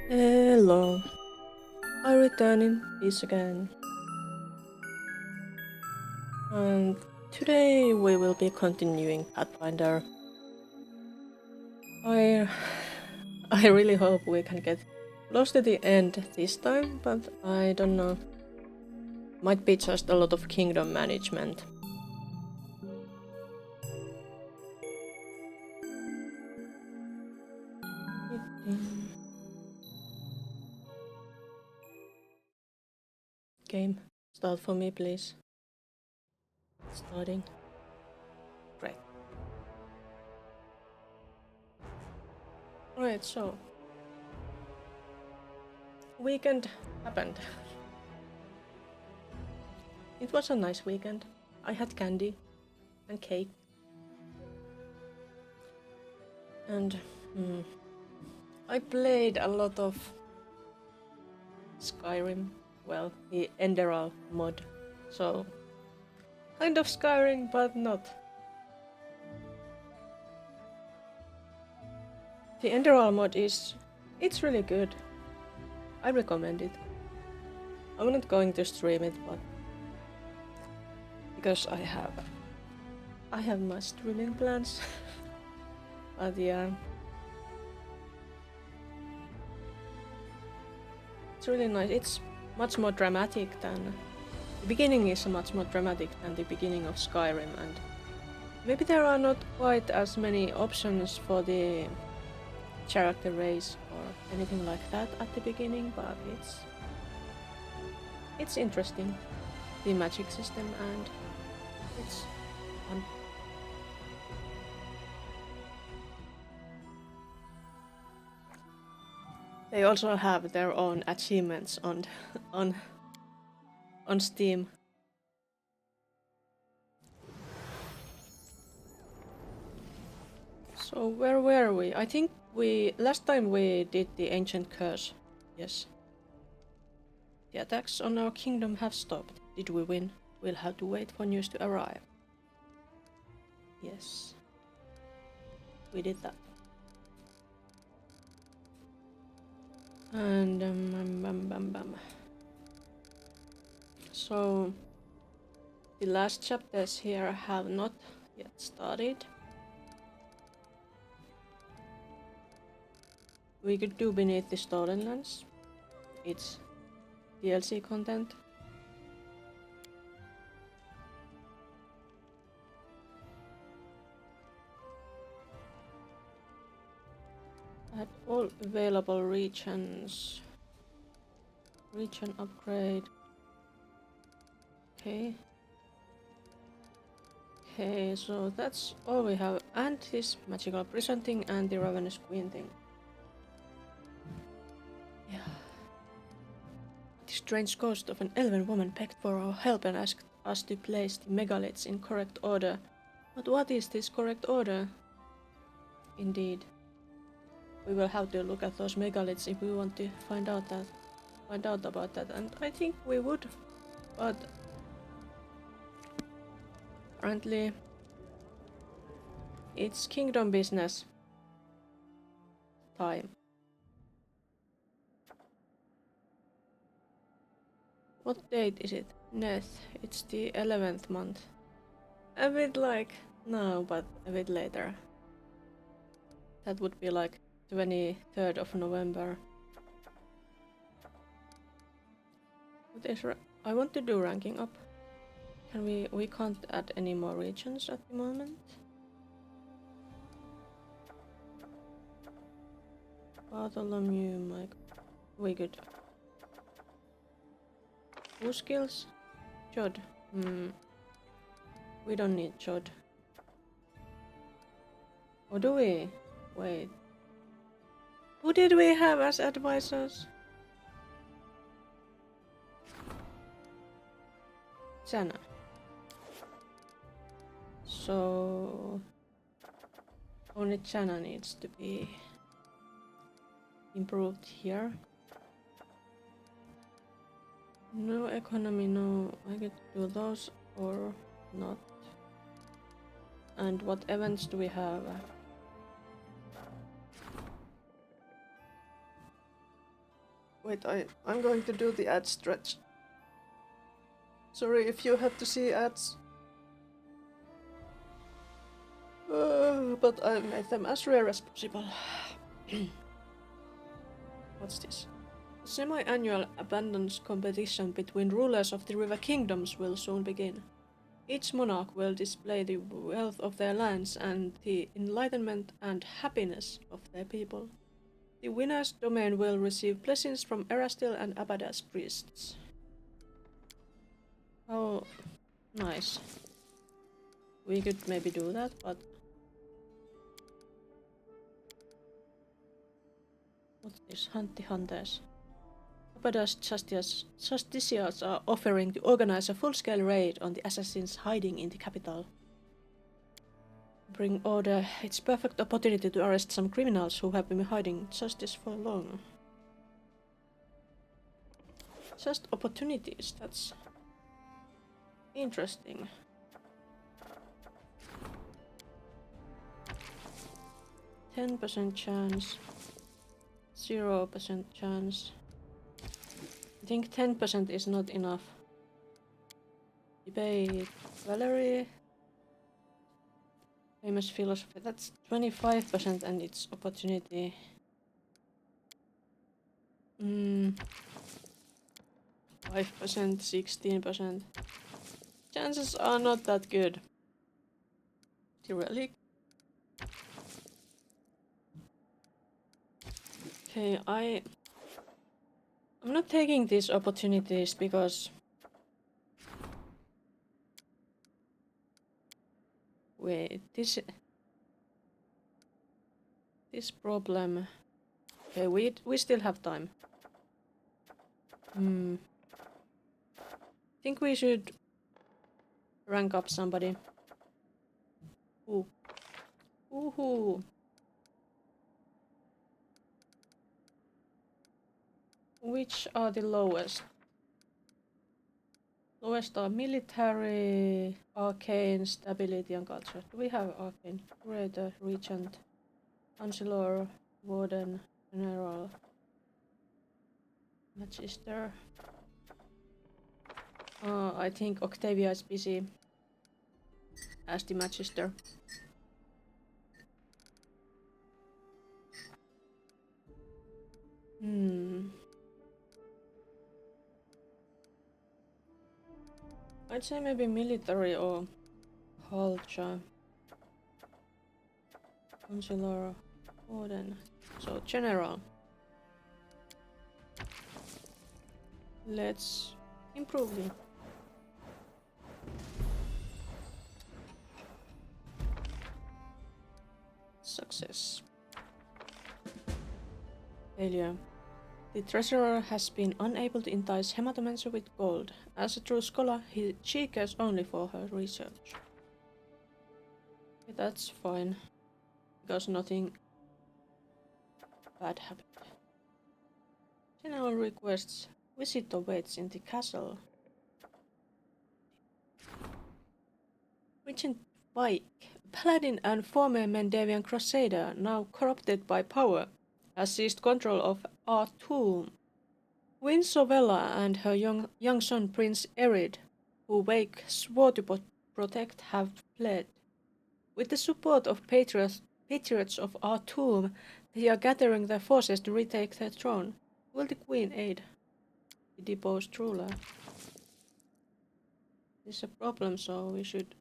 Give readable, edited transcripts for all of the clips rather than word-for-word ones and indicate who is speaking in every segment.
Speaker 1: Hello, I return in peace again. And today we will be continuing Pathfinder. I I really hope we can get close to the end this time, but I don't know. Might be just a lot of kingdom management. Game, start for me, please. Starting. Great. Right, so weekend happened. It was a nice weekend. I had candy and cake. And I played a lot of Skyrim. Well, the Enderal mod. So, kind of Skyrim, but not. The Enderal mod it's really good. I recommend it. I'm not going to stream it, but because I have my streaming plans. But yeah, it's really nice. It's much more dramatic than the beginning is much more dramatic than the beginning of Skyrim, and maybe there are not quite as many options for the character race or anything like that at the beginning, but it's interesting, the magic system, and it's fun. They also have their own achievements on on Steam. So where were we? I think last time we did the ancient curse. Yes. The attacks on our kingdom have stopped. Did we win? We'll have to wait for news to arrive. Yes. We did that. And so the last chapters here have not yet started. We could do Beneath the Stolen Lands. It's DLC content. Add all available regions. Region upgrade. Okay. Okay, so that's all we have. And this magical prison thing and the ravenous queen thing. Yeah. The strange ghost of an elven woman begged for our help and asked us to place the megaliths in correct order. But what is this correct order? Indeed. We will have to look at those megaliths if we want to find out about that, and I think we would, but apparently it's kingdom business time. What date is it? Neth, it's the 11th month. A bit like now, but a bit later. That would be like 23rd of November. I want to do ranking up. Can we can't add any more regions at the moment. Bartholomew, Mike. We good. Who skills? Jod. We don't need Jod. Or do we? Wait. Who did we have as advisors? Jana. So only Jana needs to be improved here. No economy, no. I get to do those or not. And what events do we have? Wait, I'm going to do the ad stretch. Sorry if you had to see ads. But I made them as rare as possible. What's this? The semi-annual abundance competition between rulers of the River Kingdoms will soon begin. Each monarch will display the wealth of their lands and the enlightenment and happiness of their people. The winner's domain will receive blessings from Erastil and Abadas priests. Oh, nice. We could maybe do that, but... What's this? Hunt the hunters. Abadas justiciars are offering to organize a full-scale raid on the assassins hiding in the capital. Bring order. It's perfect opportunity to arrest some criminals who have been hiding justice for long. Just opportunities, that's interesting. 10% chance. 0% chance. I think 10% is not enough. Debate. Valerie. Famous philosophy. That's 25% and it's opportunity. 5%, 16%. Chances are not that good. The relic. Okay, I'm not taking these opportunities because... Wait, this problem... Okay, we still have time. I think we should rank up somebody. Ooh. Woohoo! Which are the lowest? Lowest are military, arcane, stability and culture. Do we have arcane? Curator, regent, chancellor, warden, general, magister. I think Octavia is busy as the magister. I'd say maybe military or culture. Consular, warden. So general. Let's improve it. Success. Failure. The treasurer has been unable to entice Hematomancer with gold. As a true scholar, she cares only for her research. Okay, that's fine. Because nothing bad happened. General requests visitor waits in the castle. Regent Pike, paladin and former Mendavian crusader, now corrupted by power, has seized control of our tomb. Queen Sovella and her young son Prince Erid, who Wake swore to protect, have fled. With the support of patriots of our tomb, they are gathering their forces to retake their throne. Will the Queen aid the deposed ruler? This is a problem, so we should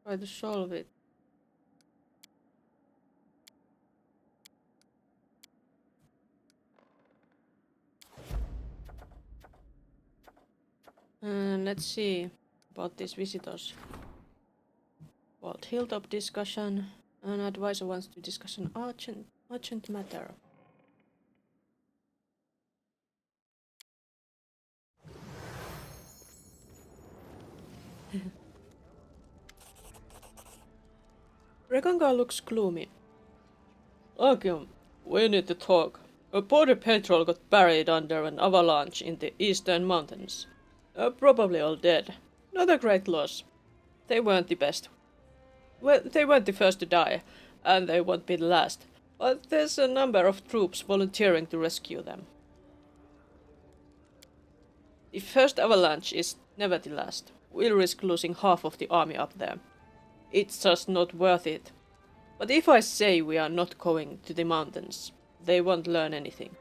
Speaker 1: try to solve it. Let's see about these visitors. Vault Hilltop discussion. An advisor wants to discuss an urgent matter. Regonga looks gloomy. Agium, we need to talk. A border patrol got buried under an avalanche in the eastern mountains. Probably all dead. Not a great loss. They weren't the best. Well, they weren't the first to die, and they won't be the last. But there's a number of troops volunteering to rescue them. The first avalanche is never the last. We'll risk losing half of the army up there. It's just not worth it. But if I say we are not going to the mountains, they won't learn anything.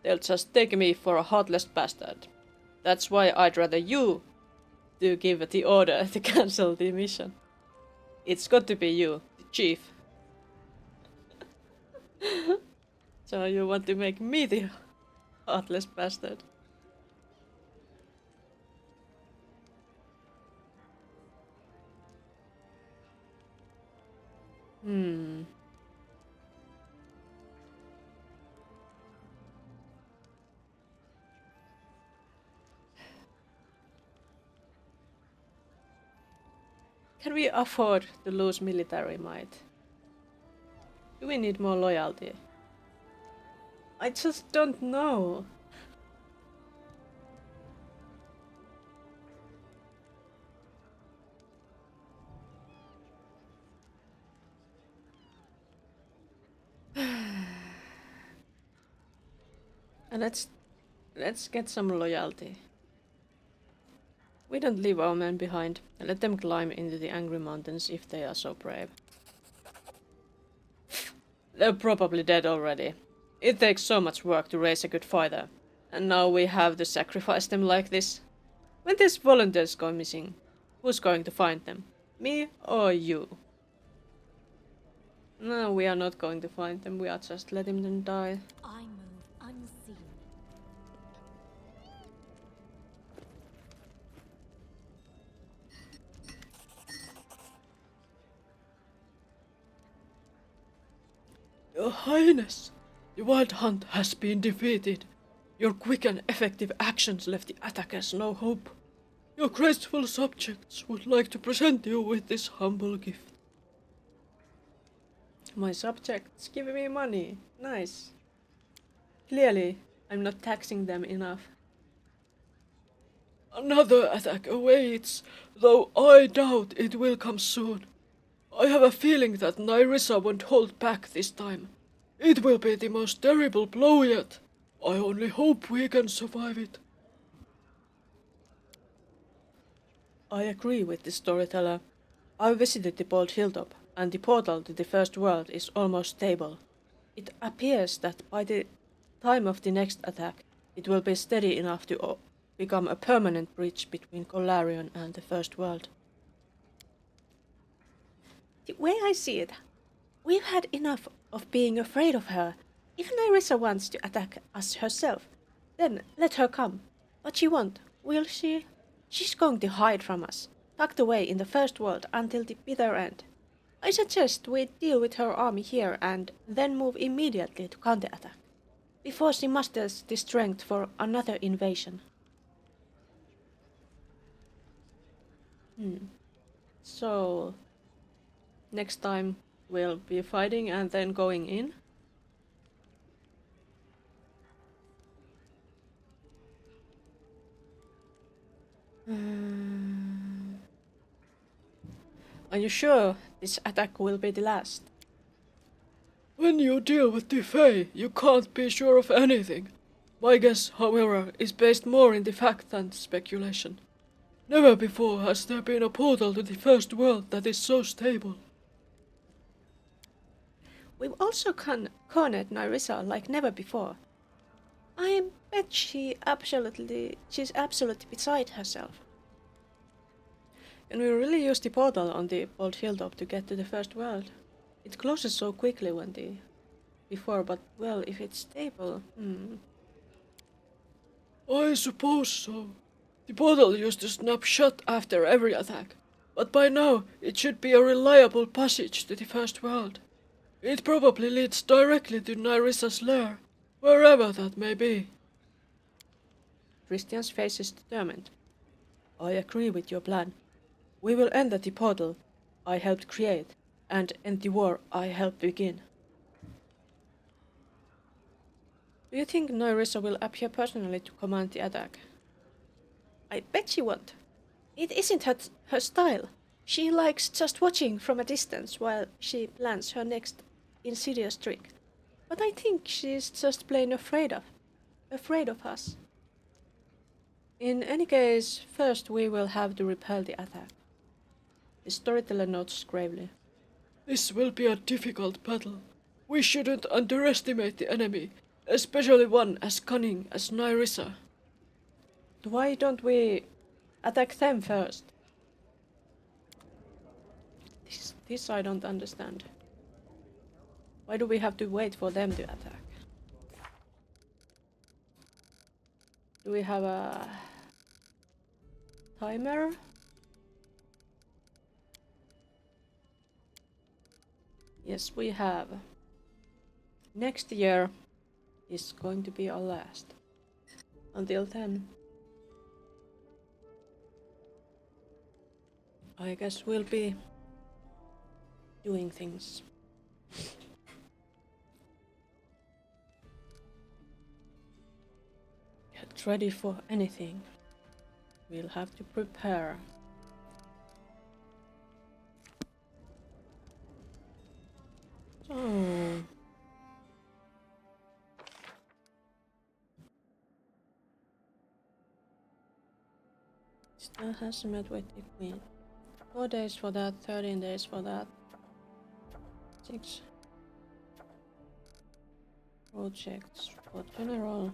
Speaker 1: They'll just take me for a heartless bastard. That's why I'd rather you to give the order to cancel the mission. It's got to be you, the chief. So you want to make me the heartless bastard? Hmm. Can we afford to lose military might? Do we need more loyalty? I just don't know. And let's get some loyalty. We don't leave our men behind. Let them climb into the angry mountains if they are so brave. They're probably dead already. It takes so much work to raise a good fighter. And now we have to sacrifice them like this. When these volunteers go missing, who's going to find them? Me or you? No, we are not going to find them. We are just letting them die.
Speaker 2: I move unseen.
Speaker 1: Your Highness, the Wild Hunt has been defeated. Your quick and effective actions left the attackers no hope. Your graceful subjects would like to present you with this humble gift. My subjects give me money. Nice. Clearly, I'm not taxing them enough. Another attack awaits, though I doubt it will come soon. I have a feeling that Nyrissa won't hold back this time. It will be the most terrible blow yet. I only hope we can survive it. I agree with the storyteller. I visited the Bald Hilltop, and the portal to the First World is almost stable. It appears that by the time of the next attack, it will be steady enough to become a permanent bridge between Golarion and the First World. The way I see it, we've had enough of being afraid of her. If Nyrissa wants to attack us herself, then let her come. But she won't, will she? She's going to hide from us, tucked away in the First World until the bitter end. I suggest we deal with her army here and then move immediately to counterattack, before she musters the strength for another invasion. So, next time we'll be fighting and then going in? Are you sure this attack will be the last? When you deal with the Fae, you can't be sure of anything. My guess, however, is based more in the fact than speculation. Never before has there been a portal to the First World that is so stable. We've also cornered Nyrissa like never before. I bet she's absolutely beside herself. Can we really use the portal on the Bald Hilltop to get to the First World? It closes so quickly when before, but well, if it's stable, I suppose so. The portal used to snap shut after every attack, but by now it should be a reliable passage to the First World. It probably leads directly to Nyrissa's lair, wherever that may be. Christian's face is determined. I agree with your plan. We will enter the portal I helped create, and end the war I helped begin. Do you think Nyrissa will appear personally to command the attack? I bet she won't. It isn't her style. She likes just watching from a distance while she plans her next insidious trick. But I think she's just plain afraid of us. In any case, first we will have to repel the attack. The storyteller notes gravely.
Speaker 3: This will be a difficult battle. We shouldn't underestimate the enemy, especially one as cunning as Nyrissa.
Speaker 1: Why don't we attack them first? This I don't understand. Why do we have to wait for them to attack? Do we have a timer? Yes, we have. Next year is going to be our last. Until then, I guess we'll be doing things. Get ready for anything. We'll have to prepare. So... still has met with the queen. 4 days for that, 13 days for that. 6 projects for general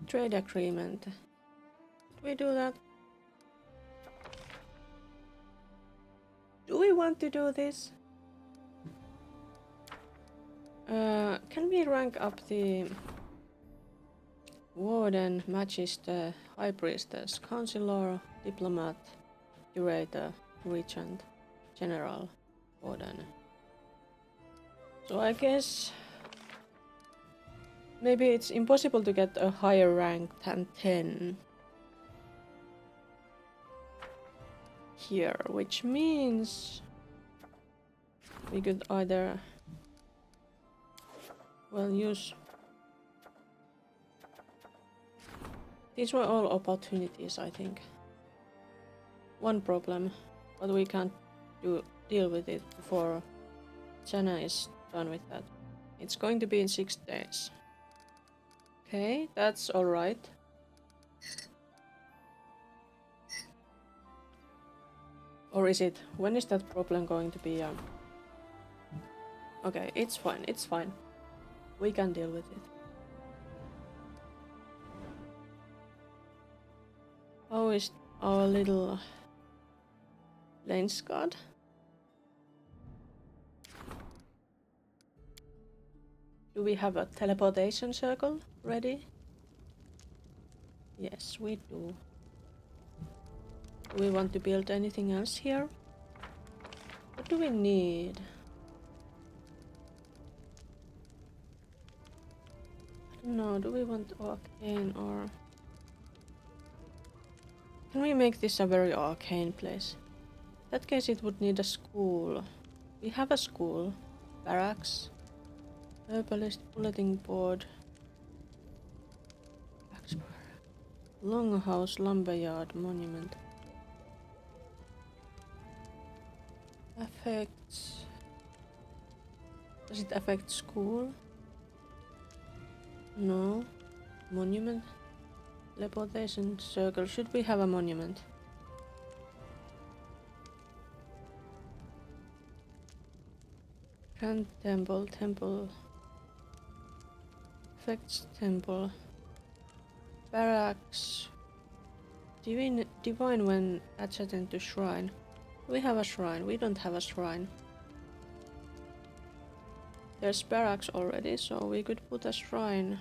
Speaker 1: trade agreement. Did we do that? Do we want to do this? Can we rank up the warden, magister, high priestess, counselor, diplomat, curator, regent, general, warden? So I guess maybe it's impossible to get a higher rank than 10 here, which means we could either, well, use... These were all opportunities, I think. One problem, but we can't deal with it before Jana is done with that. It's going to be in 6 days. Okay, that's alright. Or is it? When is that problem going to be? Okay, it's fine, it's fine. We can deal with it. How is our little lens god? Do we have a teleportation circle ready? Yes, we do. Do we want to build anything else here? What do we need? I don't know, do we want arcane or... Can we make this a very arcane place? In that case it would need a school. We have a school. Barracks. Herbalist, bulletin board. Longhouse, lumberyard, monument. Affects... Does it affect school? No. Monument? Teleportation circle. Should we have a monument? Grand temple, temple. Affects temple. Barracks. Divine when adjacent to shrine. We have a shrine. We don't have a shrine. There's barracks already, so we could put a shrine.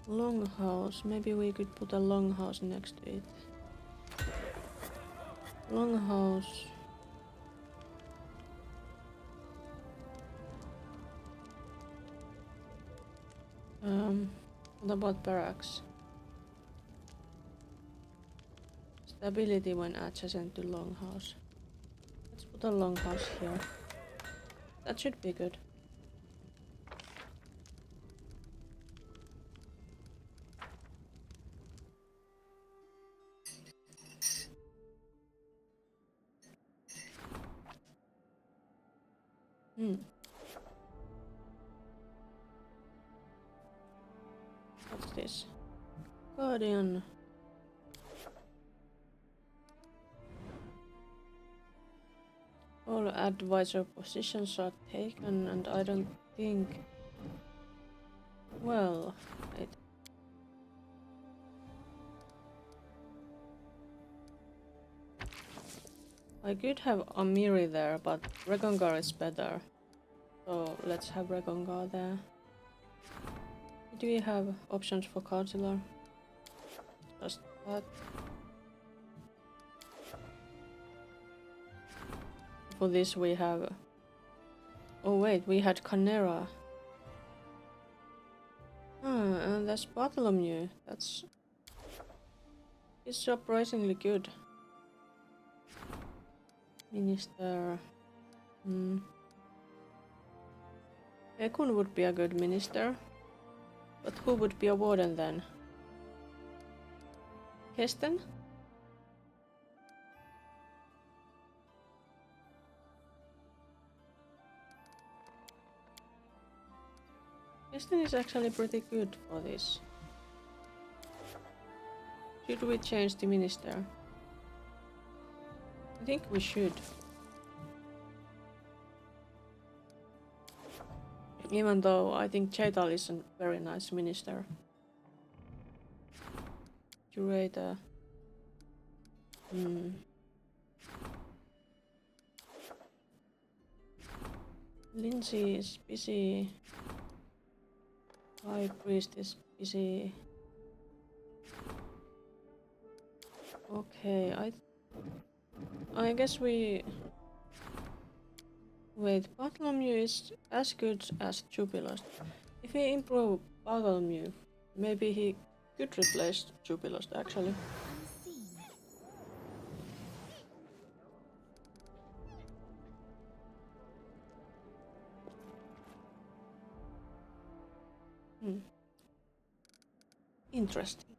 Speaker 1: Longhouse. Maybe we could put a longhouse next to it. Longhouse. What about barracks? Stability when adjacent to longhouse. Let's put a longhouse here. That should be good. Hmm. What's this? Guardian. All advisor positions are taken, and I don't think. Well, wait. I could have Amiri there, but Regongar is better. So let's have Regongar there. Do we have options for Counselor? Just that. For this we have... Oh wait, we had Canera. And that's Bartholomew. That's... It's surprisingly good. Minister... Ekun would be a good minister. But who would be a warden then? Kesten? Kesten is actually pretty good for this. Should we change the minister? I think we should. Even though I think Chetal is a very nice minister. Curator. Lindsay is busy. High Priest is busy. Okay, I guess we... Wait, Bartholomew is as good as Jubilos. If we improve Bartholomew, maybe he could replace Jubilos actually. Interesting.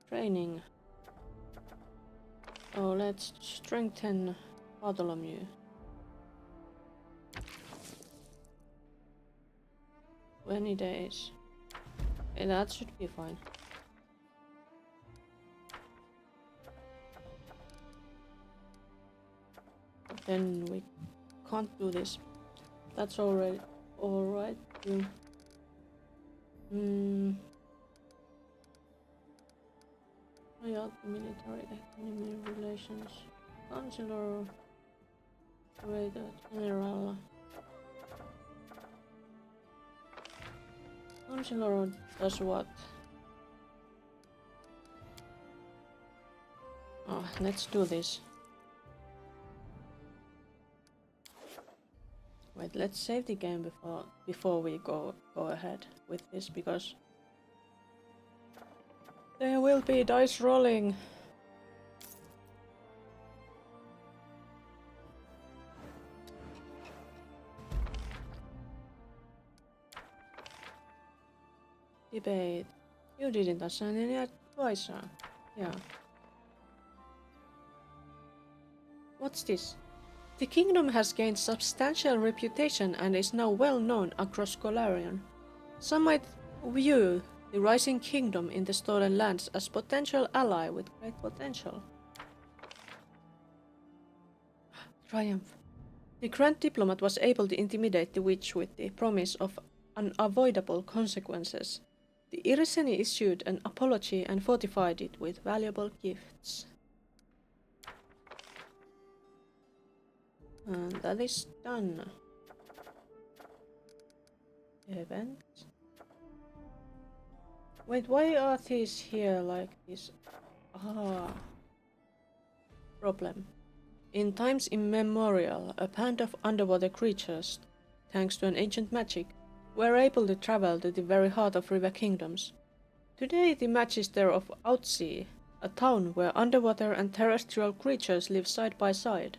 Speaker 1: Training. Oh, let's strengthen Bartholomew. 20 days. Okay, that should be fine. But then we can't do this. That's already alright. Military enemy relations. Counselor. Curator General. Counselor does what? Oh, let's do this. Wait, let's save the game before we go ahead with this, because there will be dice rolling. Debate. You didn't assign any advisor. Yeah. What's this? The kingdom has gained substantial reputation and is now well known across Golarion. Some might view the rising kingdom in the Stolen Lands as potential ally with great potential. Triumph. The Grand Diplomat was able to intimidate the witch with the promise of unavoidable consequences. The Iriseni issued an apology and fortified it with valuable gifts. And that is done. Event. Wait, why are these here like this? Problem. In times immemorial, a band of underwater creatures, thanks to an ancient magic, were able to travel to the very heart of river kingdoms. Today, the Magister of Outsea, a town where underwater and terrestrial creatures live side by side,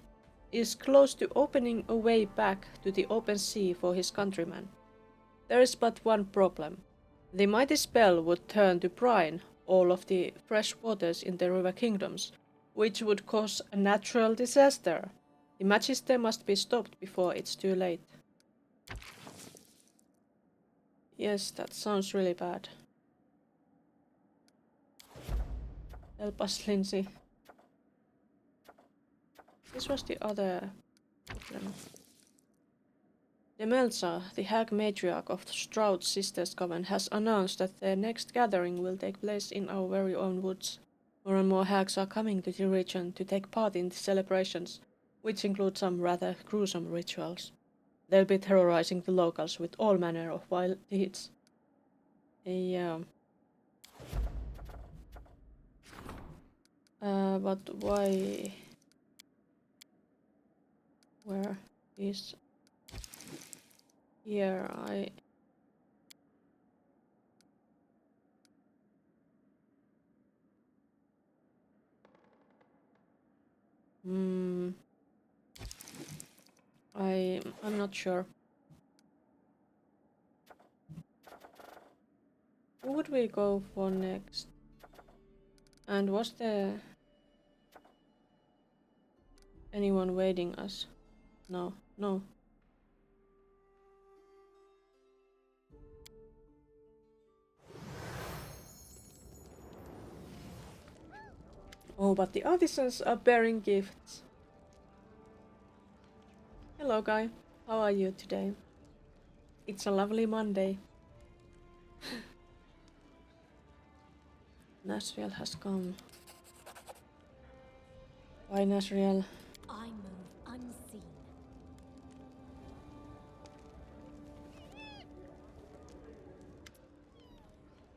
Speaker 1: is close to opening a way back to the open sea for his countrymen. There is but one problem. The mighty spell would turn to brine all of the fresh waters in the river kingdoms, which would cause a natural disaster. The Magister must be stopped before it's too late. Yes, that sounds really bad. Help us, Lindsay. This was the other problem. Demelza, the Hag Matriarch of the Stroud Sisters Coven, has announced that their next gathering will take place in our very own woods. More and more hags are coming to the region to take part in the celebrations, which include some rather gruesome rituals. They'll be terrorizing the locals with all manner of wild deeds. Yeah. But why... Where is... Here, I'm not sure. Who would we go for next? And was there anyone waiting us? No, no. Oh, but the artisans are bearing gifts. Hello, guy. How are you today? It's a lovely Monday. Nasriel has come. Bye, Nasriel.
Speaker 2: I move unseen.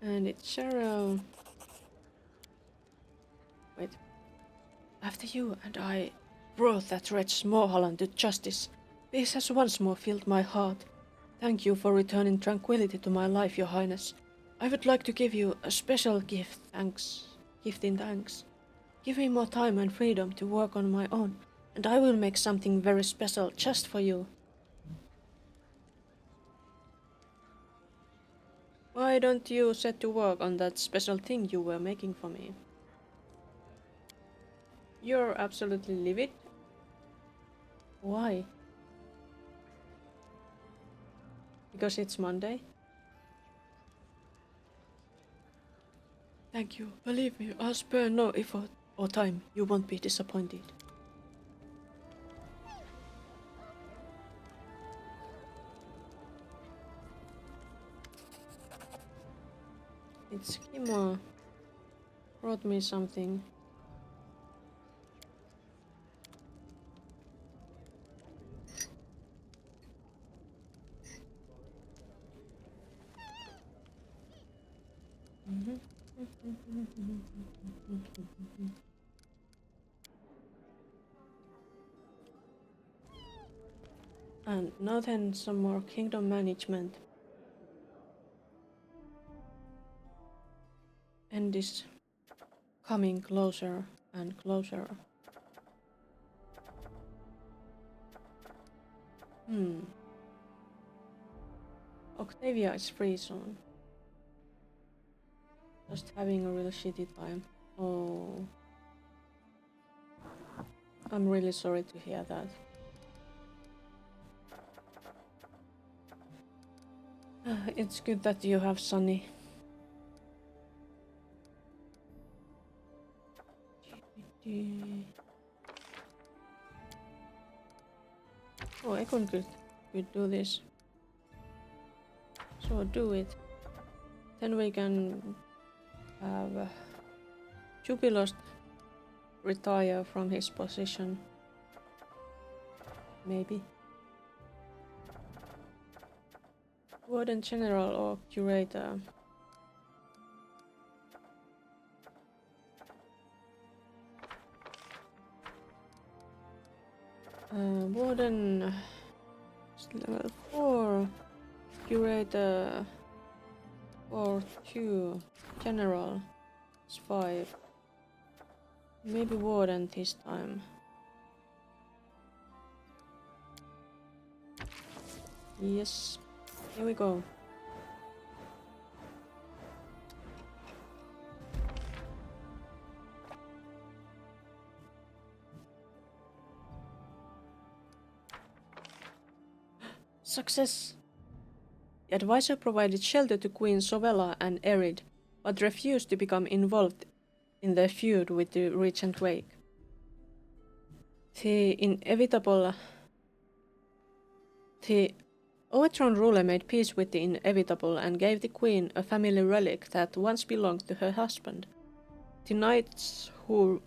Speaker 1: And it's Cheryl. Wait. After you and I brought that wretch Morholland to justice, this has once more filled my heart. Thank you for returning tranquility to my life, Your Highness. I would like to give you a special gift in thanks. Give me more time and freedom to work on my own, and I will make something very special just for you. Why don't you set to work on that special thing you were making for me? You're absolutely livid? Why? Because it's Monday? Thank you. Believe me, I'll spare no effort or time. You won't be disappointed. It's Kimo. Brought me something. And now then some more kingdom management. And is coming closer and closer. Octavia is free soon. Just having a real shitty time. Oh. I'm really sorry to hear that. It's good that you have Sunny. Oh, Ekon could do this. So do it. Then we can have Jubilost retire from his position. Maybe. Warden General or Curator. Warden is level 4. Curator 4-2. General is 5. Maybe Warden this time. Yes. Here we go. Success! The advisor provided shelter to Queen Sovella and Erid, but refused to become involved in their feud with the Regent Wake. The overthrown ruler made peace with the inevitable and gave the queen a family relic that once belonged to her husband. The knights who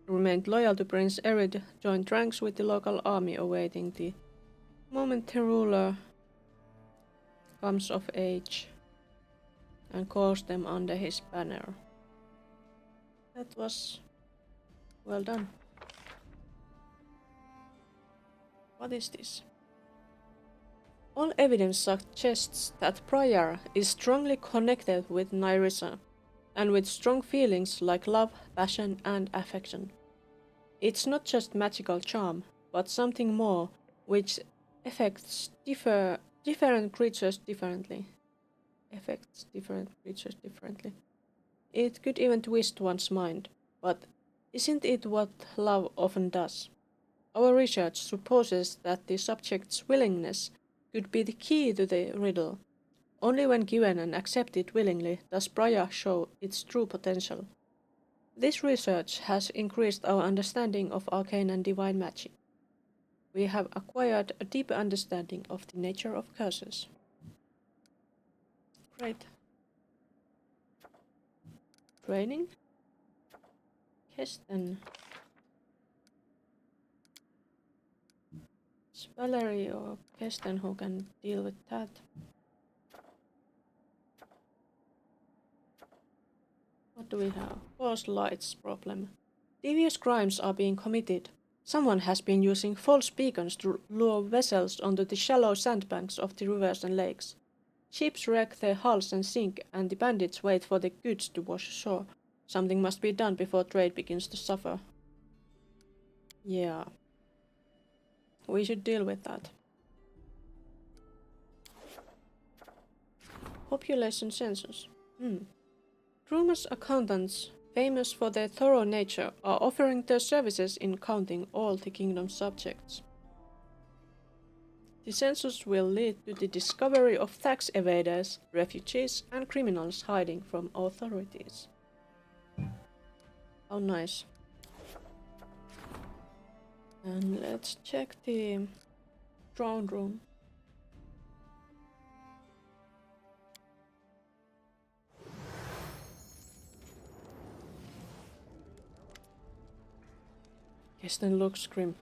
Speaker 1: remained loyal to Prince Erid joined ranks with the local army awaiting the moment the ruler comes of age and calls them under his banner. That was well done. What is this? All evidence suggests that Briar is strongly connected with Nyrissa, and with strong feelings like love, passion, and affection. It's not just magical charm, but something more, which affects different creatures differently. It could even twist one's mind, but isn't it what love often does? Our research supposes that the subject's willingness could be the key to the riddle. Only when given and accepted willingly does Briar show its true potential. This research has increased our understanding of arcane and divine magic. We have acquired a deeper understanding of the nature of curses. Great. Training? Kesten. It's Valerie or Kesten who can deal with that. What do we have? False lights problem. Devious crimes are being committed. Someone has been using false beacons to lure vessels onto the shallow sandbanks of the rivers and lakes. Ships wreck their hulls and sink, and the bandits wait for the goods to wash ashore. Something must be done before trade begins to suffer. Yeah. We should deal with that. Population census. Truma's accountants, famous for their thorough nature, are offering their services in counting all the kingdom's subjects. The census will lead to the discovery of tax evaders, refugees, and criminals hiding from authorities. How nice. And let's check the throne room. Kesten looks grim.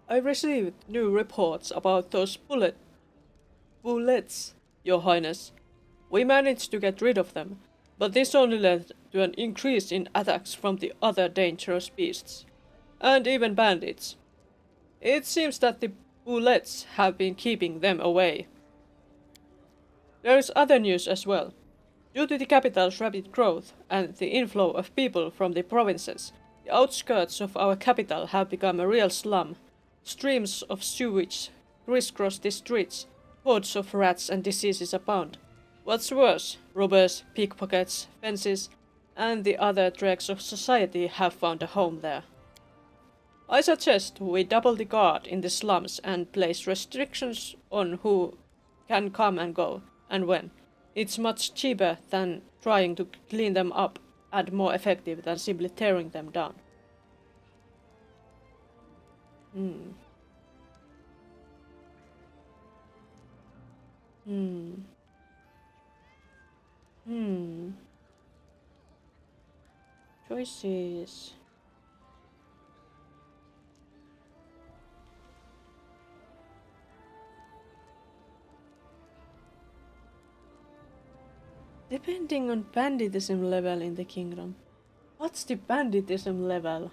Speaker 1: I received new reports about those bullets, Your Highness. We managed to get rid of them, but this only led to an increase in attacks from the other dangerous beasts, and even bandits. It seems that the bullets have been keeping them away. There is other news as well. Due to the capital's rapid growth and the inflow of people from the provinces, the outskirts of our capital have become a real slum. Streams of sewage crisscross the streets, hordes of rats and diseases abound. What's worse, robbers, pickpockets, fences, and the other dregs of society have found a home there. I suggest we double the guard in the slums and place restrictions on who can come and go, and when. It's much cheaper than trying to clean them up and more effective than simply tearing them down. Choices. Depending on banditism level in the kingdom. What's the banditism level?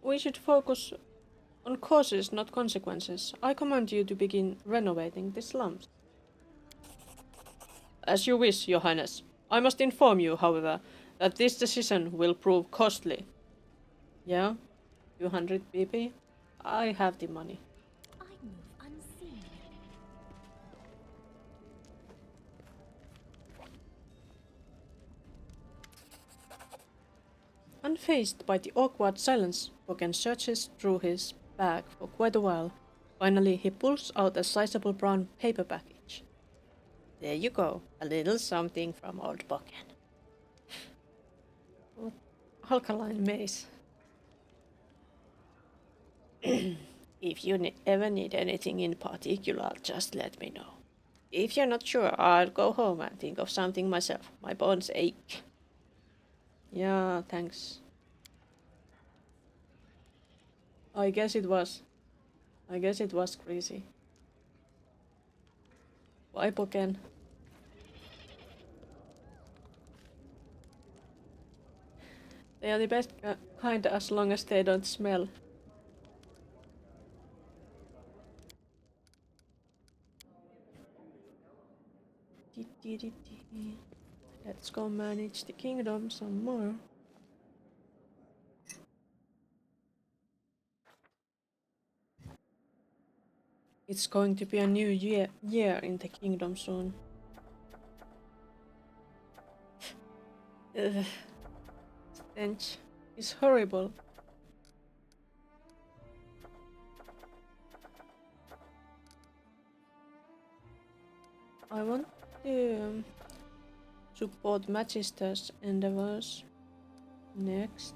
Speaker 1: We should focus on causes, not consequences. I command you to begin renovating the slums. As you wish, Your Highness. I must inform you, however, that this decision will prove costly. Yeah? 200 BP? I have the money. Unfazed by the awkward silence, Poken searches through his bag for quite a while. Finally, he pulls out a sizable brown paper package. There you go, a little something from old Poken. What? Alkaline mace. If you ever need anything in particular, just let me know. If you're not sure, I'll go home and think of something myself. My bones ache. Yeah, thanks. I guess it was. I guess it was greasy. Bye, Poken. They are the best kind as long as they don't smell. Let's go manage the kingdom some more. It's going to be a new year in the kingdom soon. Ugh. Stench is horrible. I want to support Magister's endeavors. Next.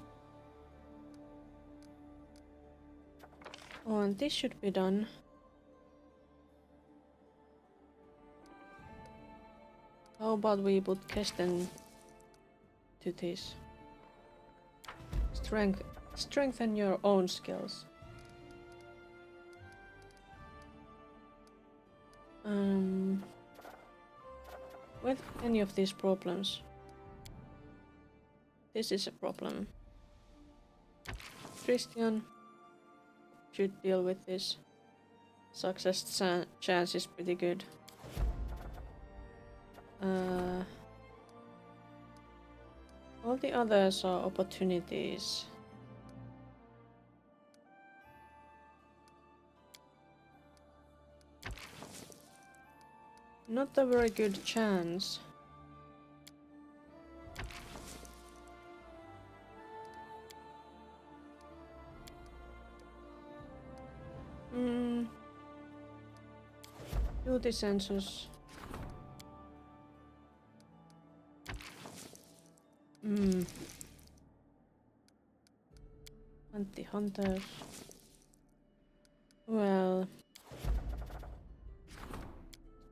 Speaker 1: Oh, and this should be done. How about we put Kesten to this? Strengthen your own skills. With any of these problems. This is a problem. Christian should deal with this. Success chance is pretty good. All the others are opportunities. Not a very good chance. Do the census. Anti-hunters. Well,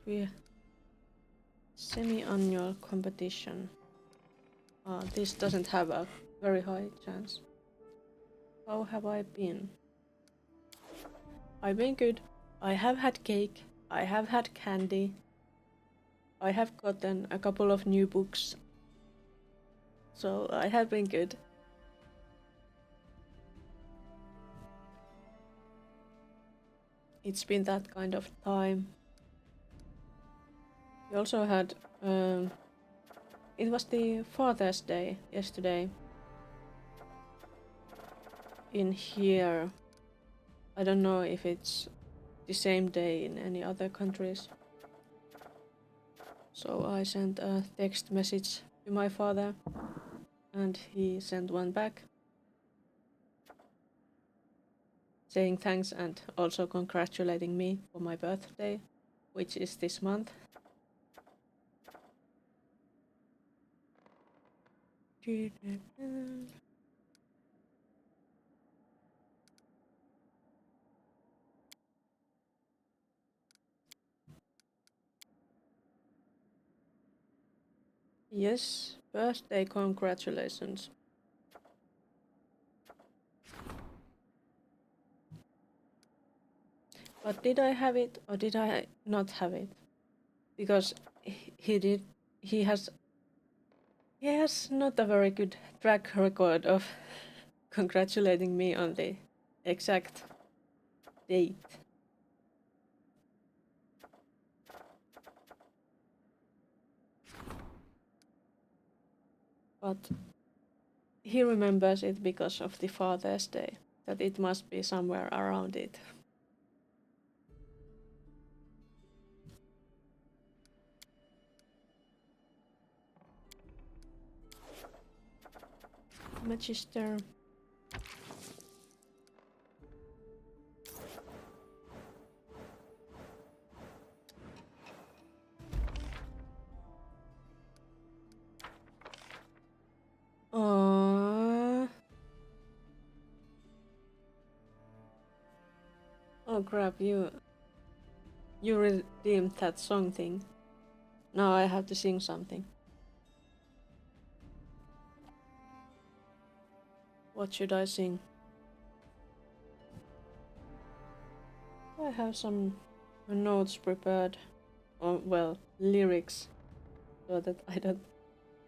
Speaker 1: we semi-annual competition. This doesn't have a very high chance. How have I been? I've been good. I have had cake. I have had candy. I have gotten a couple of new books. So I have been good. It's been that kind of time. We also had it was the Father's Day yesterday. In here. I don't know if it's the same day in any other countries. So I sent a text message to my father and he sent one back saying thanks and also congratulating me for my birthday, which is this month. Yes, birthday congratulations. But did I have it or did I not have it? Because he has not a very good track record of congratulating me on the exact date. But he remembers it because of the Father's Day, that it must be somewhere around it. Magister. Oh crap, you redeemed that song thing. Now I have to sing something. What should I sing? I have some notes prepared, or well, lyrics, so that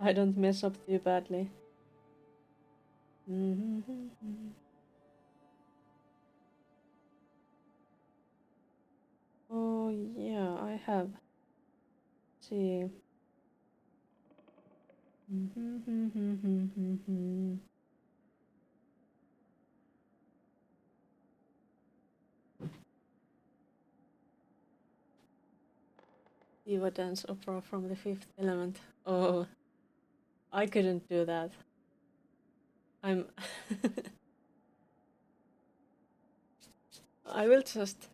Speaker 1: I don't mess up too badly. Oh yeah, I have. Let's see. Diva dance opera from the Fifth Element. Oh, I couldn't do that. I'm. I will just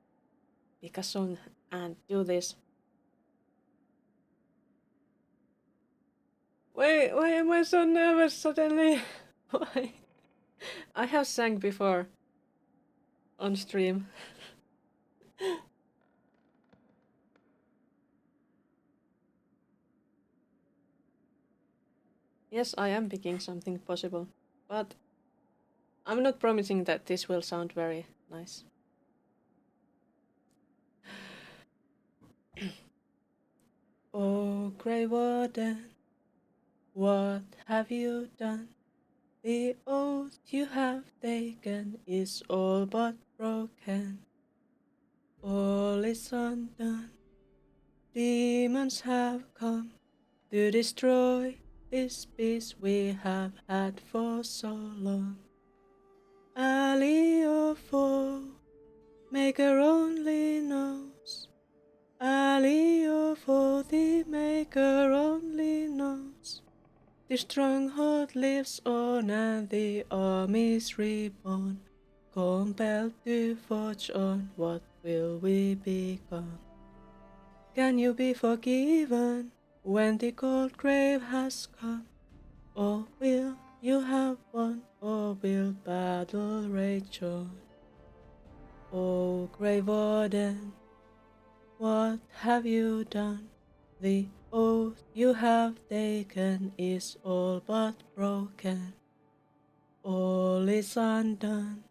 Speaker 1: pick a song and do this. Why am I so nervous suddenly? Why? I have sang before on stream. Yes, I am picking something possible, but I'm not promising that this will sound very nice. Oh, Grey Warden, what have you done? The oath you have taken is all but broken. All is undone. Demons have come to destroy this peace we have had for so long. Ally or foe, Maker only knows. Ally or foe, the Maker only knows. The stronghold lives on and the army's reborn. Compelled to forge on, what will we become? Can you be forgiven when the cold grave has come? Or will you have won, or will battle rage on? Oh, Grey Warden, what have you done? The oath you have taken is all but broken. All is undone.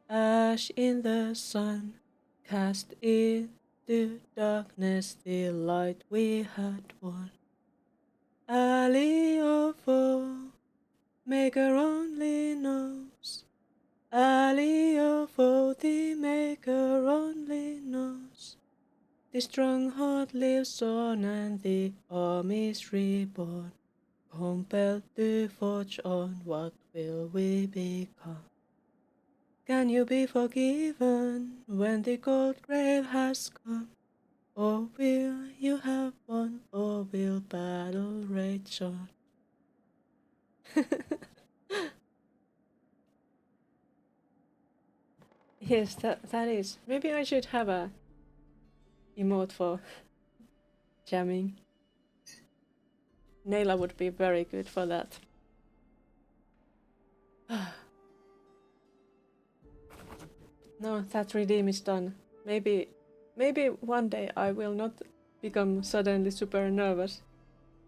Speaker 1: Ash in the sun, cast into darkness the light we had won. Ally or foe, Maker only knows. Ally or foe, the Maker only knows. The stronghold lives on and the army's reborn. Compelled to forge on, what will we become? Can you be forgiven when the cold grave has come? Or will you have won, or will battle rage on? Yes, that is. Maybe I should have a emote for jamming. Naila would be very good for that. No, that redeem is done. Maybe one day I will not become suddenly super nervous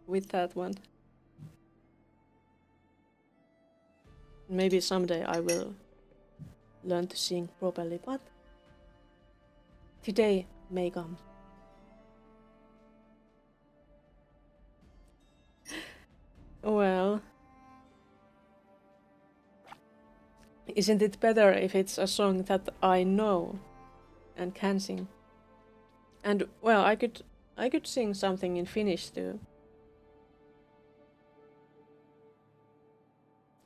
Speaker 1: with that one. Maybe someday I will learn to sing properly, but today may come. Well, isn't it better if it's a song that I know and can sing? And well, I could sing something in Finnish too.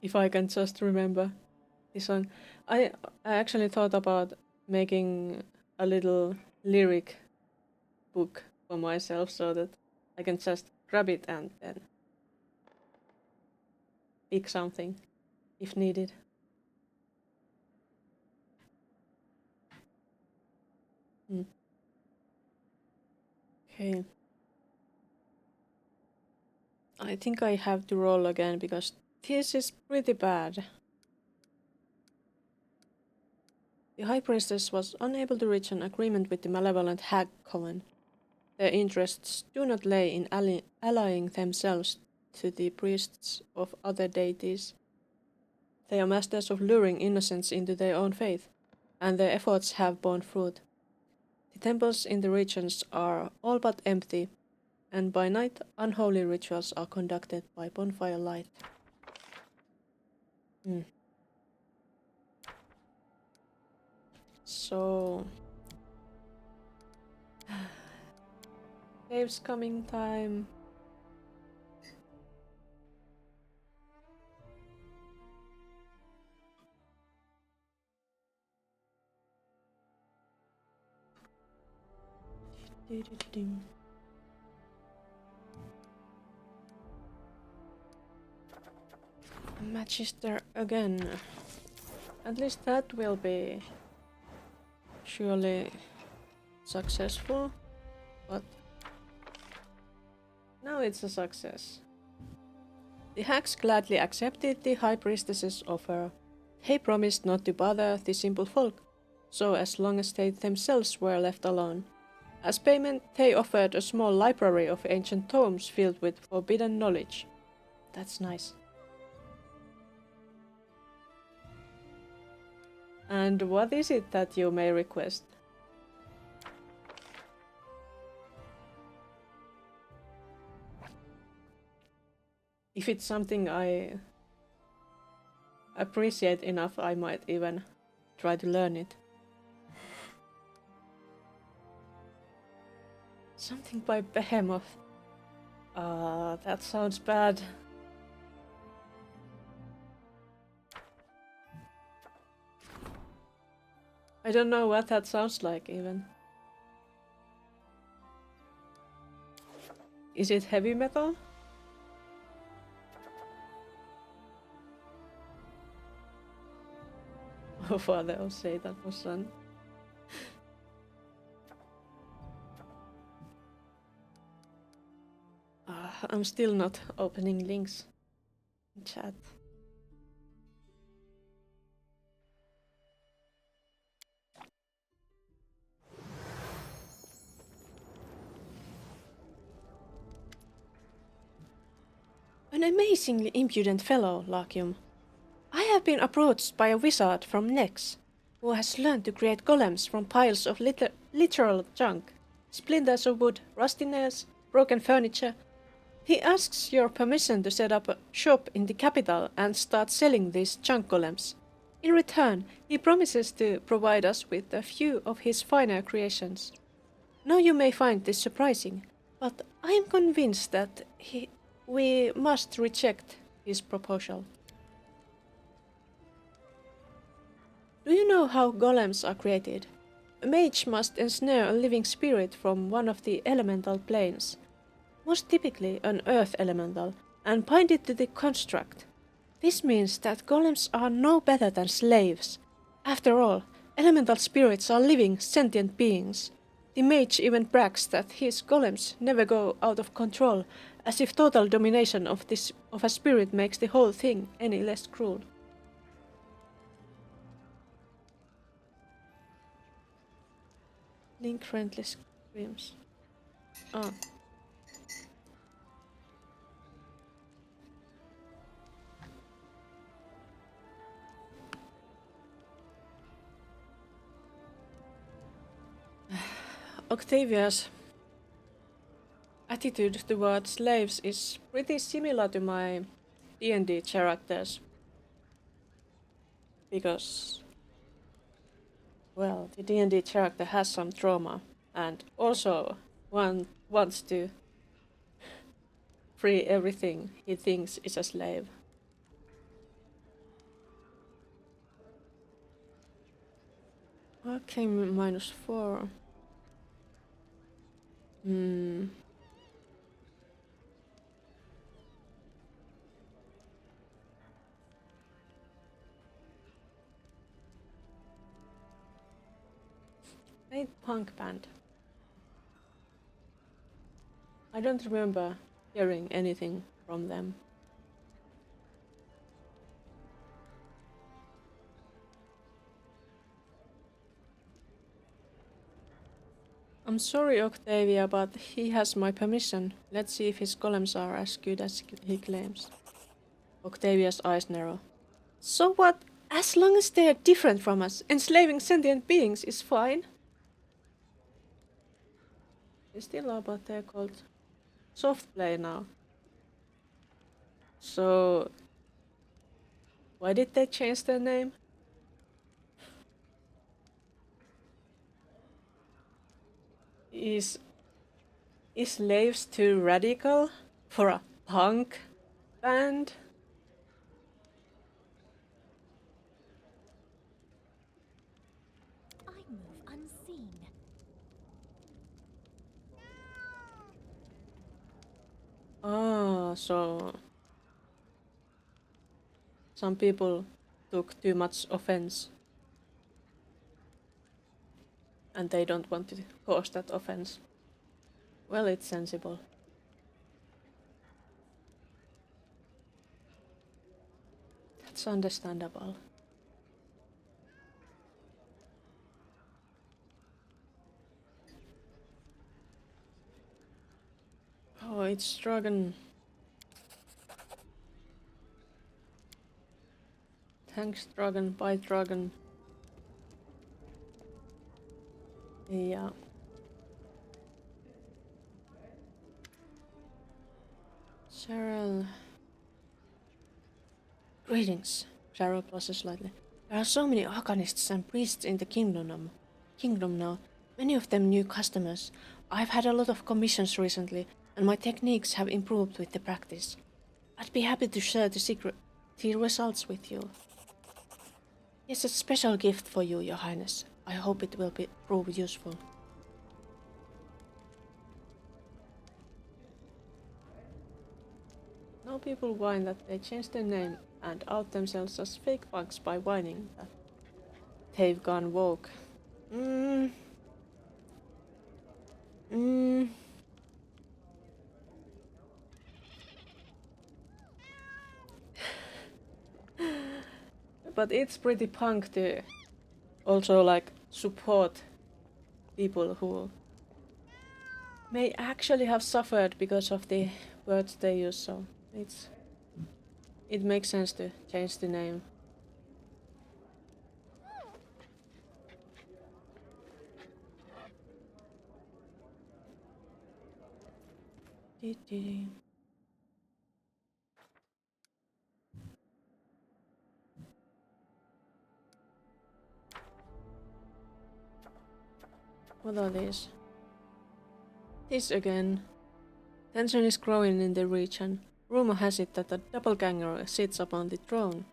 Speaker 1: If I can just remember the song. I actually thought about making a little lyric book for myself so that I can just grab it and then pick something. if needed. Okay. I think I have to roll again because this is pretty bad. The High Priestess was unable to reach an agreement with the malevolent Hag Coven. Their interests do not lay in allying themselves to the priests of other deities. They are masters of luring innocents into their own faith, and their efforts have borne fruit. The temples in the regions are all but empty, and by night unholy rituals are conducted by bonfire light. So... Dave's coming time. Magister again. At least that will be surely successful, but now it's a success. The hags gladly accepted the High Priestess's offer. They promised not to bother the simple folk, so as long as they themselves were left alone. As payment, they offered a small library of ancient tomes filled with forbidden knowledge. That's nice. And what is it that you may request? If it's something I appreciate enough, I might even try to learn it. Something by Behemoth. That sounds bad. I don't know what that sounds like even. Is it heavy metal? Oh, Father of Satan was son. I'm still not opening links in chat. An amazingly impudent fellow, Lakium. I have been approached by a wizard from Nex, who has learned to create golems from piles of literal junk, splinters of wood, rusty nails, broken furniture. He asks your permission to set up a shop in the capital and start selling these junk golems. In return, he promises to provide us with a few of his finer creations. Now you may find this surprising, but I am convinced that we must reject his proposal. Do you know how golems are created? A mage must ensnare a living spirit from one of the elemental planes, most typically an earth elemental, and bind it to the construct. This means that golems are no better than slaves. After all, elemental spirits are living, sentient beings. The mage even brags that his golems never go out of control, as if total domination of a spirit makes the whole thing any less cruel. Link friendly screams. Ah. Octavia's attitude towards slaves is pretty similar to my D&D characters. Because, well, the D&D character has some trauma and also wants to free everything he thinks is a slave. Okay, -4. Great punk band. I don't remember hearing anything from them. I'm sorry, Octavia, but he has my permission. Let's see if his golems are as good as he claims. Octavia's eyes narrow. So what? As long as they are different from us, enslaving sentient beings is fine. They still are, but they're called soft play now. So why did they change their name? Is slaves too radical for a punk band?
Speaker 2: I move unseen.
Speaker 1: Ah, so some people took too much offense and they don't want to cause that offense. Well, it's sensible. That's understandable. Oh, it's dragon. Thanks, dragon. Bye, dragon. Yeah. Cheryl. Greetings. Cheryl pauses slightly. There are so many arcanists and priests in the kingdom now. Many of them new customers. I've had a lot of commissions recently, and my techniques have improved with the practice. I'd be happy to share the results with you. Here's a special gift for you, Your Highness. I hope it will prove useful. Now people whine that they changed their name and out themselves as fake bugs by whining that they've gone woke. But it's pretty punk to also like support people who may actually have suffered because of the words they use, so it makes sense to change the name. What are these? This again. Tension is growing in the region. Rumor has it that a doppelganger sits upon the throne.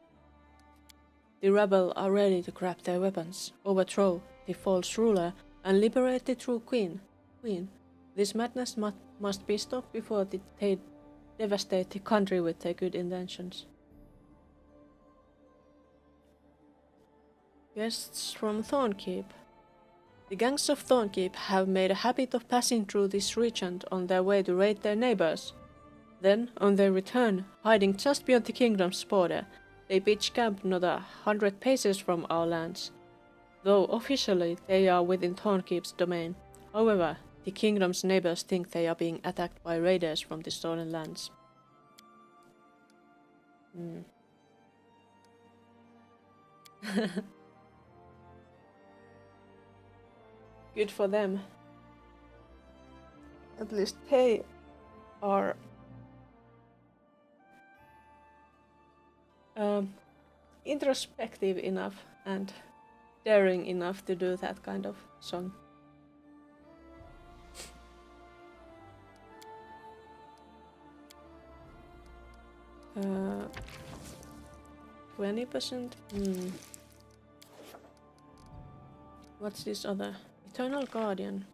Speaker 1: The rebels are ready to grab their weapons, overthrow the false ruler, and liberate the true queen. This madness must be stopped before they devastate the country with their good intentions. Guests from Thornkeep. The gangs of Thornkeep have made a habit of passing through this region on their way to raid their neighbors. Then, on their return, hiding just beyond the kingdom's border, they pitch camp not 100 paces from our lands. Though officially they are within Thornkeep's domain. However, the kingdom's neighbors think they are being attacked by raiders from the stolen lands. Good for them. At least they are introspective enough and daring enough to do that kind of song. Uh, 20%? What's this other? Eternal Guardian.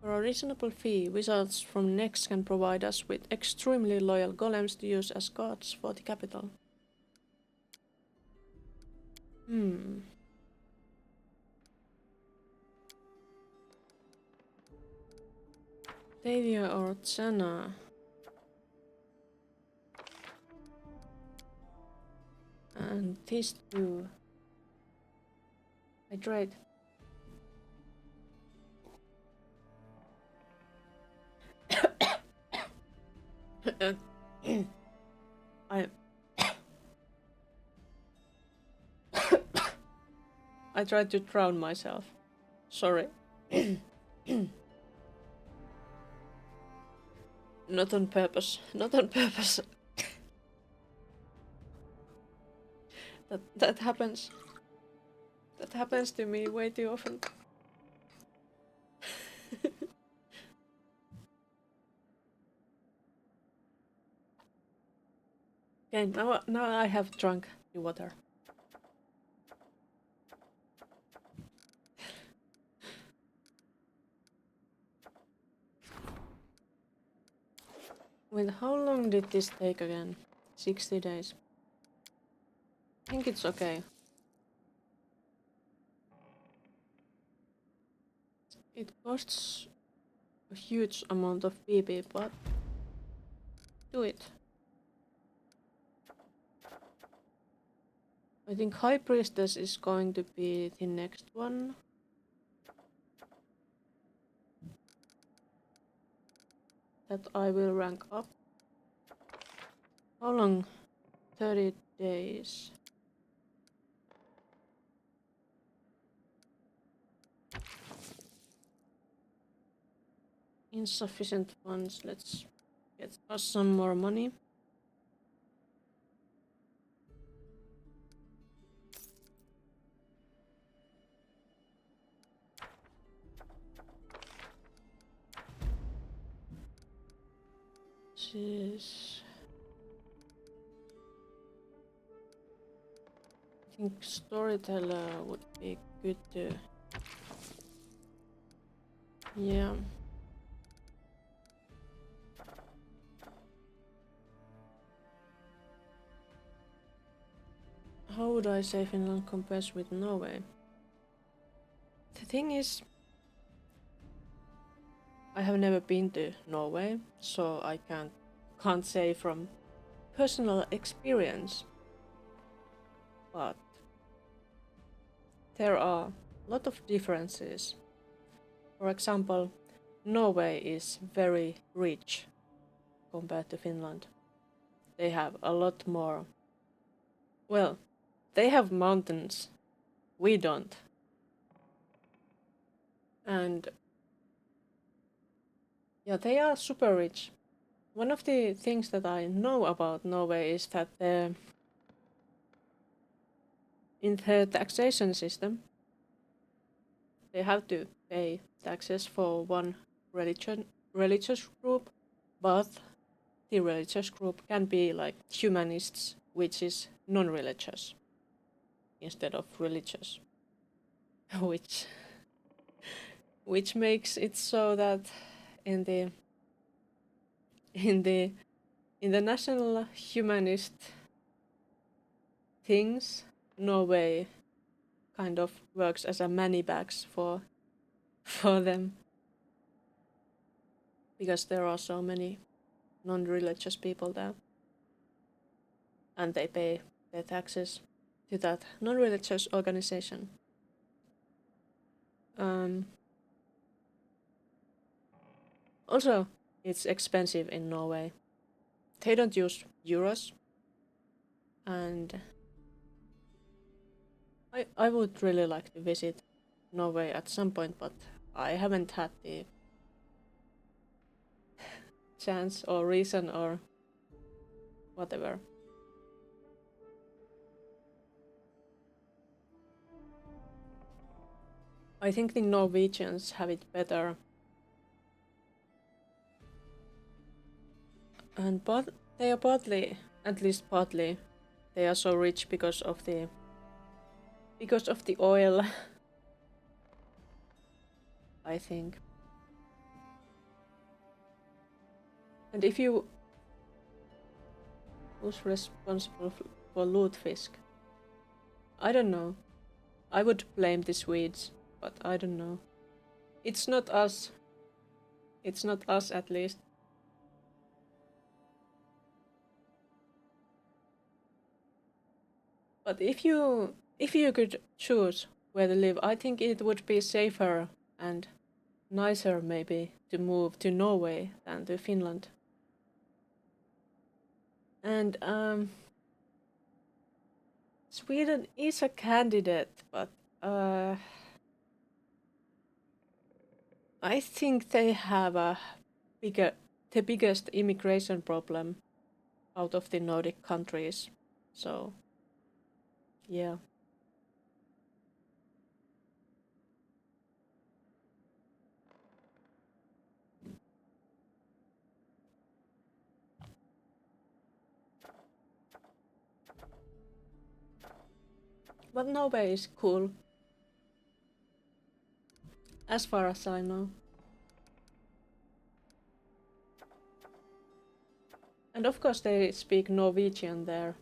Speaker 1: For a reasonable fee, wizards from Nex can provide us with extremely loyal golems to use as guards for the capital. Octavia or Tsana? And these two. I tried. I I tried to drown myself. Sorry. Not on purpose. Not on purpose. That happens. That happens to me way too often. Okay, now I have drunk the water. Wait, how long did this take again? 60 days. I think it's okay. It costs a huge amount of PP, but do it. I think High Priestess is going to be the next one. That I will rank up. How long? 30 days. Insufficient funds. Let's get us some more money. This. I think storyteller would be good to. Yeah. How would I say Finland compares with Norway? The thing is, I have never been to Norway, so I can't say from personal experience. But there are a lot of differences. For example, Norway is very rich compared to Finland. They have a lot more. Well, they have mountains. We don't. And yeah, they are super rich. One of the things that I know about Norway is that in the taxation system, they have to pay taxes for one religious group, but the religious group can be like humanists, which is non-religious instead of religious, which makes it so that in the national humanist things, Norway kind of works as a money bags for them, because there are so many non-religious people there, and they pay their taxes to that non-religious organization. Also, it's expensive in Norway. They don't use euros, and I would really like to visit Norway at some point, but I haven't had the chance or reason or whatever. I think the Norwegians have it better. And but they are partly, at least partly, they are so rich because of the oil. I think. And if you, who's responsible for lutefisk? I don't know. I would blame the Swedes, but I don't know. It's not us. It's not us, at least. But if you could choose where to live, I think it would be safer and nicer maybe to move to Norway than to Finland. And Sweden is a candidate, but I think they have the biggest immigration problem out of the Nordic countries. So, yeah. But Norway is cool, as far as I know. And of course they speak Norwegian there.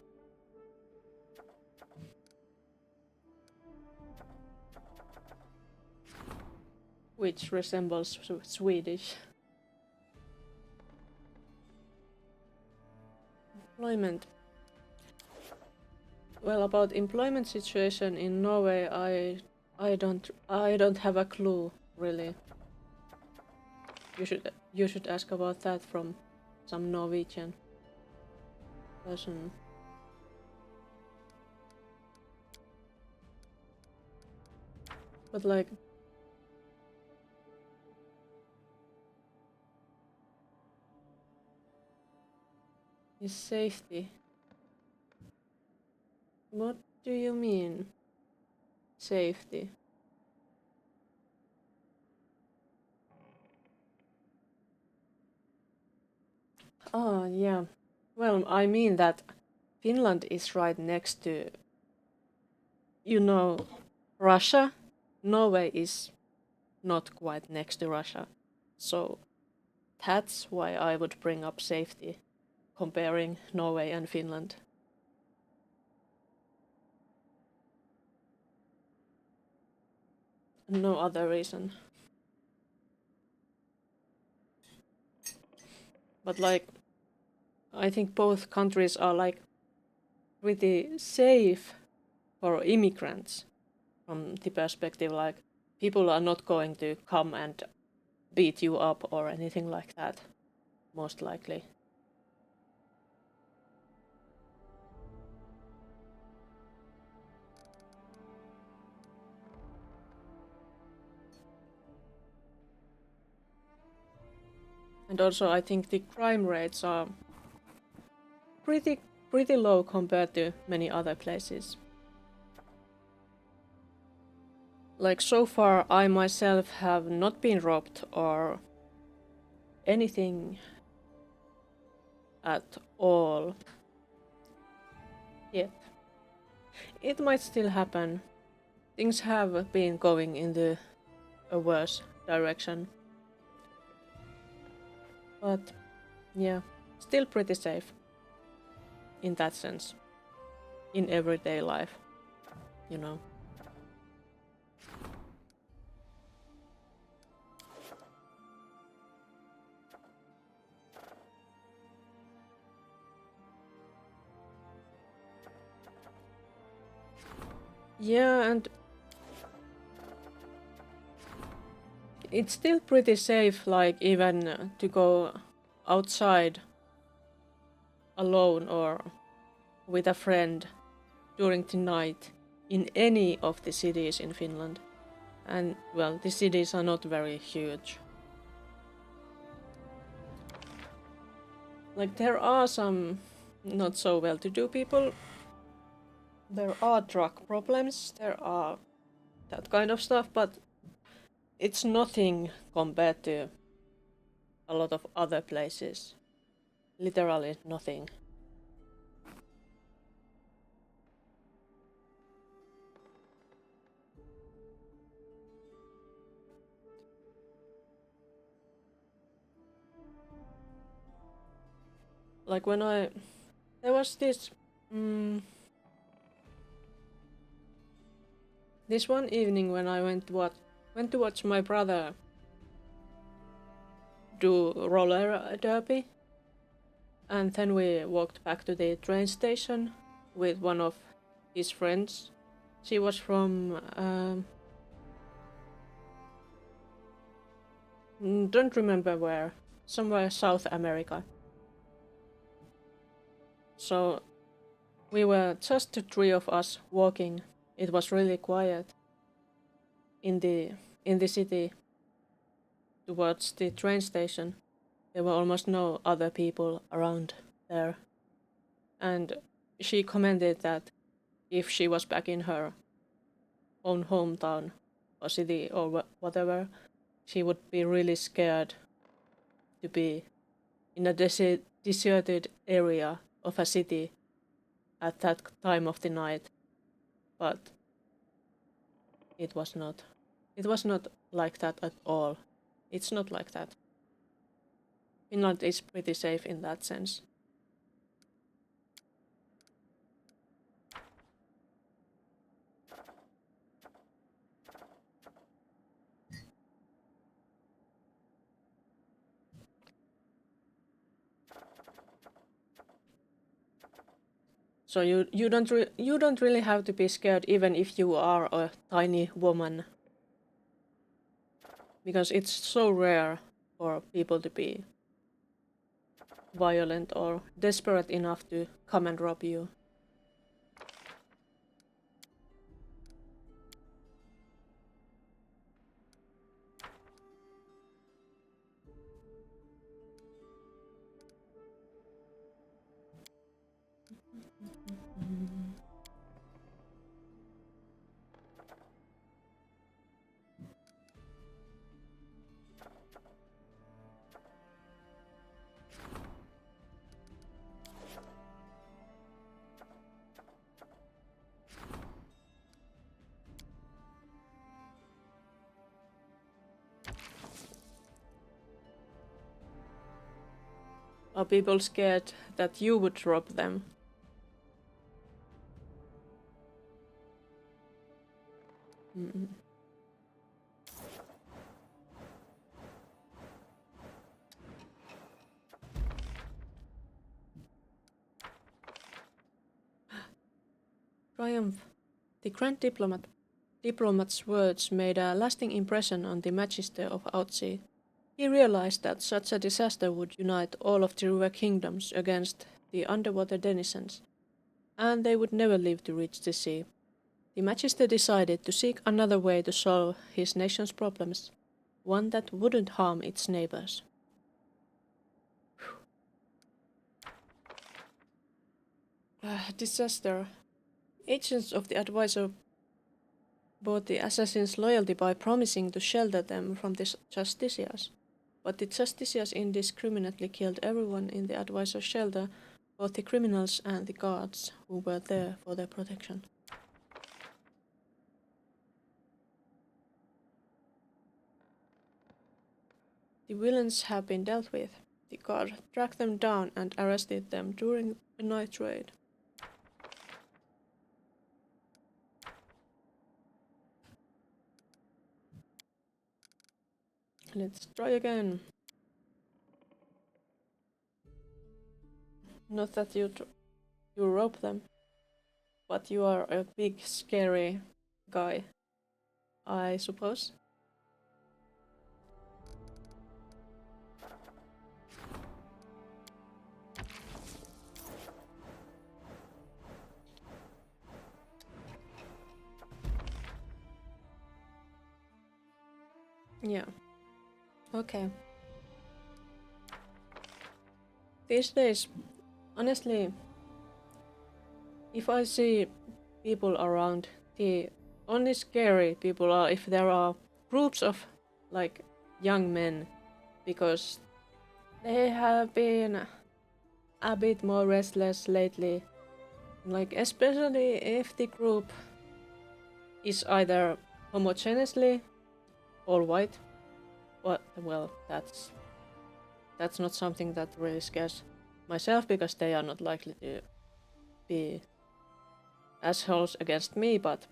Speaker 1: Which resembles Swedish. Employment. Well, about employment situation in Norway, I don't have a clue really. You should ask about that from some Norwegian person. But like, is safety? What do you mean? Safety? Oh, yeah. Well, I mean that Finland is right next to, you know, Russia. Norway is not quite next to Russia. So that's why I would bring up safety, comparing Norway and Finland. No other reason. But like, I think both countries are like pretty safe for immigrants from the perspective like people are not going to come and beat you up or anything like that, most likely. And also I think the crime rates are pretty low compared to many other places. Like so far I myself have not been robbed or anything at all yet. It might still happen. Things have been going in a worse direction. But yeah, still pretty safe in that sense. In everyday life, you know. Yeah, and it's still pretty safe, like even to go outside alone or with a friend during the night in any of the cities in Finland. And well, the cities are not very huge. Like there are some not so well-to-do people. There are drug problems, there are that kind of stuff, but it's nothing compared to a lot of other places. Literally nothing. Like when there was this this one evening when I went to watch my brother do roller derby. And then we walked back to the train station with one of his friends. She was from don't remember where, somewhere South America. So we were just the three of us walking. It was really quiet in the city towards the train station. There were almost no other people around there. And she commented that if she was back in her own hometown or city or whatever, she would be really scared to be in a deserted area of a city at that time of the night. But it was not. It was not like that at all. It's not like that. Finland is pretty safe in that sense. So you don't really have to be scared even if you are a tiny woman, because it's so rare for people to be violent or desperate enough to come and rob you. Are people scared that you would rob them? Mm-mm. Triumph. The Grand Diplomat's words made a lasting impression on the Magister of Outsea. He realized that such a disaster would unite all of the river kingdoms against the underwater denizens, and they would never live to reach the sea. The Magister decided to seek another way to solve his nation's problems, one that wouldn't harm its neighbors. Disaster. Agents of the Advisor bought the assassins' loyalty by promising to shelter them from the Justiciars. But the Justiciars indiscriminately killed everyone in the Advisor's shelter, both the criminals and the guards who were there for their protection. The villains have been dealt with. The guard tracked them down and arrested them during a night raid. Let's try again. Not that you rope them, but you are a big, scary guy, I suppose. Yeah. Okay. These days, honestly, if I see people around, the only scary people are if there are groups of like young men, because they have been a bit more restless lately. Like especially if the group is either homogeneously all white, well, that's not something that really scares myself, because they are not likely to be assholes against me, but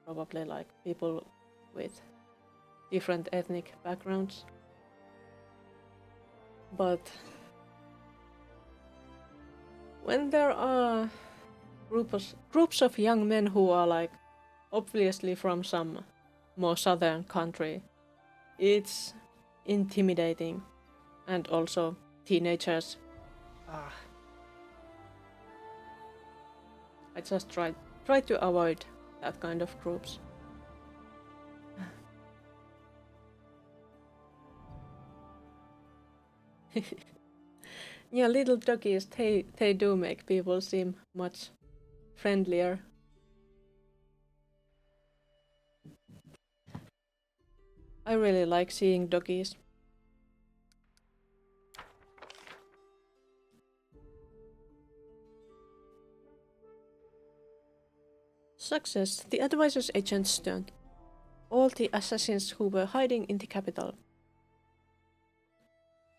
Speaker 1: probably like people with different ethnic backgrounds. But when there are groups of young men who are like obviously from some more southern country, it's intimidating, and also teenagers. Ah, I just try to avoid that kind of groups. Yeah, little doggies, they do make people seem much friendlier. I really like seeing doggies. Success. The advisor's agents turned all the assassins who were hiding in the capital.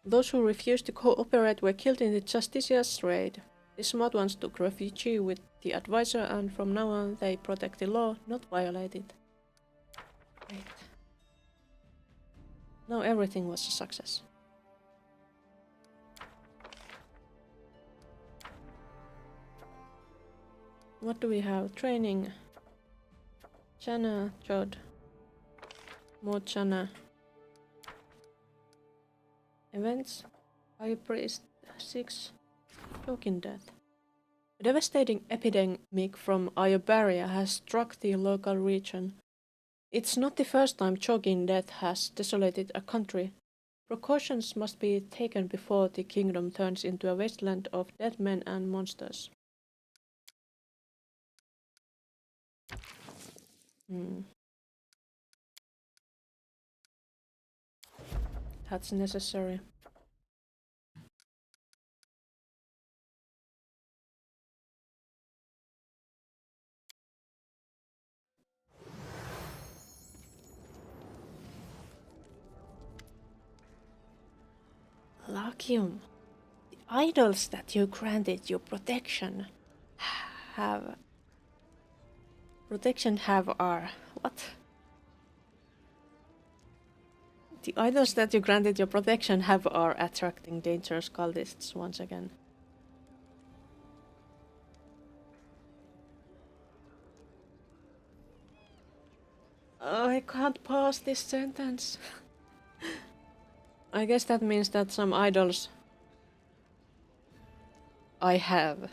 Speaker 1: Those who refused to cooperate were killed in the Justicia's raid. The smart ones took refuge with the advisor, and from now on they protect the law, not violate it. Wait. Now everything was a success. What do we have? Training. Chana, Jod. More Chana. Events. High Priest 6. Token death. A devastating epidemic from Iobaria has struck the local region. It's not the first time choking death has desolated a country. Precautions must be taken before the kingdom turns into a wasteland of dead men and monsters. That's necessary. Lacium, the idols that you granted your have are what? The idols that you granted your protection have are attracting dangerous cultists once again. I can't pass this sentence. I guess that means that some idols I have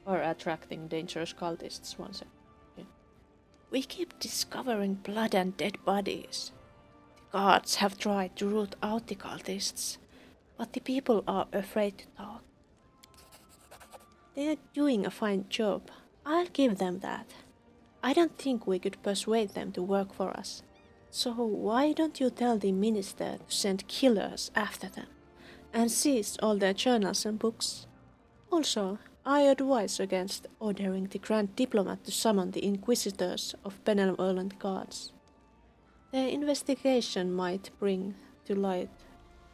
Speaker 1: are attracting dangerous cultists once again. Okay. We keep discovering blood and dead bodies. The gods have tried to root out the cultists, but the people are afraid to talk. They're doing a fine job. I'll give them that. I don't think we could persuade them to work for us. So why don't you tell the minister to send killers after them and seize all their journals and books? Also, I advise against ordering the Grand Diplomat to summon the Inquisitors of benevolent gods. Their investigation might bring to light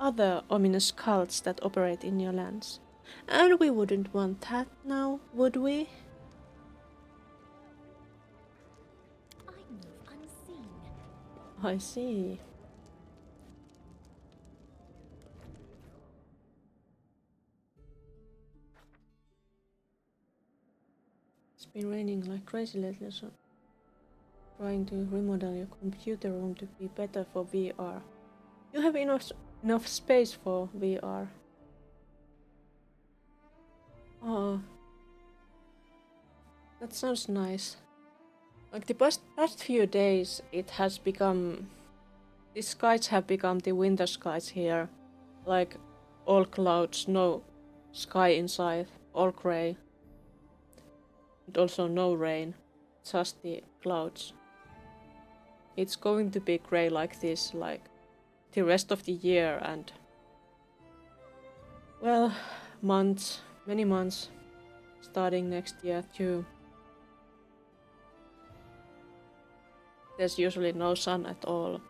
Speaker 1: other ominous cults that operate in your lands. And we wouldn't want that now, would we?
Speaker 2: I move unseen.
Speaker 1: I see. It's been raining like crazy lately, so trying to remodel your computer room to be better for VR. You have enough space for VR. Oh, that sounds nice. Like the past few days, it has become... The skies have become the winter skies here. Like, all clouds, no sky inside, all grey. And also no rain, just the clouds. It's going to be grey like this, like, the rest of the year and... Well, months, many months, starting next year too. There's usually no sun at all.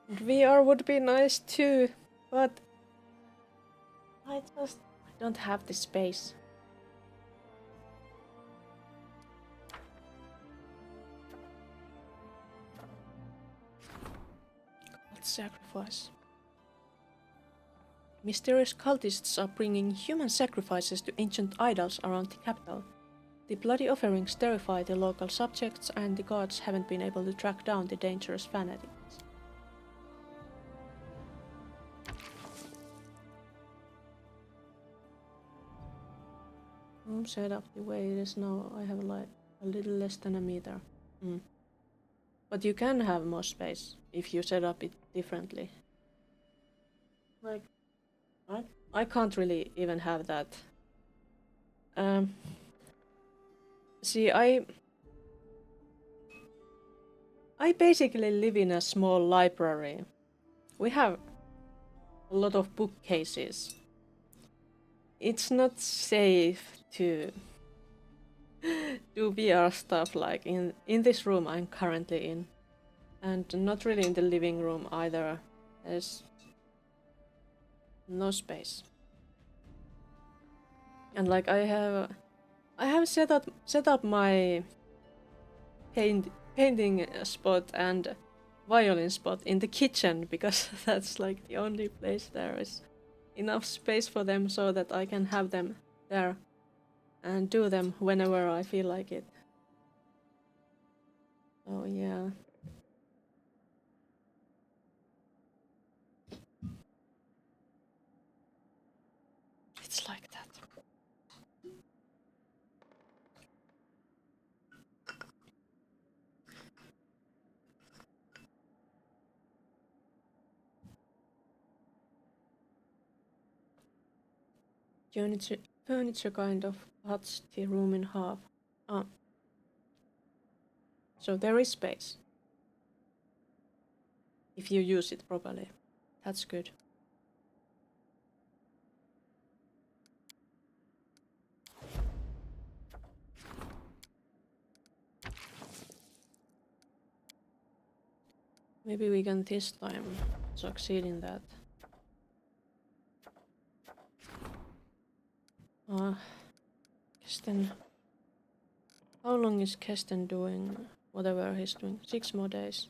Speaker 1: And VR would be nice too, but I don't have the space. sacrifice. Mysterious cultists are bringing human sacrifices to ancient idols around the capital. The bloody offerings terrify the local subjects, and the guards haven't been able to track down the dangerous fanatics. Room set up the way it is now. I have like a little less than a meter. But you can have more space if you set up it differently. Like, I can't really even have that. See, I basically live in a small library. We have a lot of bookcases. It's not safe to do VR stuff like in this room I'm currently in. And not really in the living room either. There's no space. And like I have set up my painting spot and violin spot in the kitchen because that's like the only place there is enough space for them so that I can have them there and do them whenever I feel like it. Oh yeah. It's like that. Furniture kind of cuts the room in half. Ah. So there is space. If you use it properly. That's good. Maybe we can this time succeed in that. Kesten. How long is Kesten doing whatever he's doing? 6 more days.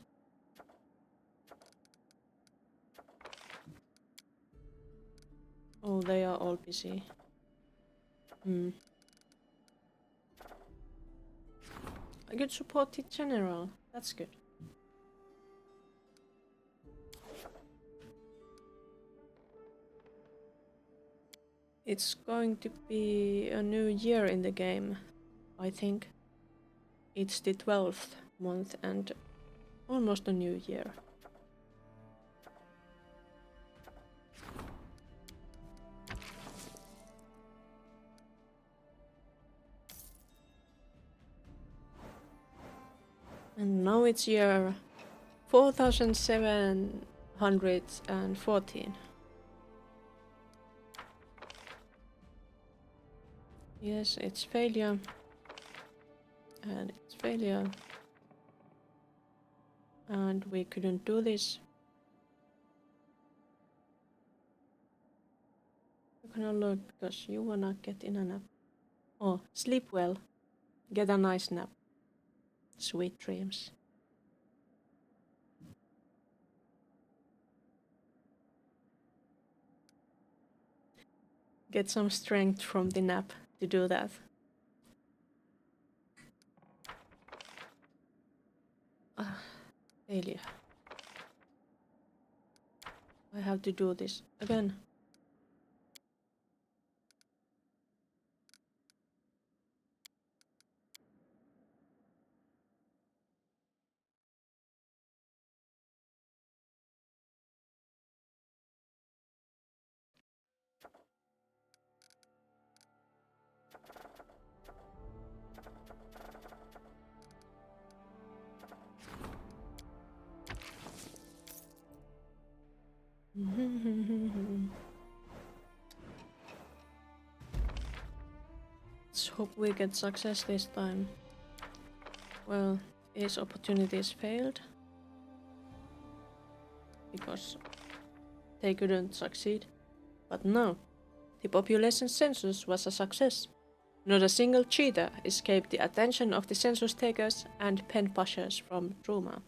Speaker 1: Oh, they are all busy. I could support the general. That's good. It's going to be a new year in the game, I think. It's the 12th month and almost a new year. And now it's year 4714. Yes, it's failure. And it's failure. And we couldn't do this. You cannot look because you wanna get in a nap. Oh, sleep well. Get a nice nap. Sweet dreams. Get some strength from the nap to do that. Failure. I have to do this again. Let's hope we get success this time. Well, his opportunities failed because they couldn't succeed. But no, the population census was a success. Not a single cheetah escaped the attention of the census takers and pen pushers from Truma.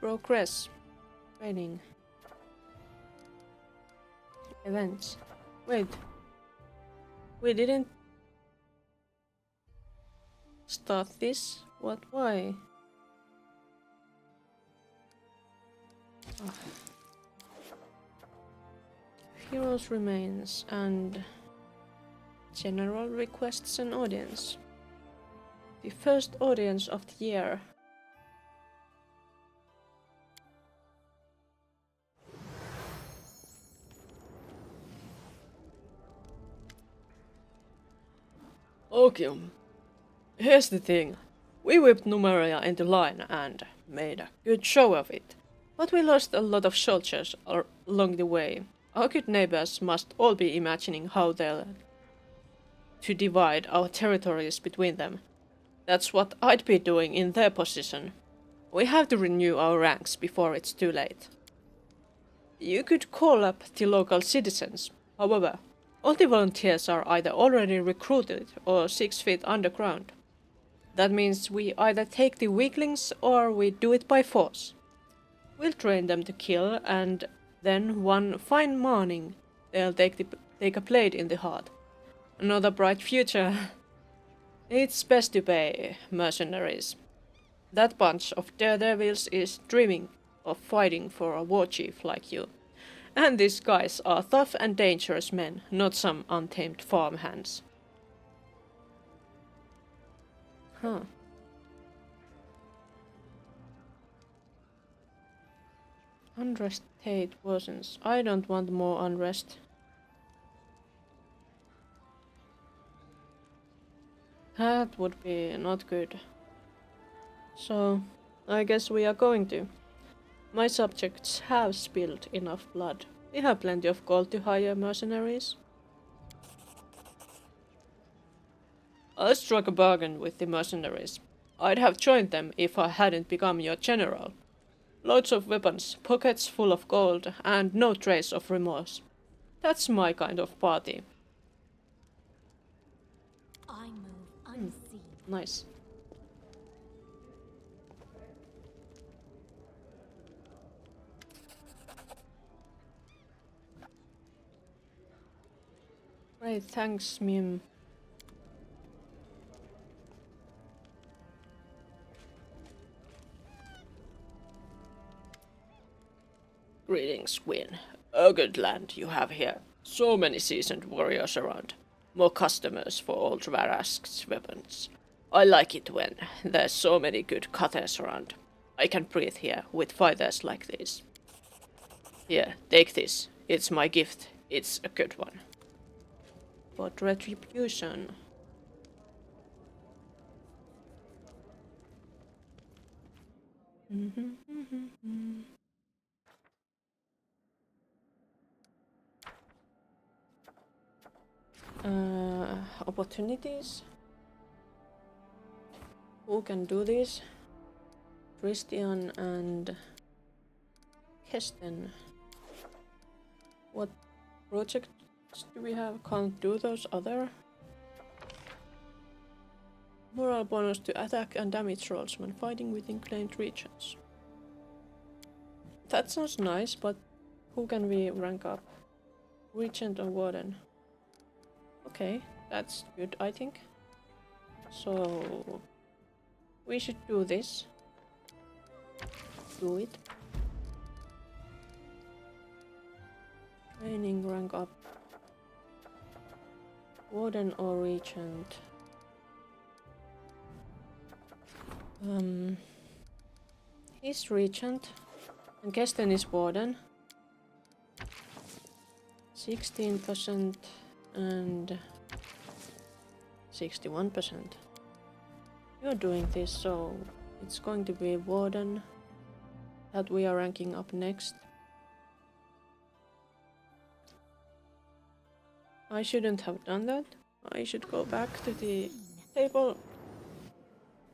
Speaker 1: Progress. Training. Events. Wait. We didn't start this? What? Why? Oh. Heroes remains and general requests an audience. The first audience of the year.
Speaker 3: Okay, here's the thing. We whipped Numeria into line and made a good show of it. But we lost a lot of soldiers along the way. Our good neighbors must all be imagining how they'll to divide our territories between them. That's what I'd be doing in their position. We have to renew our ranks before it's too late. You could call up the local citizens. However, all the volunteers are either already recruited or 6 feet underground. That means we either take the weaklings or we do it by force. We'll train them to kill, and then one fine morning they'll take a blade in the heart. Another bright future. It's best to pay mercenaries. That bunch of daredevils is dreaming of fighting for a war chief like you. And these guys are tough and dangerous men, not some untamed farmhands. Huh. Unrest hate worsens. I don't want more unrest. That would be not good. So, I guess we are going to. My subjects have spilled enough blood. We have plenty of gold to hire mercenaries. I struck a bargain with the mercenaries. I'd have joined them if I hadn't become your general. Loads of weapons, pockets full of gold, and no trace of remorse. That's my kind of party.
Speaker 2: I move unseen.
Speaker 1: Nice. Great, thanks, Mim.
Speaker 3: Greetings, Queen. A good land you have here. So many seasoned warriors around. More customers for old Varask's weapons. I like it when there's so many good cutters around. I can breathe here with fighters like this. Here, take this. It's my gift. It's a good one.
Speaker 1: But retribution. Opportunities. Who can do this? Christian and Kesten. What projects do we have? Can't do those other. Moral bonus to attack and damage rolls when fighting within claimed regions. That sounds nice, but who can we rank up? Regent or Warden? Okay, that's good, I think. So we should do this. Do it. Training rank up. Warden or Regent? He's Regent. And Kesten is Warden. 16% and 61%. You're doing this, so it's going to be Warden that we are ranking up next. I shouldn't have done that. I should go back to the table.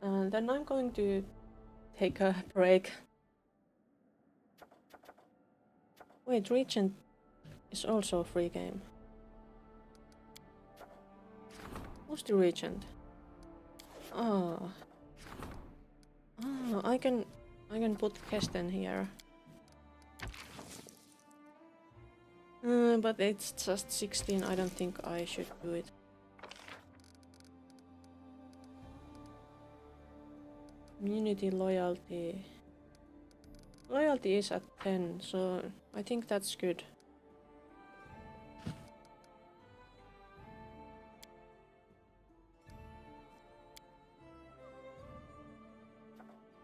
Speaker 1: And then I'm going to take a break. Wait, Regent is also a free game. Who's the Regent? I I can put Kesten here. But it's just 16. I don't think I should do it. Community loyalty. Loyalty is at 10, so I think that's good.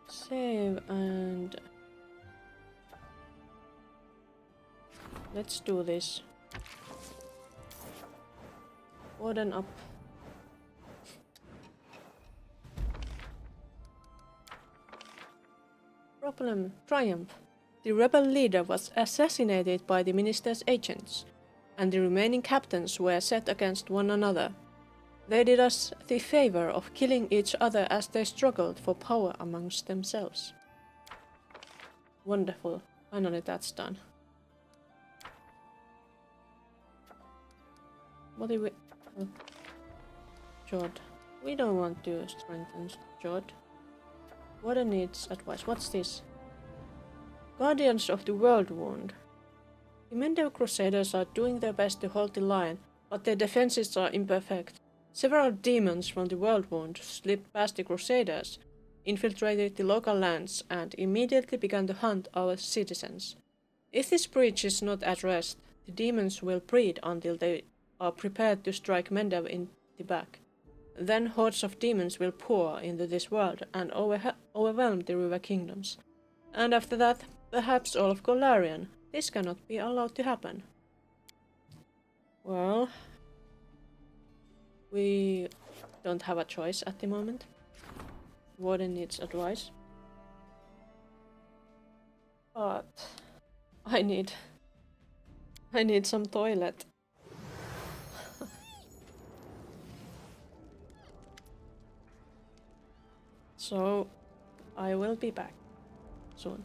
Speaker 1: Save and let's do this. Warden up. Problem. Triumph. The rebel leader was assassinated by the minister's agents, and the remaining captains were set against one another. They did us the favor of killing each other as they struggled for power amongst themselves. Wonderful. Finally that's done. What do we... Oh. Jod. We don't want to strengthen Jod. Warden needs advice. What's this? Guardians of the World Wound. The Mendel Crusaders are doing their best to hold the line, but their defenses are imperfect. Several demons from the World Wound slipped past the Crusaders, infiltrated the local lands, and immediately began to hunt our citizens. If this breach is not addressed, the demons will breed until they are prepared to strike Mendel in the back. Then hordes of demons will pour into this world and overwhelm the river kingdoms. And after that, perhaps all of Golarion. This cannot be allowed to happen. Well, we don't have a choice at the moment. Warden needs advice. But I need some toilet. So I will be back soon.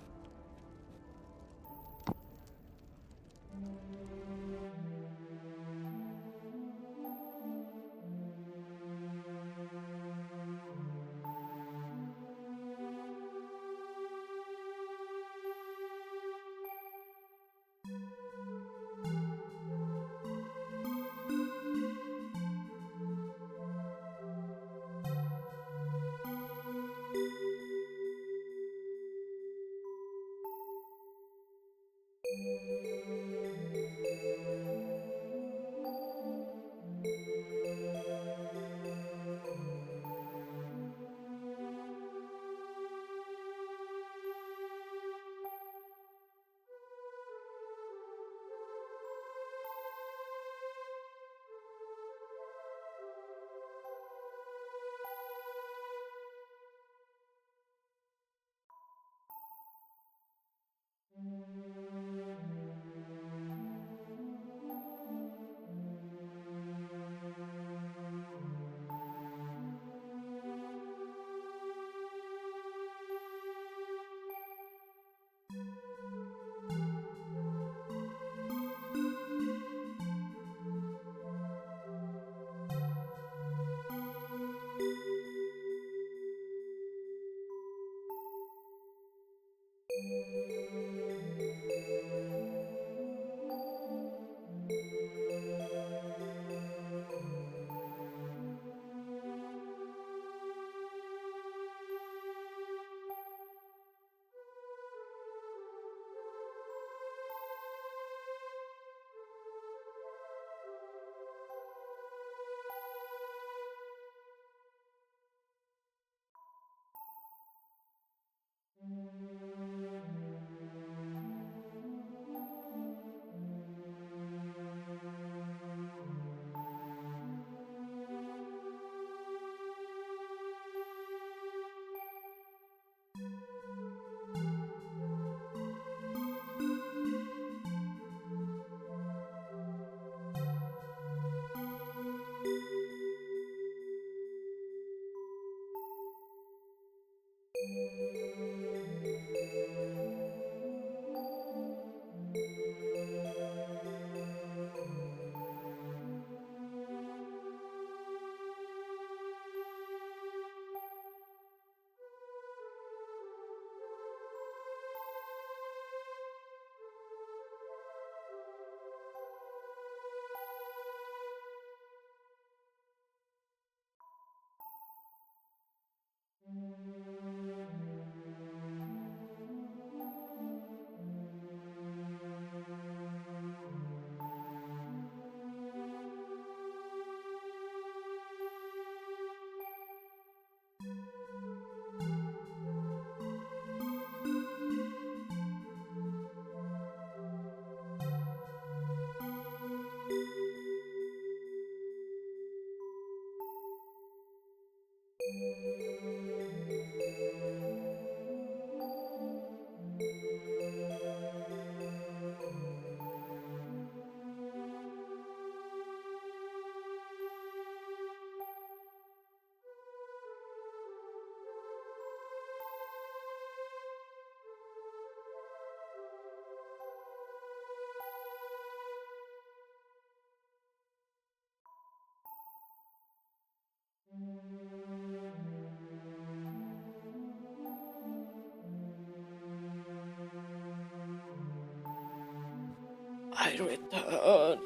Speaker 3: I return.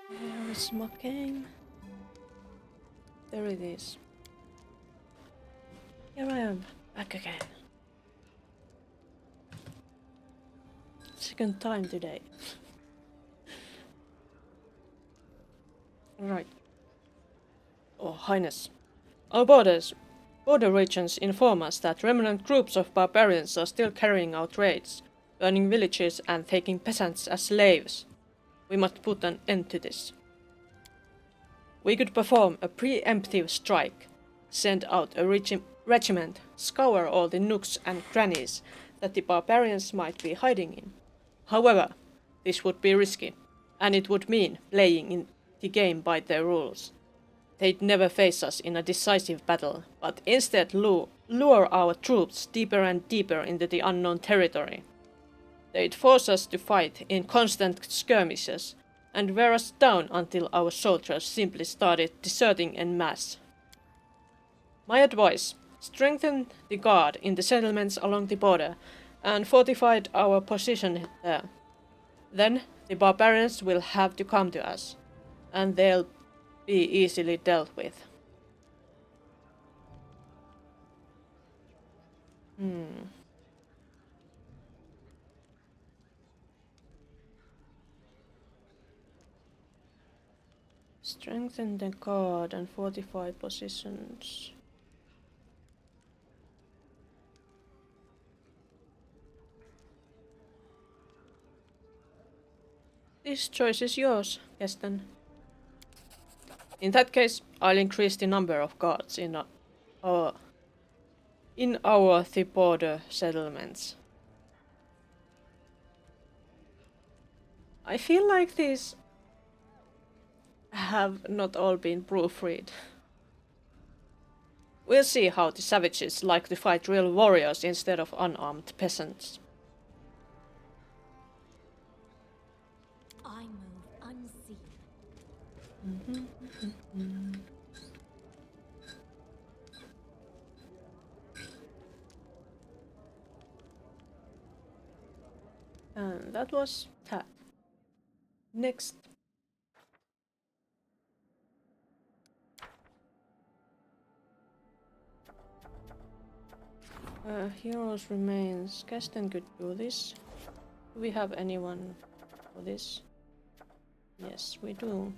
Speaker 1: Where is my game? There it is. Here I am, back again. Second time today. Right.
Speaker 3: Oh, Highness. Our border regions inform us that remnant groups of barbarians are still carrying out raids, burning villages and taking peasants as slaves. We must put an end to this. We could perform a preemptive strike, send out a regiment, scour all the nooks and crannies that the barbarians might be hiding in. However, this would be risky, and it would mean playing in the game by their rules. They'd never face us in a decisive battle, but instead lure our troops deeper and deeper into the unknown territory. They'd force us to fight in constant skirmishes, and wear us down until our soldiers simply started deserting en masse. My advice: strengthen the guard in the settlements along the border, and fortified our position there. Then the barbarians will have to come to us, and they'll be easily dealt with.
Speaker 1: Strengthen the guard and fortify positions. This choice is yours, Keston.
Speaker 3: In that case, I'll increase the number of guards in our the border settlements.
Speaker 1: I feel like these have not all been proofread.
Speaker 3: We'll see how the savages like to fight real warriors instead of unarmed peasants.
Speaker 2: I move unseen.
Speaker 1: And that was that. Next. Heroes remains. Keston could do this. Do we have anyone for this? Yes, we do.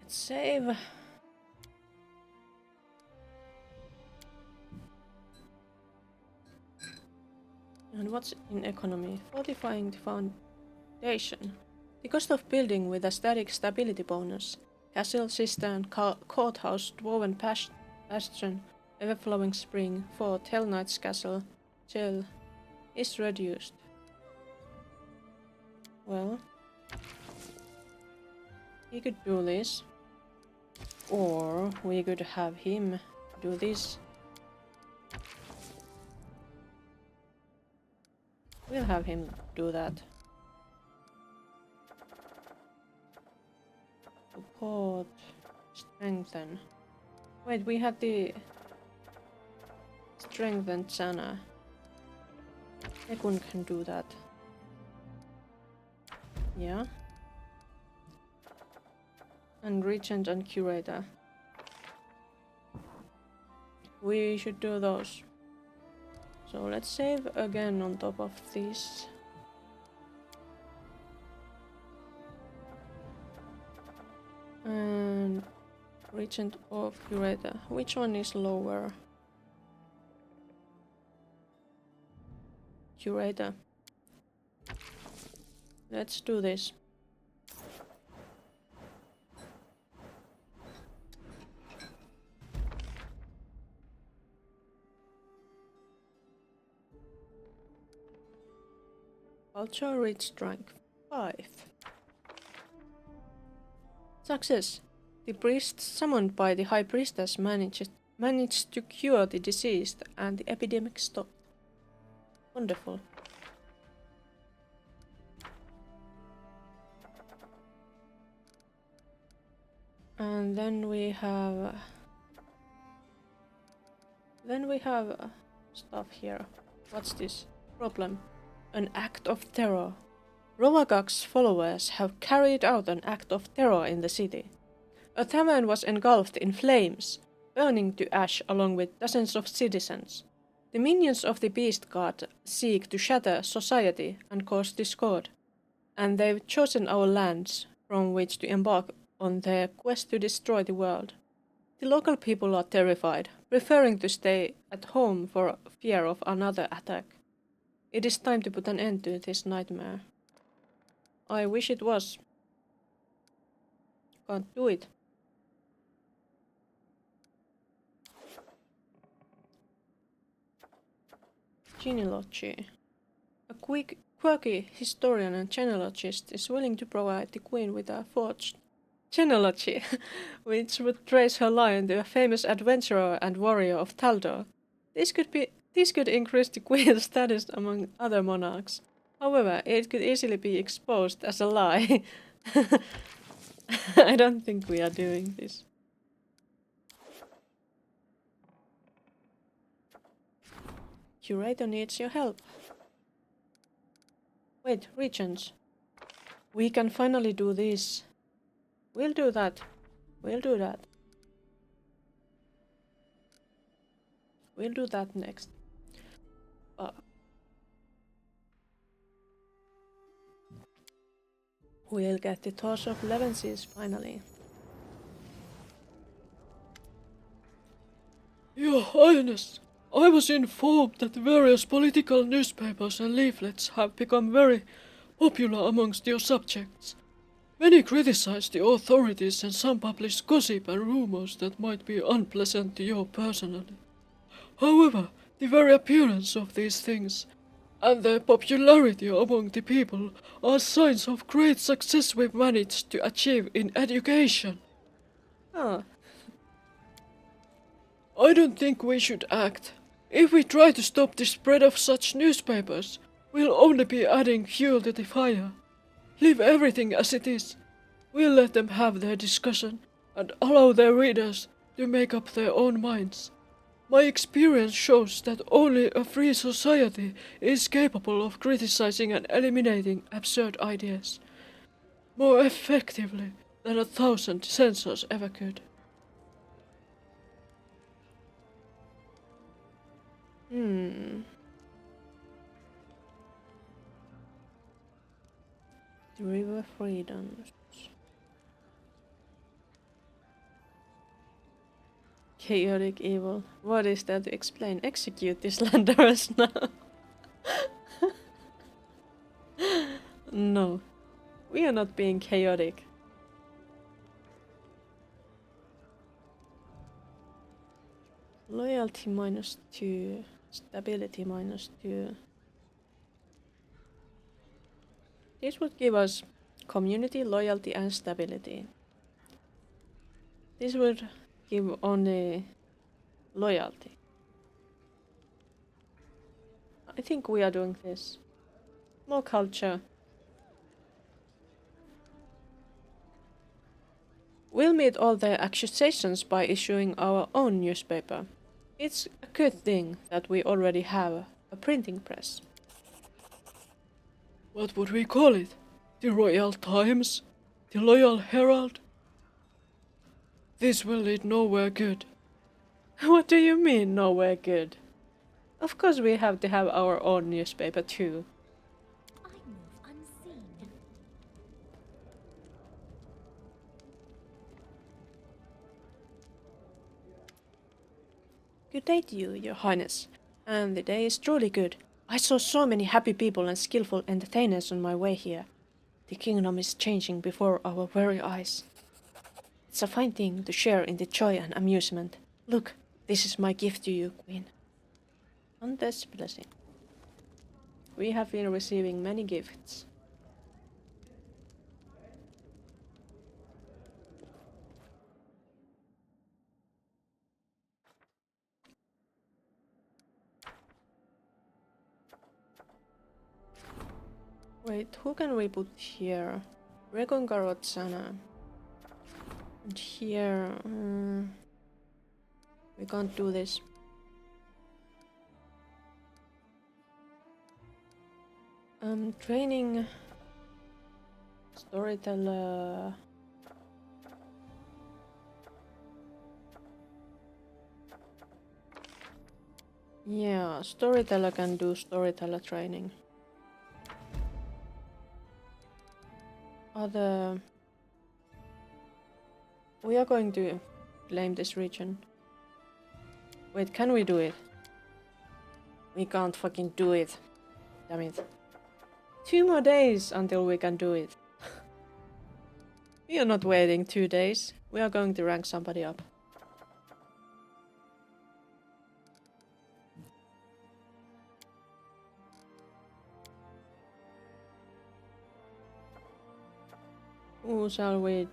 Speaker 1: Let's save. And what's in economy? Fortifying the foundation. The cost of building with a static stability bonus. Castle, cistern, courthouse, dwarven bastion, ever-flowing spring, fort, Hell Knight's castle, jail is reduced. Well, he could do this. Or we could have him do this. We'll have him do that. Support, strengthen. Wait, we have the strengthened Sana. Ekun can do that. Yeah. And regent and curator. We should do those. So let's save again on top of this. And regent or curator. Which one is lower? Curator. Let's do this. Culture reach strength 5. Success! The priest summoned by the High Priestess managed to cure the deceased and the epidemic stopped. Wonderful. And then we have stuff here. What's this? Problem. An act of terror. Rovagak's followers have carried out an act of terror in the city. A tavern was engulfed in flames, burning to ash along with dozens of citizens. The minions of the Beast God seek to shatter society and cause discord, and they've chosen our lands from which to embark on their quest to destroy the world. The local people are terrified, preferring to stay at home for fear of another attack. It is time to put an end to this nightmare. I wish it was. Can't do it. Genealogy. A quirky historian and genealogist is willing to provide the queen with a forged genealogy, which would trace her line to a famous adventurer and warrior of Taldor. This could increase the queen's status among other monarchs. However, it could easily be exposed as a lie. I don't think we are doing this. Curator needs your help. Wait, regents. We can finally do this. We'll do that. We'll do that. We'll do that next. We'll get the toss of Levenses finally.
Speaker 3: Your Highness, I was informed that various political newspapers and leaflets have become very popular amongst your subjects. Many criticize the authorities and some publish gossip and rumors that might be unpleasant to you personally. However, the very appearance of these things and their popularity among the people are signs of great success we've managed to achieve in education.
Speaker 1: Oh,
Speaker 3: I don't think we should act. If we try to stop the spread of such newspapers, we'll only be adding fuel to the fire. Leave everything as it is. We'll let them have their discussion and allow their readers to make up their own minds. My experience shows that only a free society is capable of criticizing and eliminating absurd ideas more effectively than 1,000 censors ever could.
Speaker 1: The River Freedoms. Chaotic evil. What is there to explain? Execute these slanderers now. No. We are not being chaotic. Loyalty -2. Stability -2. This would give us community, loyalty and stability. This would give only loyalty. I think we are doing this. More culture. We'll meet all their accusations by issuing our own newspaper. It's a good thing that we already have a printing press.
Speaker 3: What would we call it? The Royal Times? The Loyal Herald? This will lead nowhere good.
Speaker 1: What do you mean, nowhere good? Of course we have to have our own newspaper too.
Speaker 2: I move unseen.
Speaker 1: Good day to you, your highness. And the day is truly good. I saw so many happy people and skillful entertainers on my way here. The kingdom is changing before our very eyes. It's a fine thing to share in the joy and amusement. Look, this is my gift to you, Queen. Antes blessing. We have been receiving many gifts. Wait, who can we put here? Regongarotsana. And here... we can't do this.
Speaker 3: Training storyteller. Yeah, storyteller can do storyteller training. Other. We are going to claim this region. Wait, can we do it? We can't fucking do it. Damn it. 2 more days until we can do it. We are not waiting 2 days. We are going to rank somebody up. Who shall we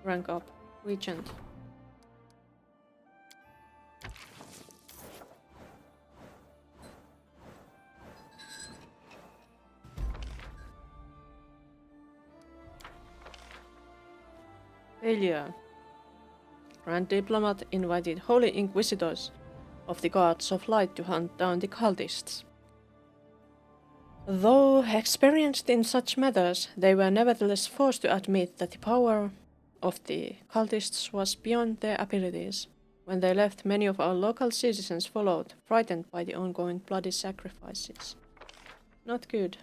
Speaker 3: rank up? Regent. Failure. Grand Diplomat invited Holy Inquisitors of the Guards of Light to hunt down the cultists. Though experienced in such matters, they were nevertheless forced to admit that the power of the cultists was beyond their abilities. When they left, many of our local citizens followed, frightened by the ongoing bloody sacrifices. Not good.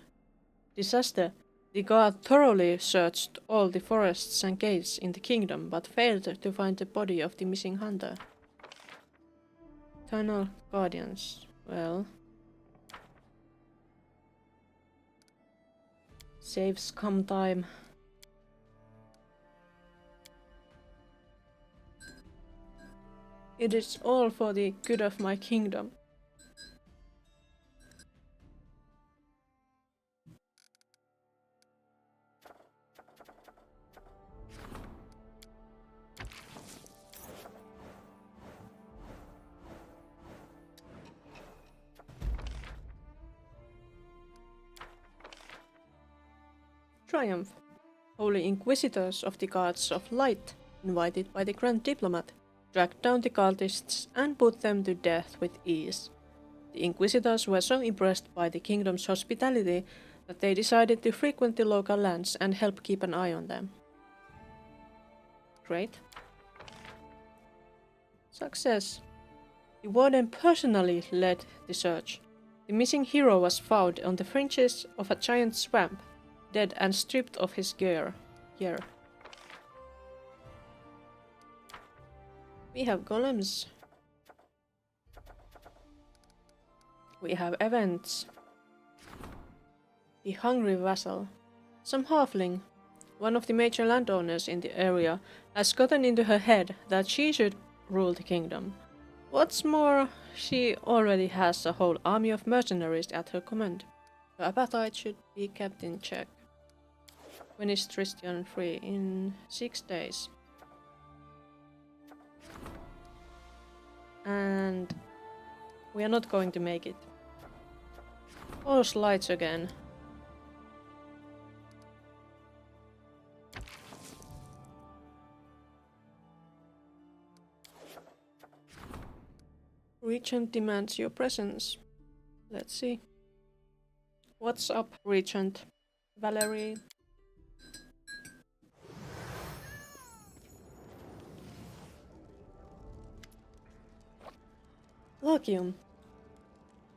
Speaker 3: Disaster. The guard thoroughly searched all the forests and caves in the kingdom, but failed to find the body of the missing hunter. Eternal Guardians. Well... saves come time. It is all for the good of my kingdom. Triumph. Holy Inquisitors of the Guards of Light, invited by the Grand Diplomat, tracked down the cultists and put them to death with ease. The Inquisitors were so impressed by the kingdom's hospitality that they decided to frequent the local lands and help keep an eye on them. Great. Success. The warden personally led the search. The missing hero was found on the fringes of a giant swamp, dead and stripped of his gear. We have golems. We have events. The Hungry Vassal. Some halfling, one of the major landowners in the area, has gotten into her head that she should rule the kingdom. What's more, she already has a whole army of mercenaries at her command. Her appetite should be kept in check. When is Tristian free? In 6 days. And we are not going to make it. All slides again. Regent demands your presence. Let's see. What's up, Regent? Valerie? Logium.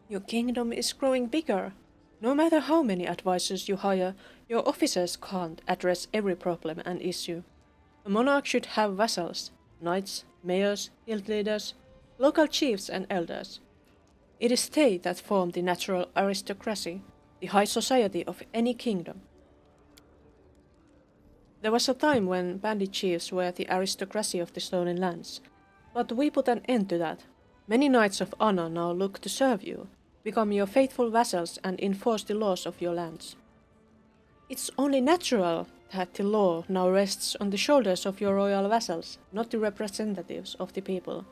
Speaker 3: Your kingdom is growing bigger. No matter how many advisors you hire, your officers can't address every problem and issue. A monarch should have vassals, knights, mayors, guild leaders, local chiefs and elders. It is they that form the natural aristocracy, the high society of any kingdom. There was a time when bandit chiefs were the aristocracy of the Stolen Lands, but we put an end to that. Many knights of honor now look to serve you, become your faithful vassals and enforce the laws of your lands. It's only natural that the law now rests on the shoulders of your royal vassals, not the representatives of the people.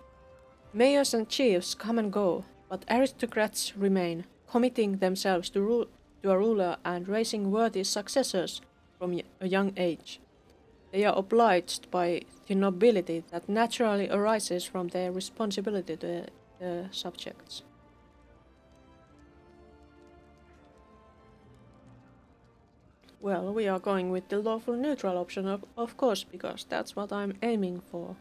Speaker 3: Mayors and chiefs come and go, but aristocrats remain, committing themselves to a ruler and raising worthy successors from a young age. They are obliged by the nobility that naturally arises from their responsibility to their subjects.
Speaker 1: Well, we are going with the lawful neutral option, of course, because that's what I'm aiming for.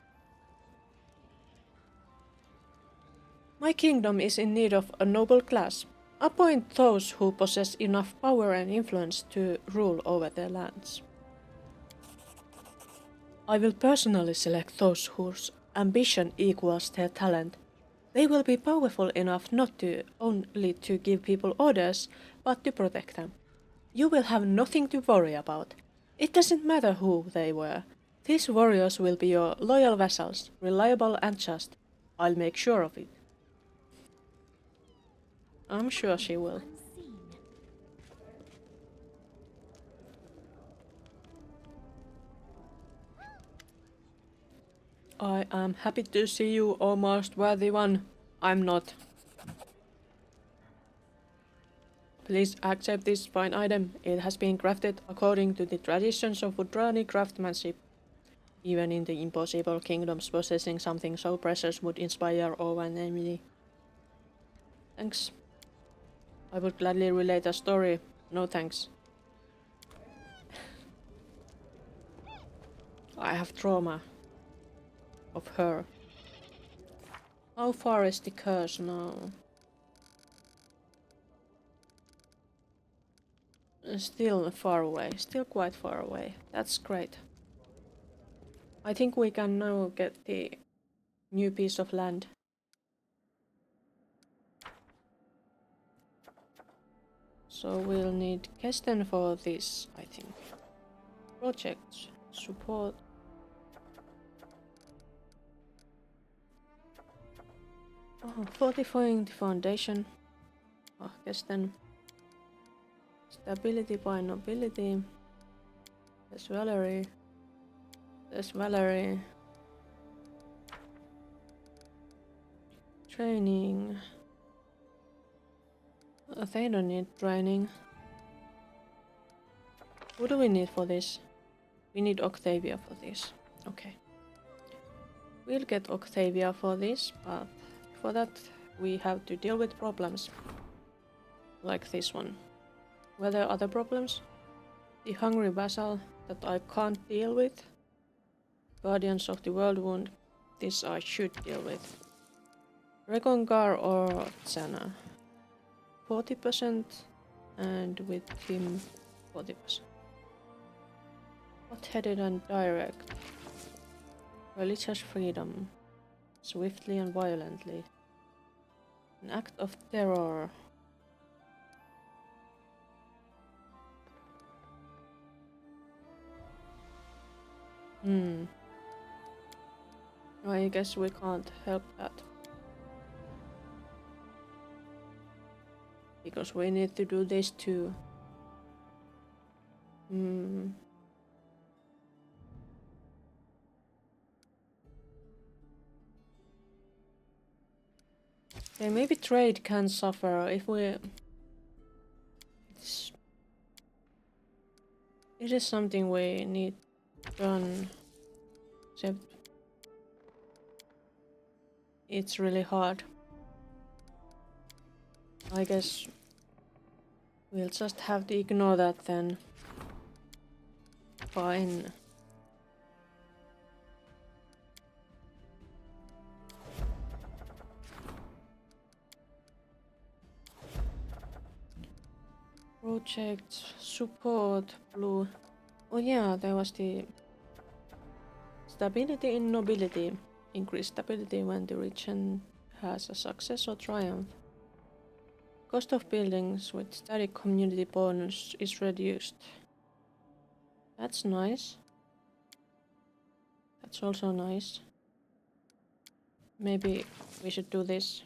Speaker 1: My kingdom is in need of a noble class. Appoint those who possess enough power and influence to rule over their lands. I will personally select those whose ambition equals their talent. They will be powerful enough not to only to give people orders, but to protect them. You will have nothing to worry about. It doesn't matter who they were. These warriors will be your loyal vassals, reliable and just. I'll make sure of it. I'm sure she will.
Speaker 2: Unseen.
Speaker 1: I am happy to see you, O most worthy one. I'm not. Please accept this fine item. It has been crafted according to the traditions of Udrani craftsmanship. Even in the impossible kingdoms, possessing something so precious would inspire awe and envy. Thanks. I would gladly relate a story. No thanks. I have trauma of her. How far is the curse now? Still far away. Still quite far away. That's great. I think we can now get the new piece of land. So we'll need Kesten for this, I think. Projects, support. Oh, fortifying the foundation. Oh, Kesten. Stability by nobility. There's Valerie. There's Valerie. Training. They don't need training. Who do we need for this? We need Octavia for this. Okay. We'll get Octavia for this, but for that we have to deal with problems. Like this one. Were there other problems? The hungry vassal that I can't deal with. Guardians of the World Wound. This I should deal with. Recongar or Tsana? 40% and with him 40%. Hot-headed and direct. Religious freedom. Swiftly and violently. An act of terror. I guess we can't help that. Because we need to do this too. Okay, maybe trade can suffer if we... It is something we need done. Except... It's really hard. I guess... We'll just have to ignore that then. Fine. Project, support, blue. Oh yeah, there was the stability in nobility. Increase stability when the region has a success or triumph. Cost of buildings with static community bonus is reduced. That's nice. That's also nice. Maybe we should do this.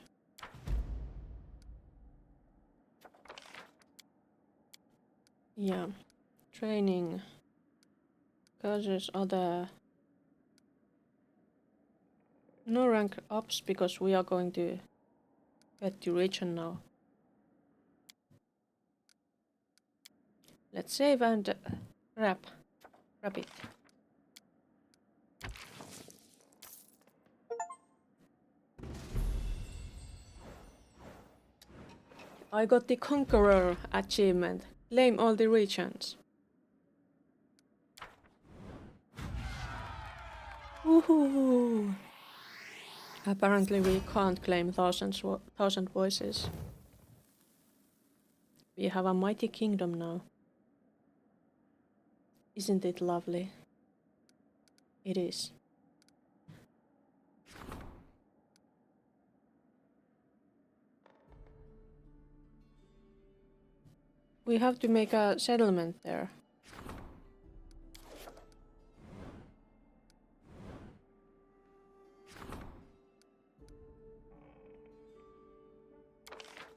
Speaker 1: Yeah. Training. Cursors are there. No rank ups because we are going to get the region now. Let's save and wrap it. I got the Conqueror achievement. Claim all the regions. Woohoo! Apparently we can't claim thousand voices. We have a mighty kingdom now. Isn't it lovely? It is. We have to make a settlement there.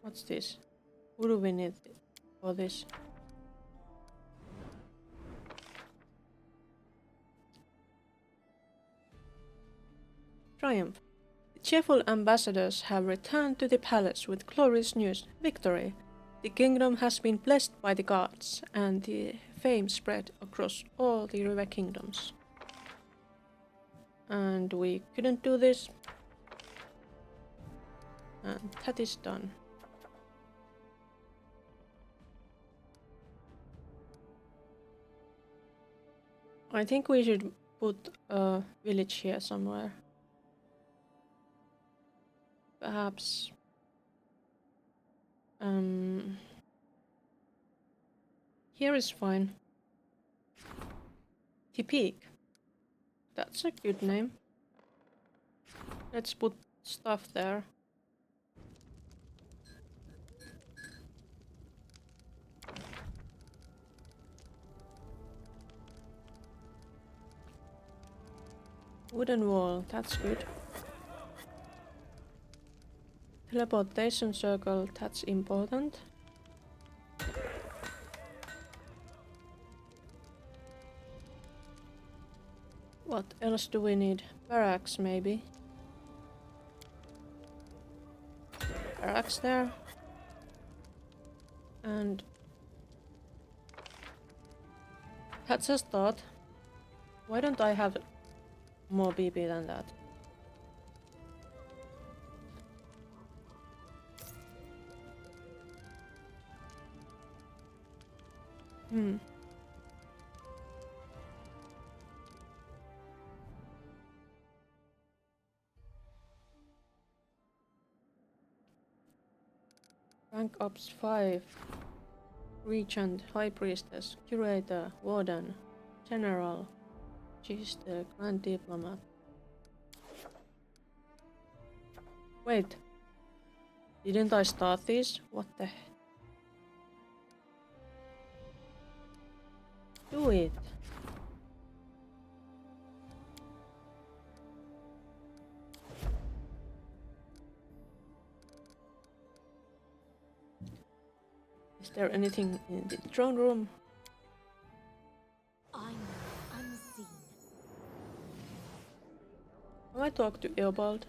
Speaker 1: What's this? Who do we need for this? Triumph. The cheerful ambassadors have returned to the palace with glorious news. Victory! The kingdom has been blessed by the gods, and the fame spread across all the river kingdoms. And we couldn't do this. And that is done. I think we should put a village here somewhere. Perhaps here is fine. The Peak. That's a good name. Let's put stuff there. Wooden wall, that's good. Teleportation circle, that's important. What else do we need? Barracks, maybe. Barracks there. And that's a start. Why don't I have more BP than that? Rank ups 5. Regent, High Priestess, Curator, Warden, General, Magister, Grand Diplomat. Wait. Didn't I start these? What the? Do it. Is there anything in the throne room?
Speaker 2: I move unseen.
Speaker 1: Have I talked to Eobald?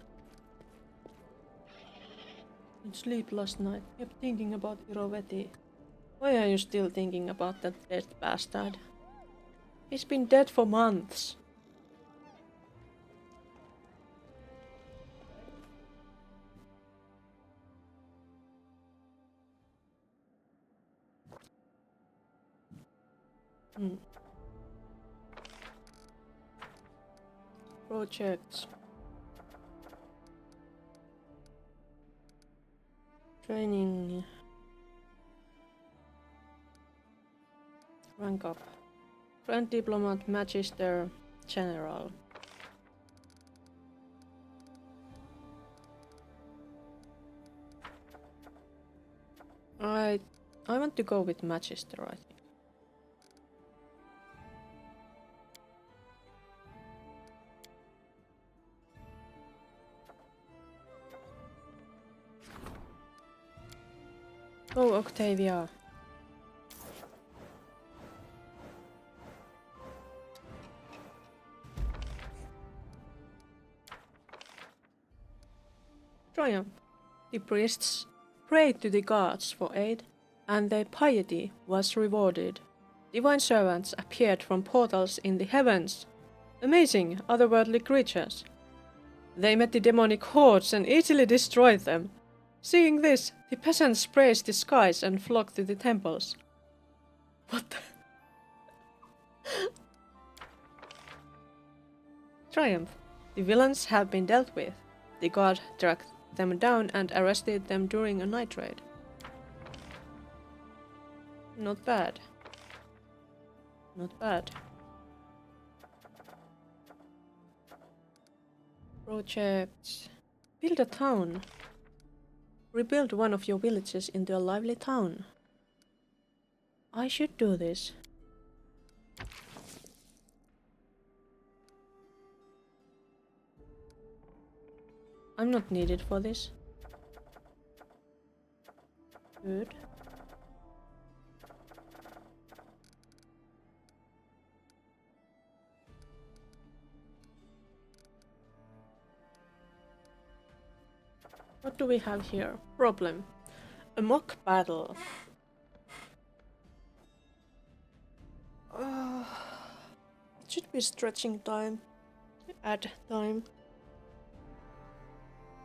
Speaker 1: Didn't sleep last night. Kept thinking about Iroveti. Why are you still thinking about that dead bastard? He's been dead for months. Projects. Training. Rank up. Grand Diplomat, Magister, General. I want to go with Magister, I think. Oh, Octavia. Triumph. The priests prayed to the gods for aid, and their piety was rewarded. Divine servants appeared from portals in the heavens. Amazing otherworldly creatures. They met the demonic hordes and easily destroyed them. Seeing this, the peasants praised the skies and flocked to the temples. What the?
Speaker 3: triumph. The villains have been dealt with. The guard tracked them down and arrested them during a night raid. Not bad. Not bad. Project. Build a town. Rebuild one of your villages into a lively town. I should do this. I'm not needed for this. Good. What do we have here? Problem. A mock battle. It should be stretching time. Add time.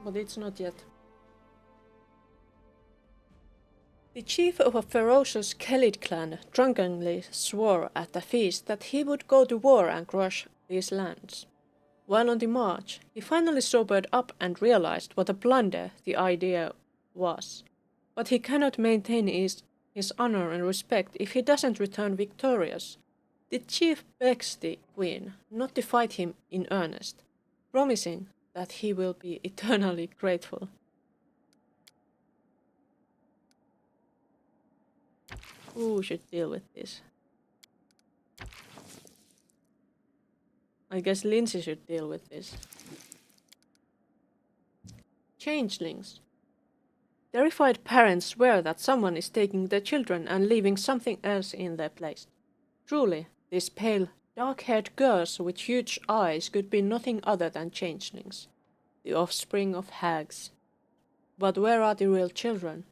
Speaker 3: But it's not yet. The chief of a ferocious Kelid clan drunkenly swore at the feast that he would go to war and crush these lands. While on the march, he finally sobered up and realized what a blunder the idea was. But he cannot maintain his honor and respect if he doesn't return victorious. The chief begs the queen not to fight him in earnest, promising that he will be eternally grateful. Who should deal with this? I guess Lindsay should deal with this. Changelings. Terrified parents swear that someone is taking their children and leaving something else in their place. Truly, these pale, dark-haired girls with huge eyes could be nothing other than changelings, the offspring of hags. But where are the real children?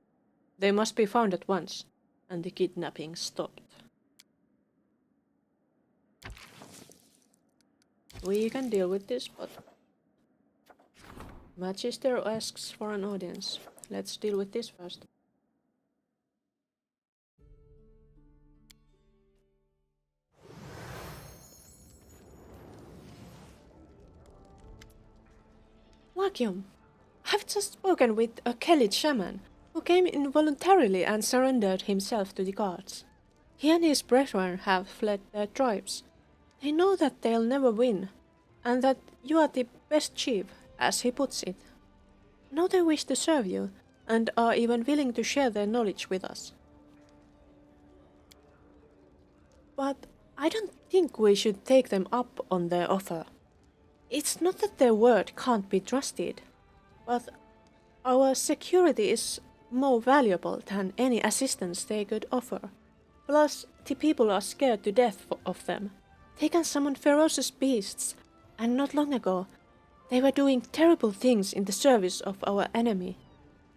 Speaker 3: They must be found at once, and the kidnapping stopped. We can deal with this, but Magister asks for an audience. Let's deal with this first. Lakium, I've just spoken with a Kelid shaman who came involuntarily and surrendered himself to the guards. He and his brethren have fled their tribes. They know that they'll never win, and that you are the best chief, as he puts it. Now they wish to serve you, and are even willing to share their knowledge with us. But I don't think we should take them up on their offer. It's not that their word can't be trusted, but our security is more valuable than any assistance they could offer. Plus, the people are scared to death of them. They can summon ferocious beasts, and not long ago, they were doing terrible things in the service of our enemy.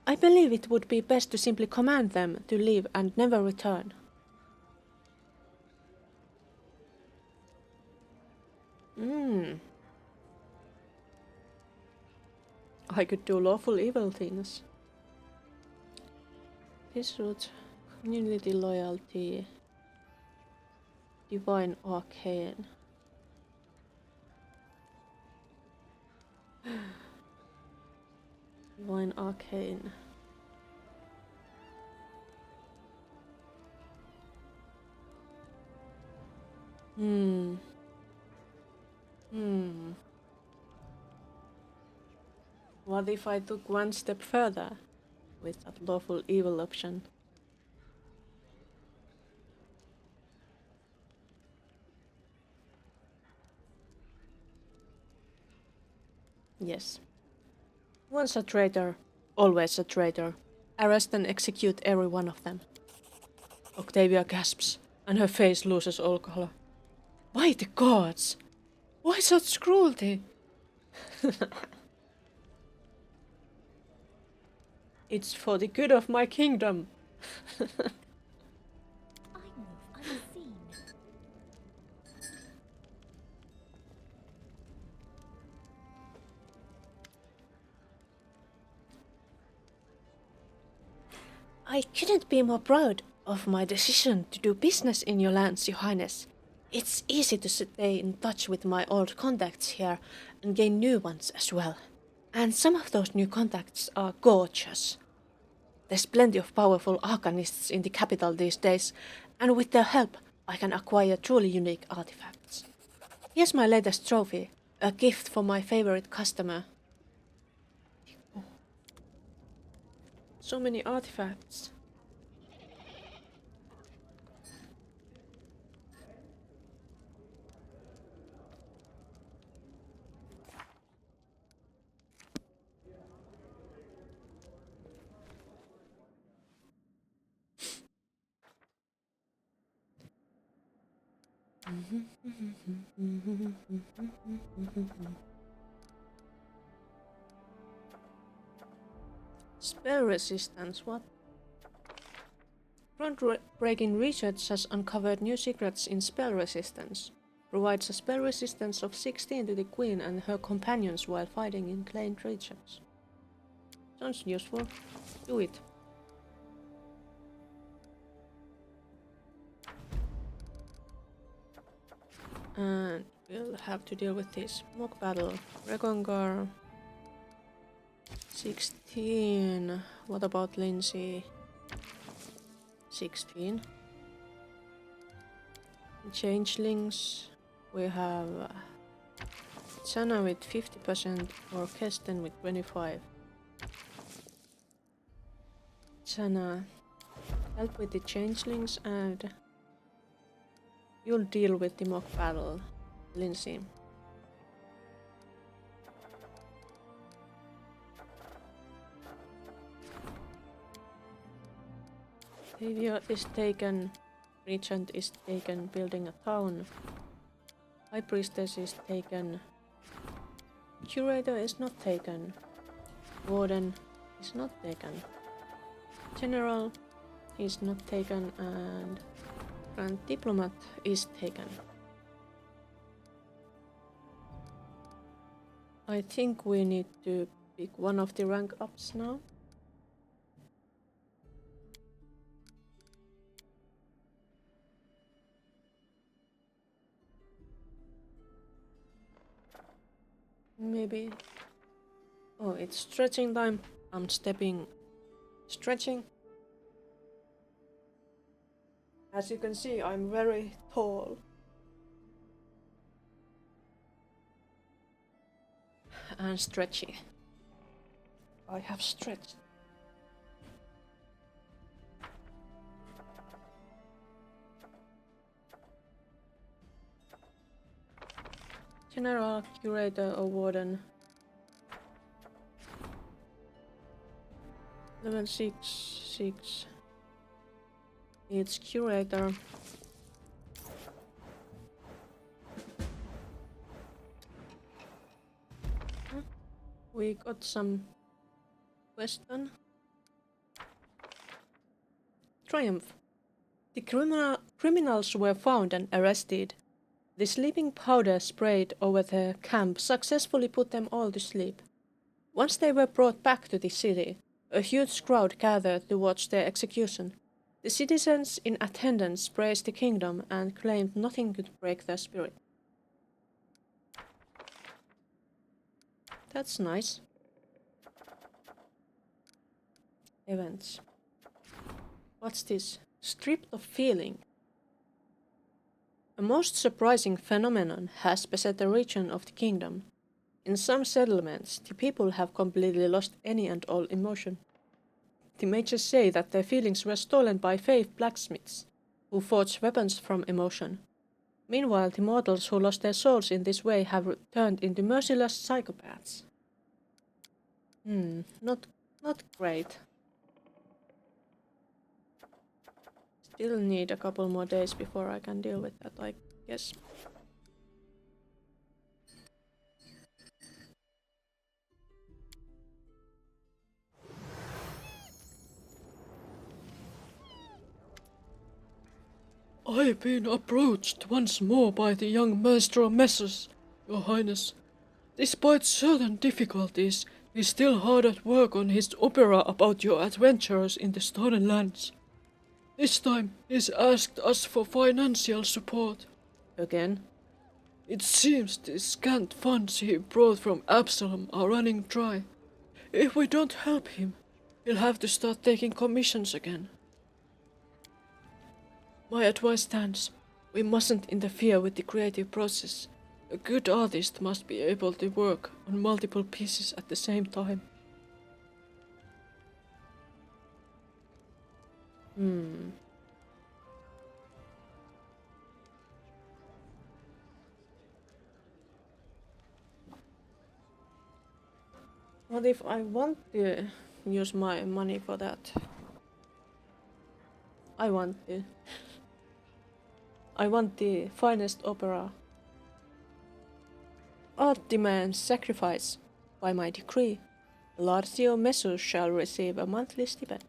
Speaker 3: I believe it would be best to simply command them to leave and never return. I could do lawful evil things. This route, community loyalty, divine arcane. Divine arcane. What if I took one step further with that lawful evil option? Yes. Once a traitor, always a traitor. Arrest and execute every one of them. Octavia gasps, and her face loses all color. By the gods! Why such cruelty? It's for the good of my kingdom.
Speaker 2: I move unseen.
Speaker 1: I couldn't be more proud of my decision to do business in your lands, Your Highness. It's easy to stay in touch with my old contacts here and gain new ones as well. And some of those new contacts are gorgeous. There's plenty of powerful arcanists in the capital these days, and with their help, I can acquire truly unique artifacts. Here's my latest trophy, a gift for my favorite customer. So many artifacts. Spell resistance, what? Groundbreaking research has uncovered new secrets in spell resistance. Provides a spell resistance of 16 to the Queen and her companions while fighting in claimed regions. Sounds useful. Do it. And we'll have to deal with this. Mock battle. Recongar. 16. What about Lindsay? 16. Changelings. We have Sana with 50% or Kesten with 25. Sana, help with the changelings and you'll deal with the mock battle, Lindsay. Savior is taken, Regent is taken, building a town. High Priestess is taken. Curator is not taken. Warden is not taken. General is not taken and Grand Diplomat is taken. I think we need to pick one of the rank ups now. Maybe. Oh, it's stretching time. I'm stretching. As you can see, I'm very tall. And stretchy. I have stretched. General, Curator or Warden. Level 6. It's Curator. We got some question. Triumph. The criminals were found and arrested. The sleeping powder sprayed over the camp successfully put them all to sleep. Once they were brought back to the city, a huge crowd gathered to watch their execution. The citizens in attendance praised the kingdom and claimed nothing could break their spirit. That's nice. Events. What's this? Stripped of feeling. A most surprising phenomenon has beset the region of the kingdom. In some settlements, the people have completely lost any and all emotion. The mages say that their feelings were stolen by fake blacksmiths, who forged weapons from emotion. Meanwhile, the mortals who lost their souls in this way have turned into merciless psychopaths. Not great. Still need a couple more days before I can deal with that, I guess.
Speaker 3: I've been approached once more by the young minstrel Messrs, Your Highness. Despite certain difficulties, he's still hard at work on his opera about your adventures in the Stolen Lands. This time, he's asked us for financial support.
Speaker 1: Again?
Speaker 3: It seems the scant funds he brought from Absalom are running dry. If we don't help him, he'll have to start taking commissions again. My advice stands. We mustn't interfere with the creative process. A good artist must be able to work on multiple pieces at the same time.
Speaker 1: What if I want to use my money for that? I want to. I want the finest opera. Art demands sacrifice. By my decree, Larcio Messus shall receive a monthly stipend.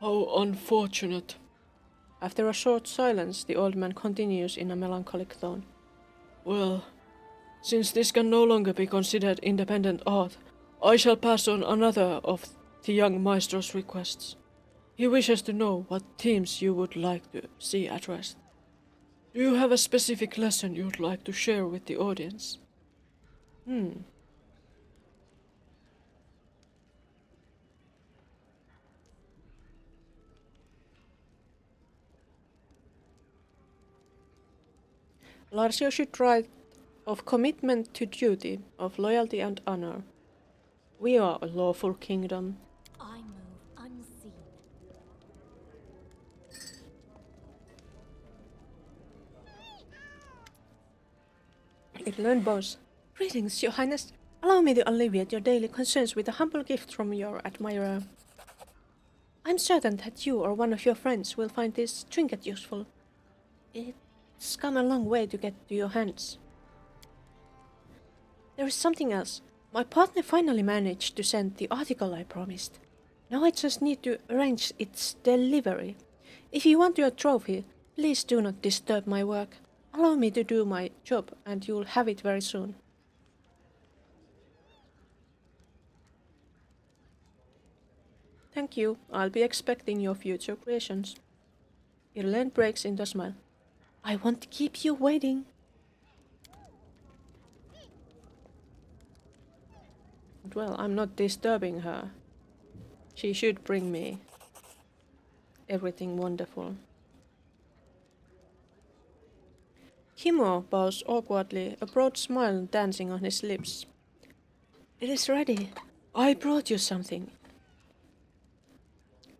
Speaker 3: How unfortunate.
Speaker 1: After a short silence, the old man continues in a melancholic tone.
Speaker 3: Well, since this can no longer be considered independent art, I shall pass on another of the young maestro's requests. He wishes to know what themes you would like to see addressed. Do you have a specific lesson you'd like to share with the audience?
Speaker 1: Larcio should write of commitment to duty, of loyalty and honor. We are a lawful kingdom.
Speaker 2: I move unseen.
Speaker 1: Irland bows. Greetings, your highness. Allow me to alleviate your daily concerns with a humble gift from your admirer. I'm certain that you or one of your friends will find this trinket useful. It's come a long way to get to your hands. There is something else. My partner finally managed to send the article I promised. Now I just need to arrange its delivery. If you want your trophy, please do not disturb my work. Allow me to do my job and you'll have it very soon. Thank you. I'll be expecting your future creations. Irlene breaks into a smile. I won't keep you waiting. Well, I'm not disturbing her. She should bring me everything wonderful. Kimo bows awkwardly, a broad smile dancing on his lips. It is ready. I brought you something.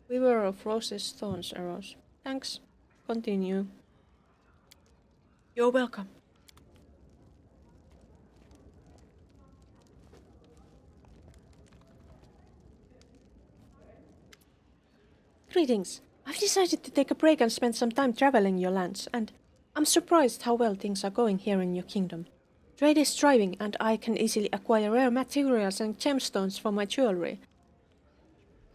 Speaker 1: Weaver of Roses, Thorns, Arrows. Thanks. Continue. You're welcome. Greetings. I've decided to take a break and spend some time traveling your lands, and I'm surprised how well things are going here in your kingdom. Trade is thriving, and I can easily acquire rare materials and gemstones for my jewelry.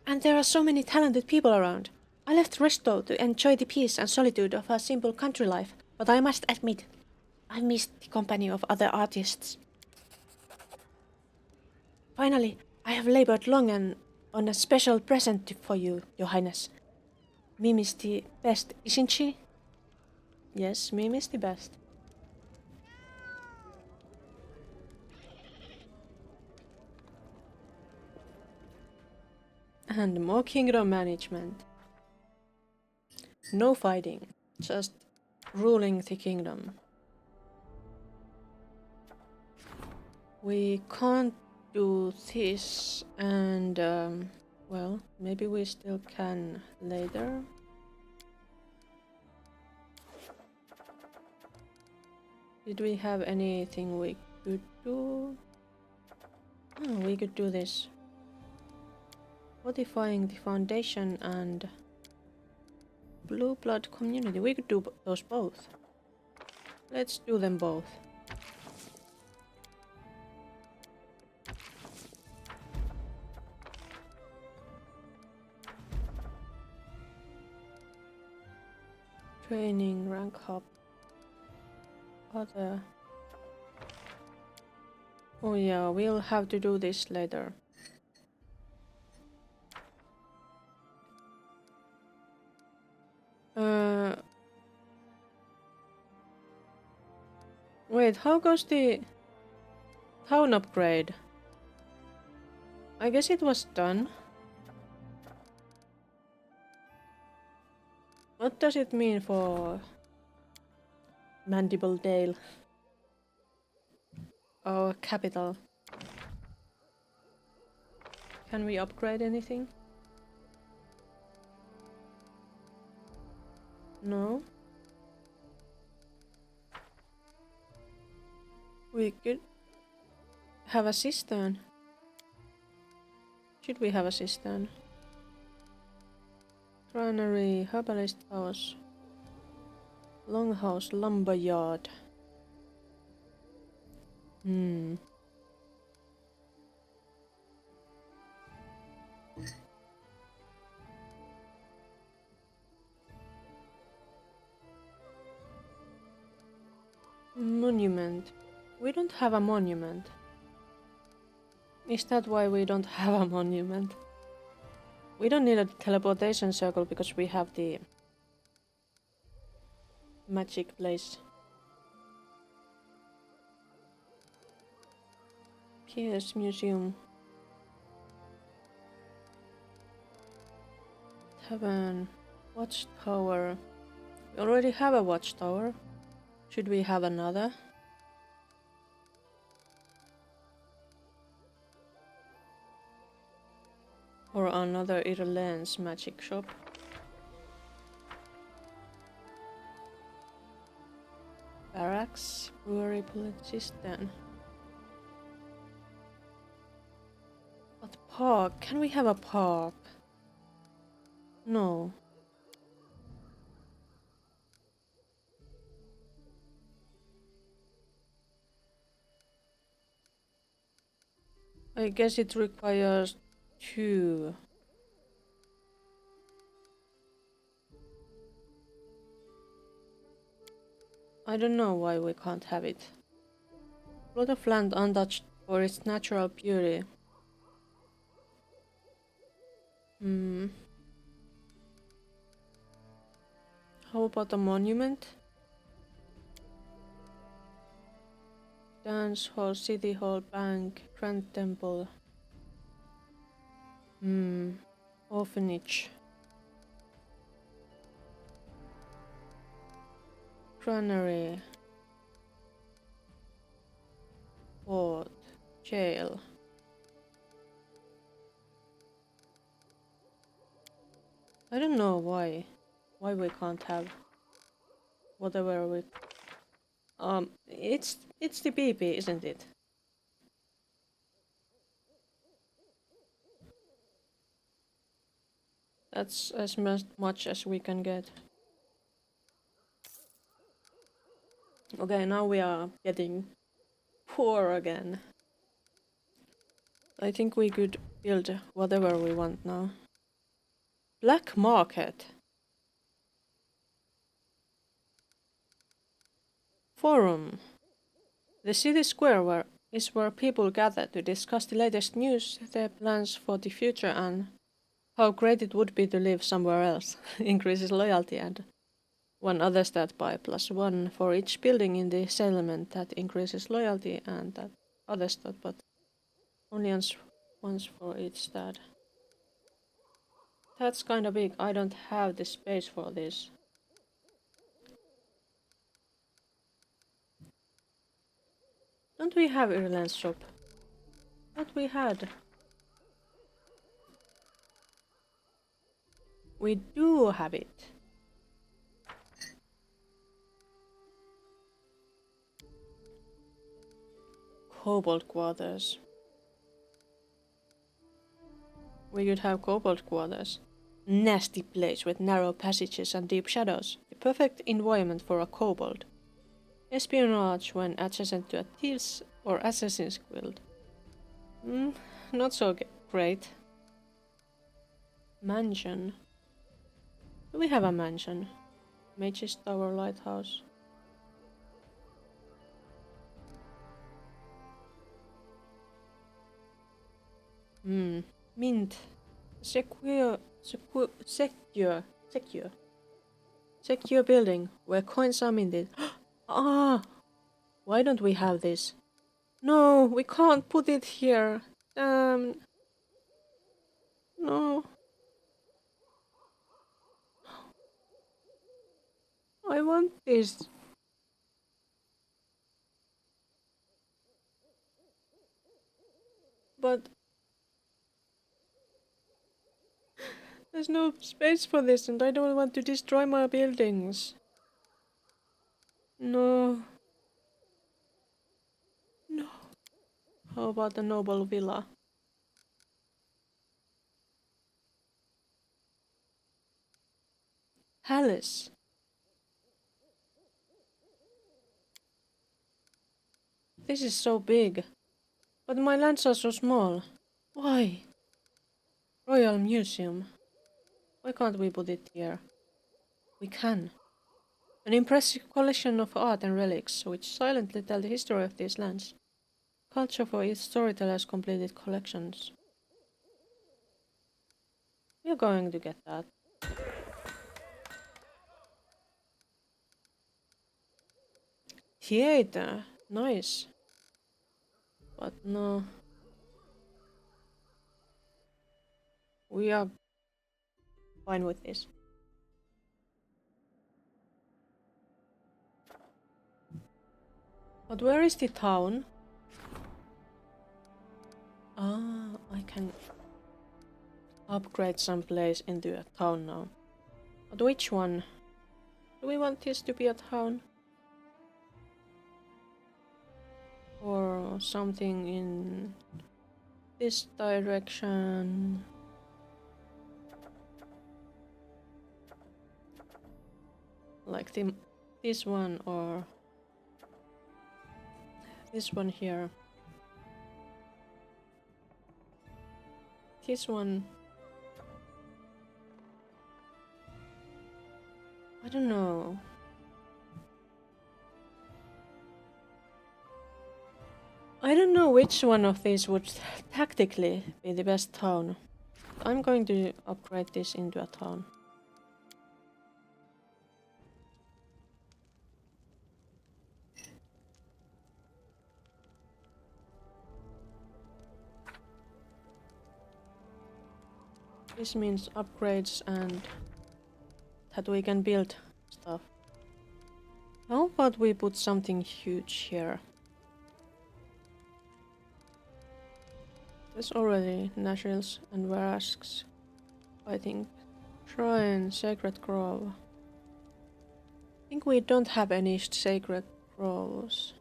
Speaker 1: And there are so many talented people around. I left Resto to enjoy the peace and solitude of a simple country life, but I must admit, I missed the company of other artists. Finally, I have labored long and on a special present for you, Your Highness. Mim is the best, isn't she? Yes, Mim is the best. And more kingdom management. No fighting, just ruling the kingdom. We can't do this, and well, maybe we still can later. Did we have anything we could do? Oh, we could do this. Fortifying the foundation and Blue Blood Community. We could do those both. Let's do them both. Training, rank up. Other. Oh yeah, we'll have to do this later.
Speaker 3: Wait, how goes the town upgrade? I guess it was done. What does it mean for Mandible Dale? Our capital. Can we upgrade anything? No. We could have a cistern. Should we have a cistern? Granary, herbalist house, longhouse, lumber yard. Monument. We don't have a monument. Is that why we don't have a monument? We don't need a teleportation circle because we have the magic place. Here's museum. Tavern. Watchtower. We already have a watchtower. Should we have another? Or another Irlands magic shop? Barracks, brewery, bullet cistern. But park? Can we have a park? No. I guess it requires 2. I don't know why we can't have it. Plot of land untouched for its natural beauty. How about a monument? Dance hall, city hall, bank, grand temple. Orphanage. Granary. Port. Jail. I don't know why we can't have whatever we... it's the PP, isn't it? That's as much as we can get. Okay, now we are getting poor again. I think we could build whatever we want now. Black market. Forum. The city square is where people gather to discuss the latest news, their plans for the future, and how great it would be to live somewhere else. Increases loyalty and one other stat by +1 for each building in the settlement that increases loyalty, and that other stat, but only once for each stat. That's kinda big. I don't have the space for this. Don't we have Ireland's shop? What we had? We do have it. Kobold quarters. We could have kobold quarters. Nasty place with narrow passages and deep shadows. The perfect environment for a kobold. Espionage when adjacent to a thieves or assassin's guild. Not so great. Mansion. Do we have a mansion? Mage's Tower Lighthouse. Mint. Secure building where coins are minted. Ah!
Speaker 1: Why don't we have this? No, we can't put it here. Damn. No. I want this. But there's no space for this and I don't want to destroy my buildings. No. No. How about the noble villa? Palace. This is so big. But my lands are so small. Why? Royal Museum. Why can't we put it here? We can. An impressive collection of art and relics, which silently tell the history of these lands. Culture for its storytellers completed collections. We're going to get that. Theater. Nice. But no. We are fine with this. But where is the town? Ah, I can upgrade some place into a town now. But which one? Do we want this to be a town? Or something in this direction? Like this one or this one here. This one. I don't know. I don't know which one of these would tactically be the best town. I'm going to upgrade this into a town. This means upgrades and that we can build stuff. How about we put something huge here? There's already Nashils and Varasks, I think. Shrine, Sacred Grove. I think we don't have any sacred groves.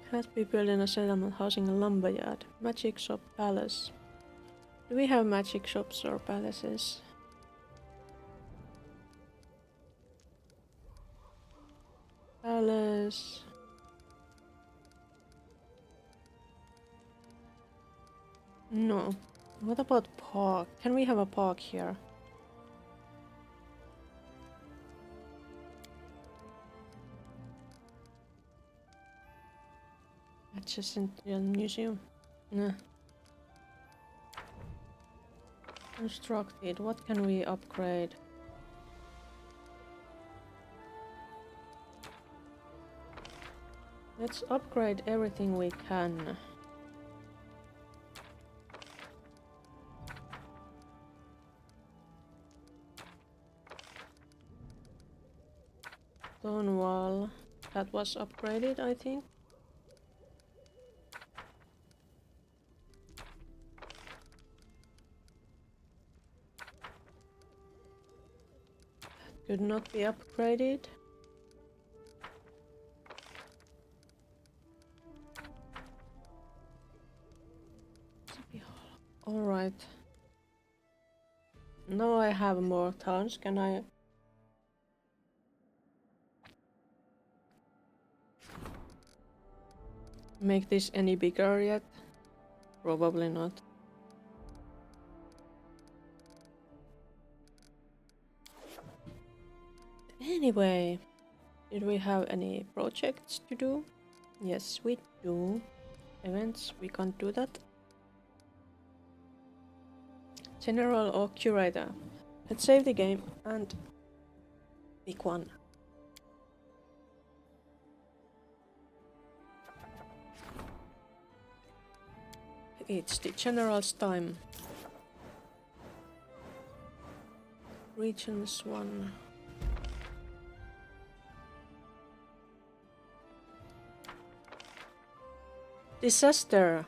Speaker 1: Cannot be built in a settlement housing a lumberyard. Magic shop palace. Do we have magic shops or palaces? Palace. No. What about park? Can we have a park here? Adjacent to a museum? Nah. Constructed. What can we upgrade? Let's upgrade everything we can. Stone wall. That was upgraded, I think. Could not be upgraded. Alright. Now I have more towns. Can I... make this any bigger yet? Probably not. Anyway, did we have any projects to do? Yes, we do. Events, we can't do that. General or curator. Let's save the game and pick one. It's the general's time. Regions 1. Disaster!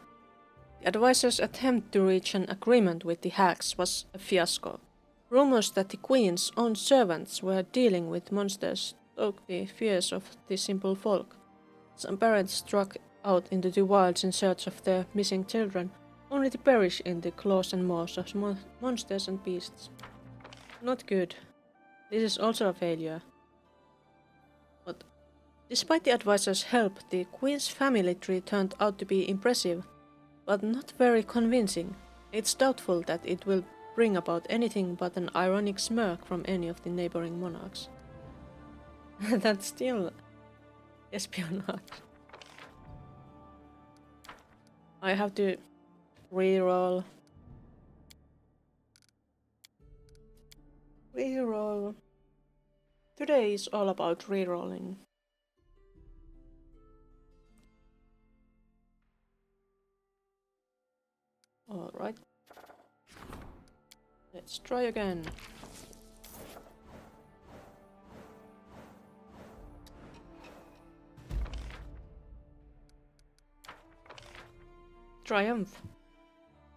Speaker 1: The advisor's attempt to reach an agreement with the hags was a fiasco. Rumors that the queen's own servants were dealing with monsters stoked the fears of the simple folk. Some parents struck out into the wilds in search of their missing children, only to perish in the claws and maws of monsters and beasts. Not good. This is also a failure. But despite the advisor's help, the queen's family tree turned out to be impressive, but not very convincing. It's doubtful that it will bring about anything but an ironic smirk from any of the neighboring monarchs. That's still espionage. I have to reroll. Reroll. Today is all about rerolling. Alright. Let's try again. Triumph.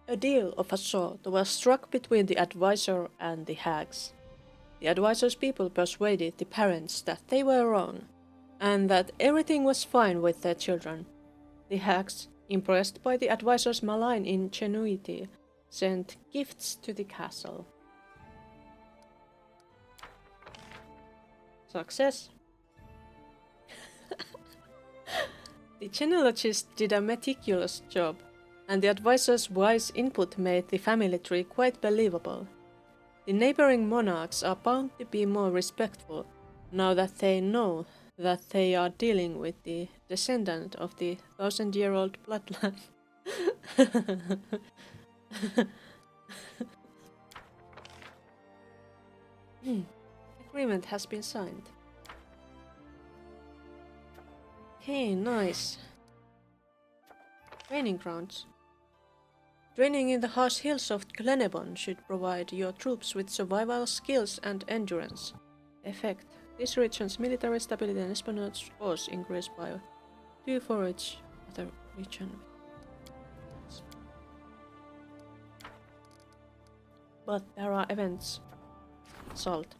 Speaker 1: A deal of a sort was struck between the advisor and the hags. The advisor's people persuaded the parents that they were wrong, and that everything was fine with their children. The hags, impressed by the advisor's malign ingenuity, sent gifts to the castle. Success! The genealogist did a meticulous job, and the advisor's wise input made the family tree quite believable. The neighboring monarchs are bound to be more respectful now that they know that they are dealing with the descendant of the 1,000-year-old bloodline. Agreement has been signed. Okay, nice. Training grounds. Training in the harsh hills of Glenebon should provide your troops with survival skills and endurance. Effect. This region's military stability and espionage scores increase by 2 for each other region. But there are events. Salt.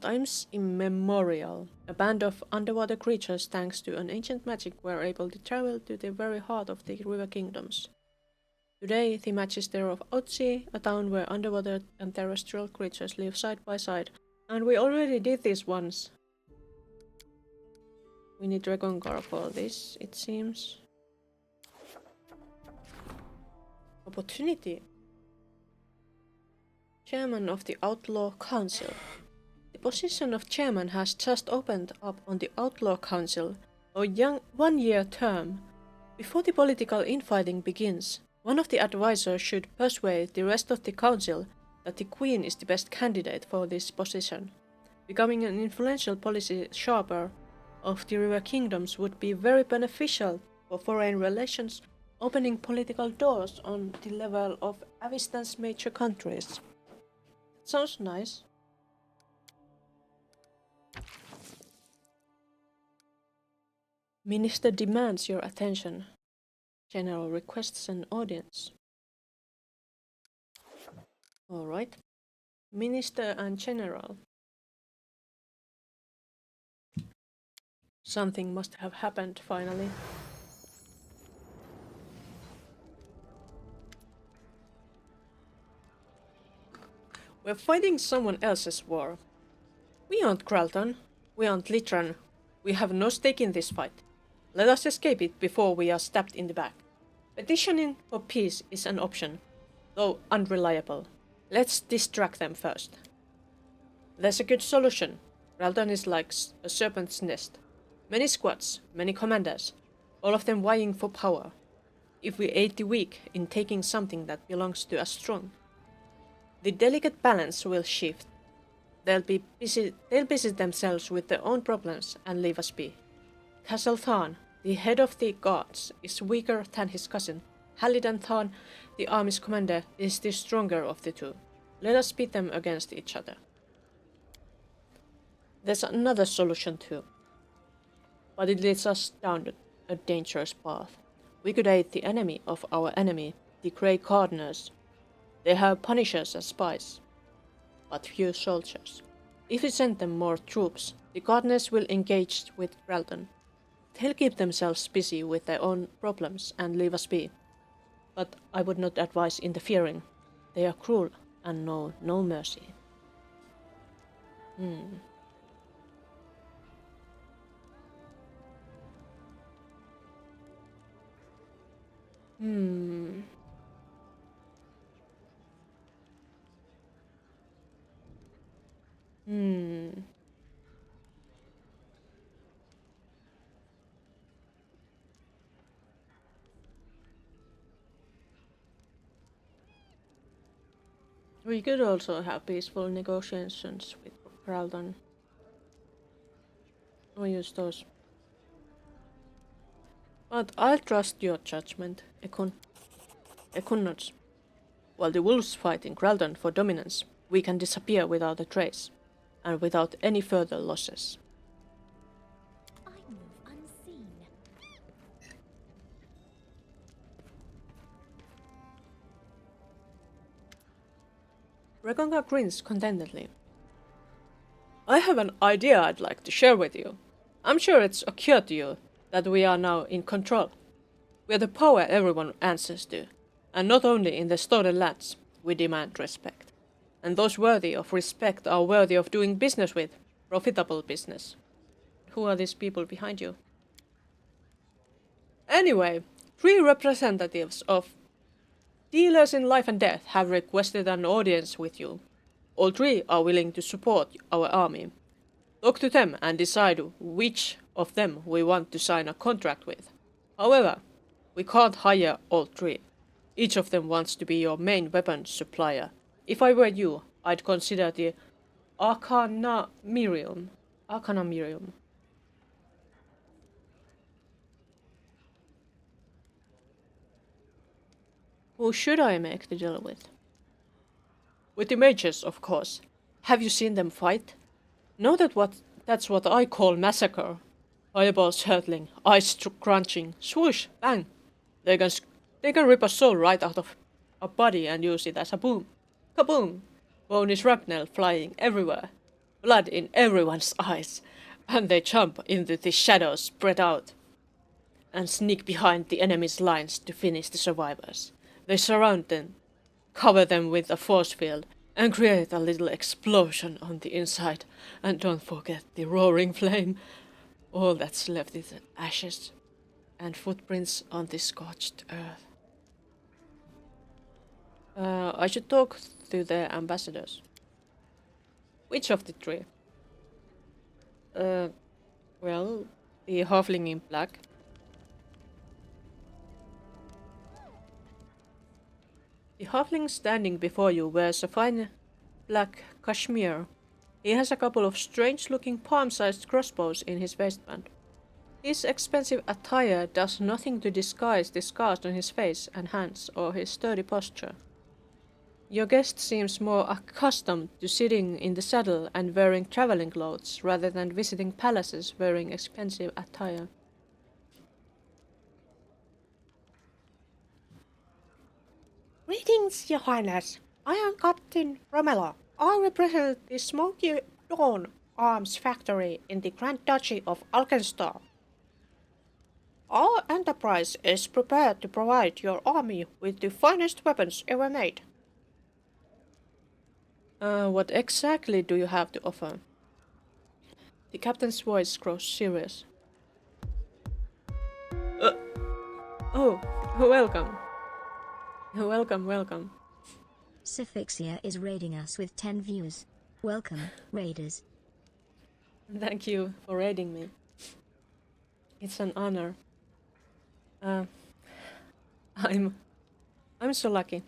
Speaker 1: Times immemorial, a band of underwater creatures, thanks to an ancient magic, were able to travel to the very heart of the river kingdoms. Today, the Magister of Outsea, a town where underwater and terrestrial creatures live side by side. And we already did this once. We need Dragongar for this, it seems. Opportunity. Chairman of the Outlaw Council. The position of chairman has just opened up on the Outlaw Council, a 1-year term. Before the political infighting begins, one of the advisors should persuade the rest of the council that the Queen is the best candidate for this position. Becoming an influential policy sharper of the River Kingdoms would be very beneficial for foreign relations, opening political doors on the level of Avistan's major countries. Sounds nice. Minister demands your attention. General requests an audience. Alright. Minister and General. Something must have happened finally. We're fighting someone else's war. We aren't Kralton. We aren't Litran. We have no stake in this fight. Let us escape it before we are stabbed in the back. Petitioning for peace is an option, though unreliable. Let's distract them first. There's a good solution. Kralton is like a serpent's nest. Many squads, many commanders.
Speaker 3: all of them vying for power. If we aid the weak in taking something that belongs to us strong, the delicate balance will shift. They'll busy themselves with their own problems and leave us be. Castle Than, the head of the guards, is weaker than his cousin. Hallidan Than, the army's commander, is the stronger of the two. Let us pit them against each other. There's another solution too, but it leads us down a dangerous path. We could aid the enemy of our enemy, the Grey Gardeners. They have punishers as spies, but few soldiers. If we send them more troops, the Gardeners will engage with Graldon. They'll keep themselves busy with their own problems and leave us be. But I would not advise interfering. They are cruel and know no mercy. Hmm. Hmm. Hmm. We could also have peaceful negotiations with Graldon. Or use those. But I'll trust your judgment, Ekunnots. While the wolves fight in Graldon for dominance, we can disappear without a trace, and without any further losses.
Speaker 2: I move unseen.
Speaker 3: Regonga grins contentedly. I have an idea I'd like to share with you. I'm sure it's occurred to you that we are now in control. We are the power everyone answers to, and not only in the stolen lands, we demand respect. And those worthy of respect are worthy of doing business with, profitable business. Who are these people behind you? Anyway, 3 representatives of dealers in life and death have requested an audience with you. All 3 are willing to support our army. Talk to them and decide which of them we want to sign a contract with. However, we can't hire all 3. Each of them wants to be your main weapon supplier. If I were you, I'd consider the Arcana Mirium. Arcana Mirium. Who should I make the deal with? With the mages, of course. Have you seen them fight? Know that's what I call massacre. Fireballs hurtling, eyes crunching, swoosh, bang. They can they can rip a soul right out of a body and use it as a boom. Kaboom! Bony shrapnel flying everywhere. Blood in everyone's eyes. And they jump into the shadows spread out and sneak behind the enemy's lines to finish the survivors. They surround them, cover them with a force field, and create a little explosion on the inside. And don't forget the roaring flame. All that's left is ashes and footprints on the scorched earth. I should talk to the ambassadors. Which of the 3? Uh, well, the halfling in black. The halfling standing before you wears a fine black cashmere. He has a couple of strange-looking palm-sized crossbows in his waistband. His expensive attire does nothing to disguise the scars on his face and hands or his sturdy posture. Your guest seems more accustomed to sitting in the saddle and wearing traveling clothes rather than visiting palaces wearing expensive attire.
Speaker 1: Greetings, Your Highness. I am Captain Romelo. I represent the Smoky Dawn Arms Factory in the Grand Duchy of Alkenstar. Our enterprise is prepared to provide your army with the finest weapons ever made.
Speaker 3: What exactly do you have to offer? The captain's voice grows serious. Uh, oh, welcome. Welcome.
Speaker 2: Suffixia is raiding us with 10 views. Welcome, raiders.
Speaker 3: Thank you for raiding me. It's an honor.
Speaker 1: Uh, I'm I'm so lucky.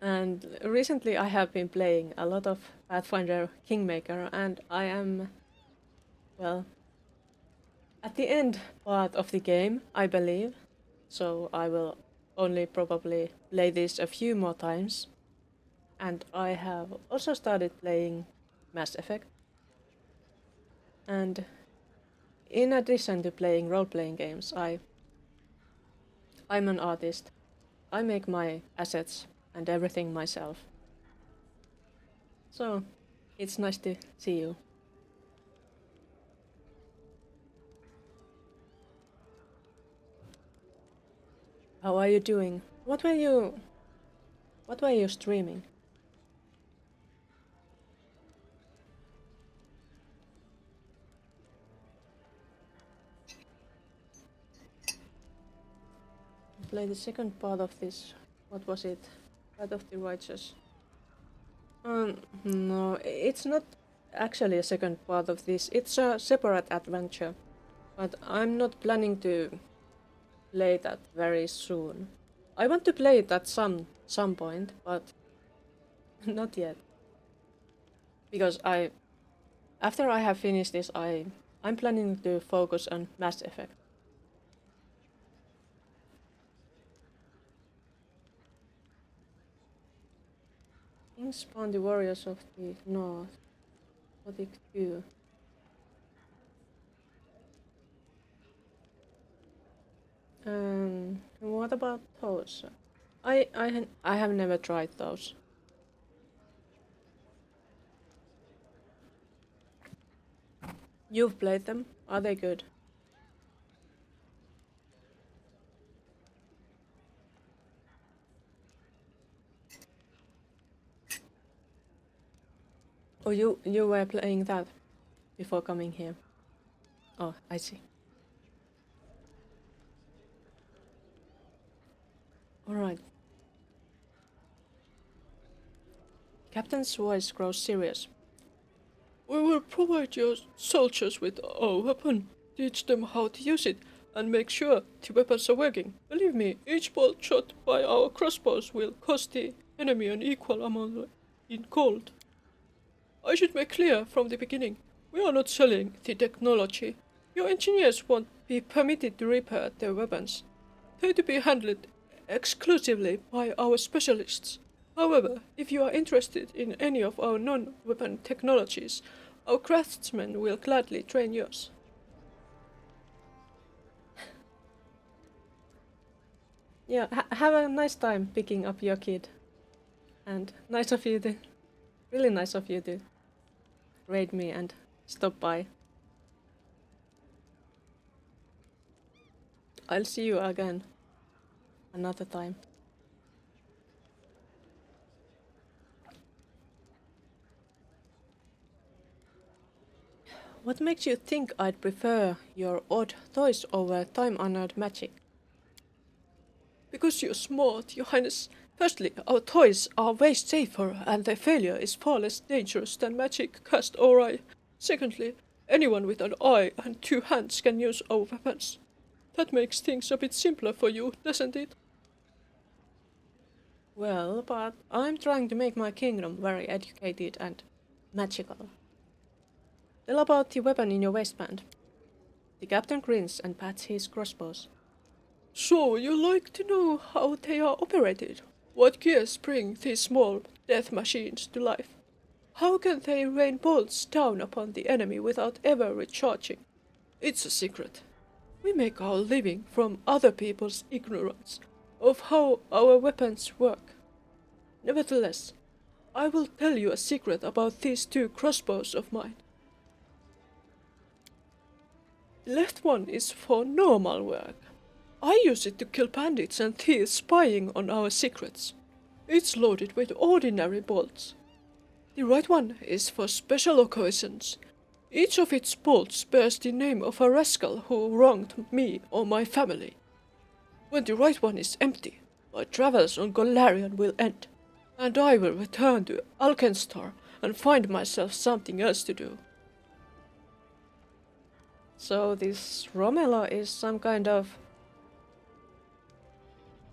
Speaker 1: And recently I have been playing a lot of Pathfinder Kingmaker, and I am, well, at the end part of the game, I believe. So I will only probably play this a few more times. And I have also started playing Mass Effect. And in addition to playing role-playing games, I'm an artist. I make my assets and everything myself. So it's nice to see you. How are you doing? What were you streaming? Play the second part of this. What was it? Path of the Righteous. No, it's not actually a second part of this. It's a separate adventure. But I'm not planning to play that very soon. I want to play it at some point, but not yet. Because after I have finished this, I'm planning to focus on Mass Effect. Kings spawn the warriors of the north. Gothic 2. What about those? I have never tried those. You've played them? Are they good? Oh, you were playing that before coming here. Oh, I see. Alright. Captain's voice grows serious.
Speaker 3: We will provide your soldiers with our weapon, teach them how to use it, and make sure the weapons are working. Believe me, each bolt shot by our crossbows will cost the enemy an equal amount in gold. I should make clear from the beginning, we are not selling the technology. Your engineers won't be permitted to repair their weapons. They to be handled exclusively by our specialists. However, if you are interested in any of our non-weapon technologies, our craftsmen will gladly train yours.
Speaker 1: Yeah, have a nice time picking up your kid. And really nice of you to raid me and stop by. I'll see you again another time. What makes you think I'd prefer your odd toys over time-honored magic?
Speaker 3: Because you're smart, Your Highness. Firstly, our toys are way safer and their failure is far less dangerous than magic cast or eye. Secondly, anyone with an eye and two hands can use our weapons. That makes things a bit simpler for you, doesn't it?
Speaker 1: Well, but I'm trying to make my kingdom very educated and magical. Tell about the weapon in your waistband. The captain grins and pats his crossbows.
Speaker 3: So, you like to know how they are operated? What gears bring these small death machines to life? How can they rain bolts down upon the enemy without ever recharging? It's a secret. We make our living from other people's ignorance of how our weapons work. Nevertheless, I will tell you a secret about these two crossbows of mine. The left one is for normal work. I use it to kill bandits and thieves spying on our secrets. It's loaded with ordinary bolts. The right one is for special occasions. Each of its bolts bears the name of a rascal who wronged me or my family. When the right one is empty, my travels on Golarion will end, and I will return to Alkenstar and find myself something else to do.
Speaker 1: So this Romelo is some kind of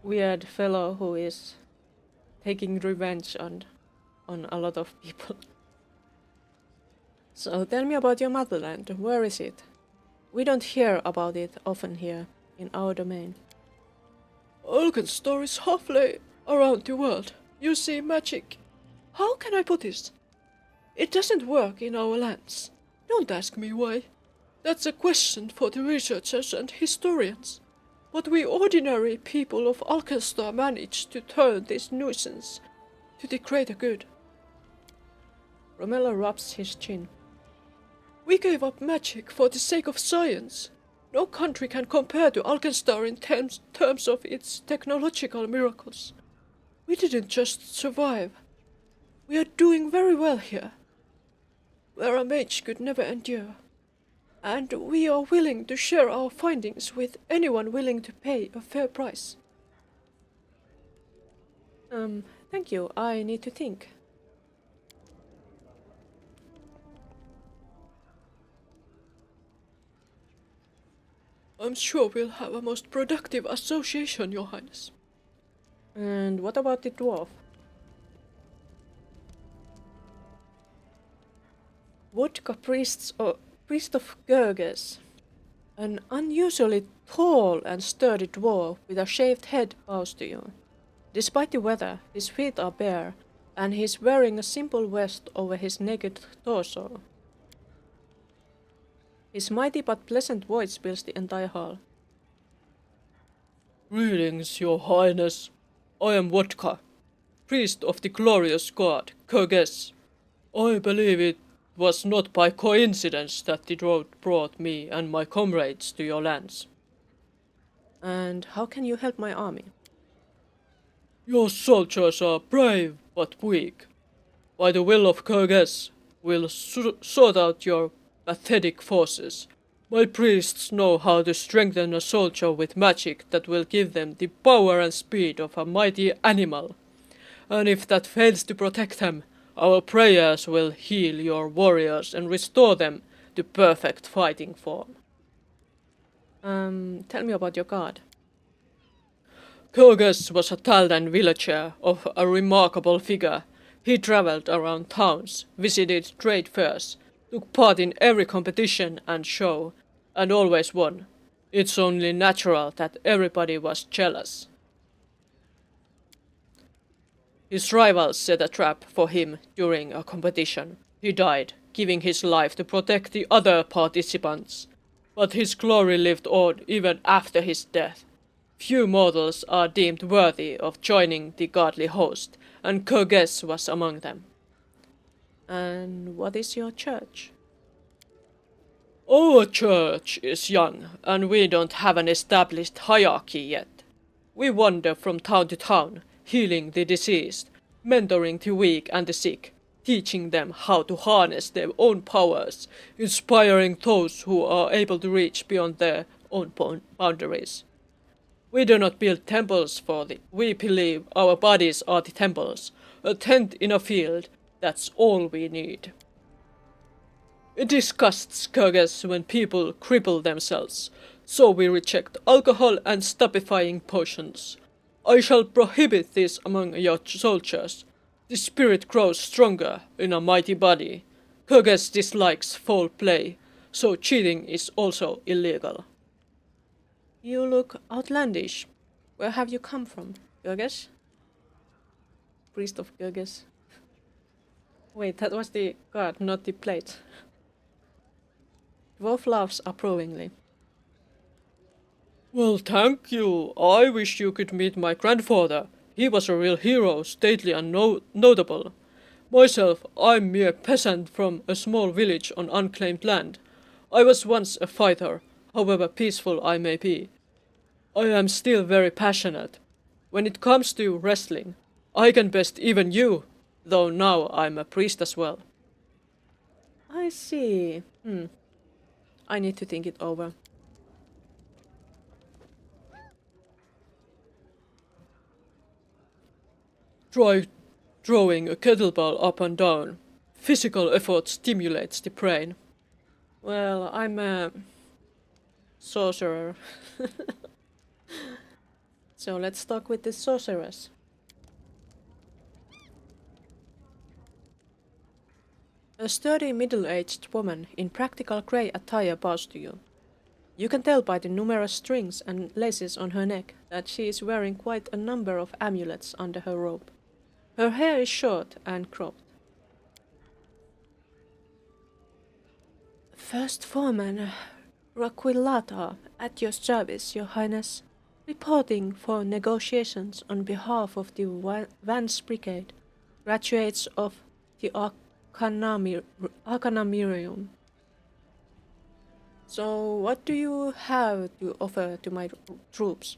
Speaker 3: weird fellow who is taking revenge on a lot of people. So tell me about your motherland. Where is it? We don't hear about it often here in our domain. Alkenstar is halfway around the world. You see magic. How can I put this? It doesn't work in our lands. Don't ask me why. That's a question for the researchers and historians. But we ordinary people of Alkenstar managed to turn this nuisance to the greater good. Romello rubs his chin. We gave up magic for the sake of science. No country can compare to Alkenstar in terms of its technological miracles. We didn't just survive. We are doing very well here, where a mage could never endure. And we are willing to share our findings with anyone willing to pay a fair price. Thank you. I need to think. I'm sure we'll have a most productive association, Your Highness. And what about the dwarf? Vodka priest of Gerges. An unusually tall and sturdy dwarf with a shaved head bows to you. Despite the weather, his feet are bare, and he is wearing a simple vest over his naked torso. His mighty but pleasant voice fills the entire hall. Greetings, Your Highness. I am Vodka, priest of the glorious god, Gerges. I believe it was not by coincidence that the road brought me and my comrades to your lands. And how can you help my army? Your soldiers are brave but weak. By the will of Gerges, we'll sort out your pathetic forces. My priests know how to strengthen a soldier with magic that will give them the power and speed of a mighty animal. And if that fails to protect them, our prayers will heal your warriors and restore them to perfect fighting form. Tell me about your god. Gerges was a Taldan villager of a remarkable figure. He traveled around towns, visited trade fairs, took part in every competition and show, and always won. It's only natural that everybody was jealous. His rivals set a trap for him during a competition. He died, giving his life to protect the other participants. But his glory lived on even after his death. Few mortals are deemed worthy of joining the godly host, and Gerges was among them. And what is your church? Our church is young, and we don't have an established hierarchy yet. We wander from town to town, healing the diseased, mentoring the weak and the sick, teaching them how to harness their own powers, inspiring those who are able to reach beyond their own boundaries. We do not build temples we believe our bodies are the temples. A tent in a field, that's all we need. It disgusts Gerges when people cripple themselves, so we reject alcohol and stupefying potions. I shall prohibit this among your soldiers. The spirit grows stronger in a mighty body. Gerges dislikes foul play, so cheating is also illegal. You look outlandish. Where have you come from, Gerges? Priest of Gerges. Wait, that was the god, not the plate. Dwarf laughs approvingly. Well, thank you. I wish you could meet my grandfather. He was a real hero, stately and notable. Myself, I'm mere peasant from a small village on unclaimed land. I was once a fighter, however peaceful I may be. I am still very passionate. When it comes to wrestling, I can best even you, though now I'm a priest as well. I see. I need to think it over. Try throwing a kettlebell up and down. Physical effort stimulates the brain. Well, I'm a sorcerer.
Speaker 1: So let's talk with the sorceress. A sturdy middle-aged woman in practical grey attire bows to you. You can tell by the numerous strings and laces on her neck that she is wearing quite a number of amulets under her robe. Her hair is short and cropped. First Foreman Raquilata, at your service, Your Highness. Reporting for negotiations on behalf of the Vance Brigade, graduates of the Arcanamirium. So, what do you have to offer to my troops?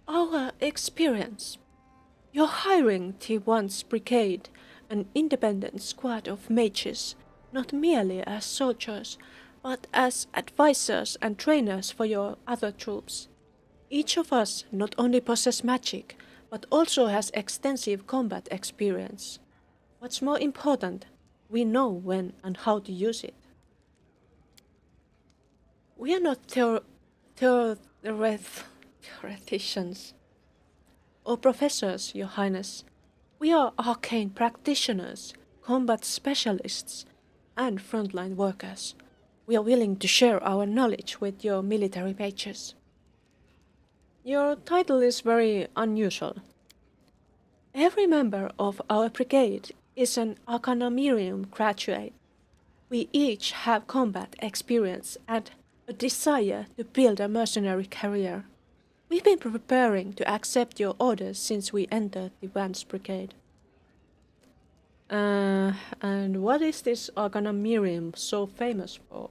Speaker 1: Our experience. You're hiring the Vance Brigade, an independent squad of mages, not merely as soldiers, but as advisors and trainers for your other troops. Each of us not only possesses magic, but also has extensive combat experience. What's more important, we know when and how to use it. We are not theoreticians or professors, Your Highness. We are arcane practitioners, combat specialists, and frontline workers. We are willing to share our knowledge with your military mages. Your title is very unusual. Every member of our brigade is an Arcanamirium graduate. We each have combat experience and a desire to build a mercenary career. We've been preparing to accept your orders since we entered the Vance Brigade. And what is this Arcanamirium so famous for?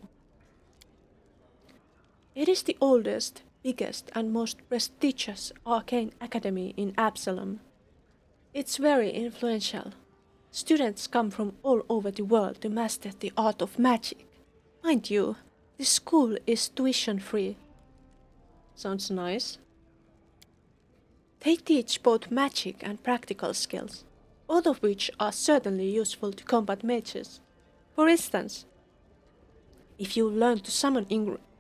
Speaker 1: It is the oldest, biggest, and most prestigious arcane academy in Absalom. It's very influential. Students come from all over the world to master the art of magic. Mind you, the school is tuition free. Sounds nice. They teach both magic and practical skills, all of which are certainly useful to combat mages. For instance, if you learn to summon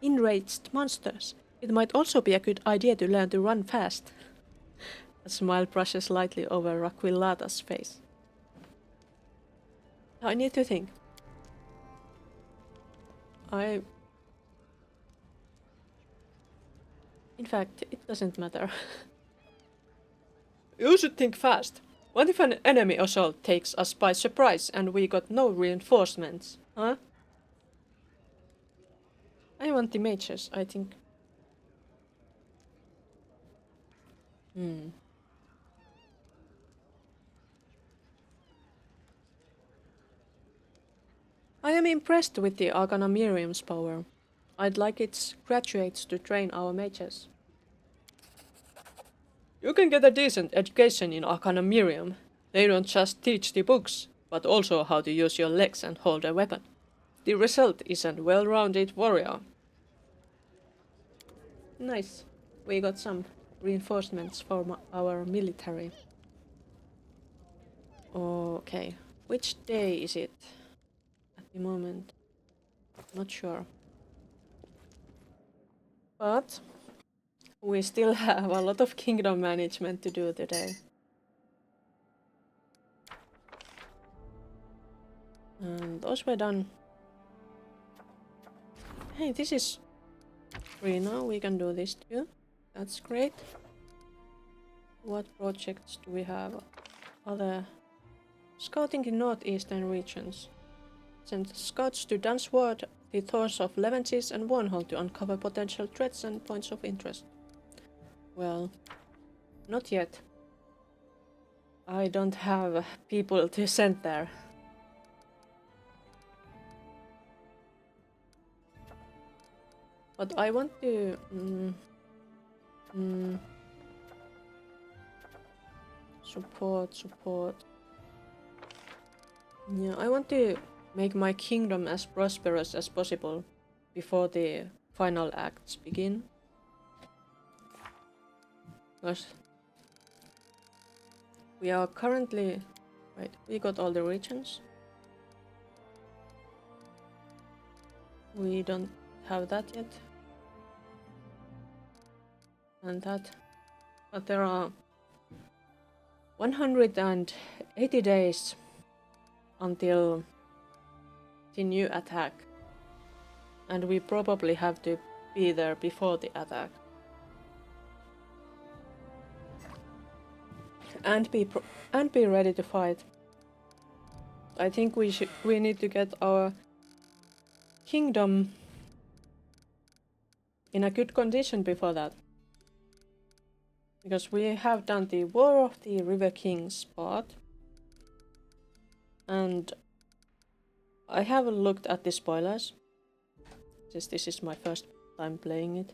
Speaker 1: enraged monsters, it might also be a good idea to learn to run fast. A smile brushes lightly over Raquilata's face. I need to think. In fact, it doesn't matter. You should think fast. What if an enemy assault takes us by surprise and we got no reinforcements, huh? I want the mages, I think. I am impressed with the Arcanamirium's power. I'd like its graduates to train our mages. You can get a decent education in Arcanamirium. They don't just teach the books, but also how to use your legs and hold a weapon. The result is a well-rounded warrior. Nice. We got some reinforcements for our military. Okay. Which day is it? At the moment. Not sure. But we still have a lot of kingdom management to do today. And those were done. Hey, this is free now. We can do this too. That's great. What projects do we have? Other scouting in northeastern regions. Send scouts to Dunsward, the Thors of Leventis and Warnhold to uncover potential threats and points of interest. Well, not yet. I don't have people to send there. But I want to... Support. Yeah, I want to make my kingdom as prosperous as possible before the final acts begin. Because we are currently... Right, we got all the regions. We don't have that yet. And that.
Speaker 3: But there are 180 days until the new attack. And we probably have to be there before the attack. And be ready to fight. I think we need to get our kingdom in a good condition before that. Because we have done the War of the River Kings part. And I have looked at the spoilers. Since this is my first time playing it.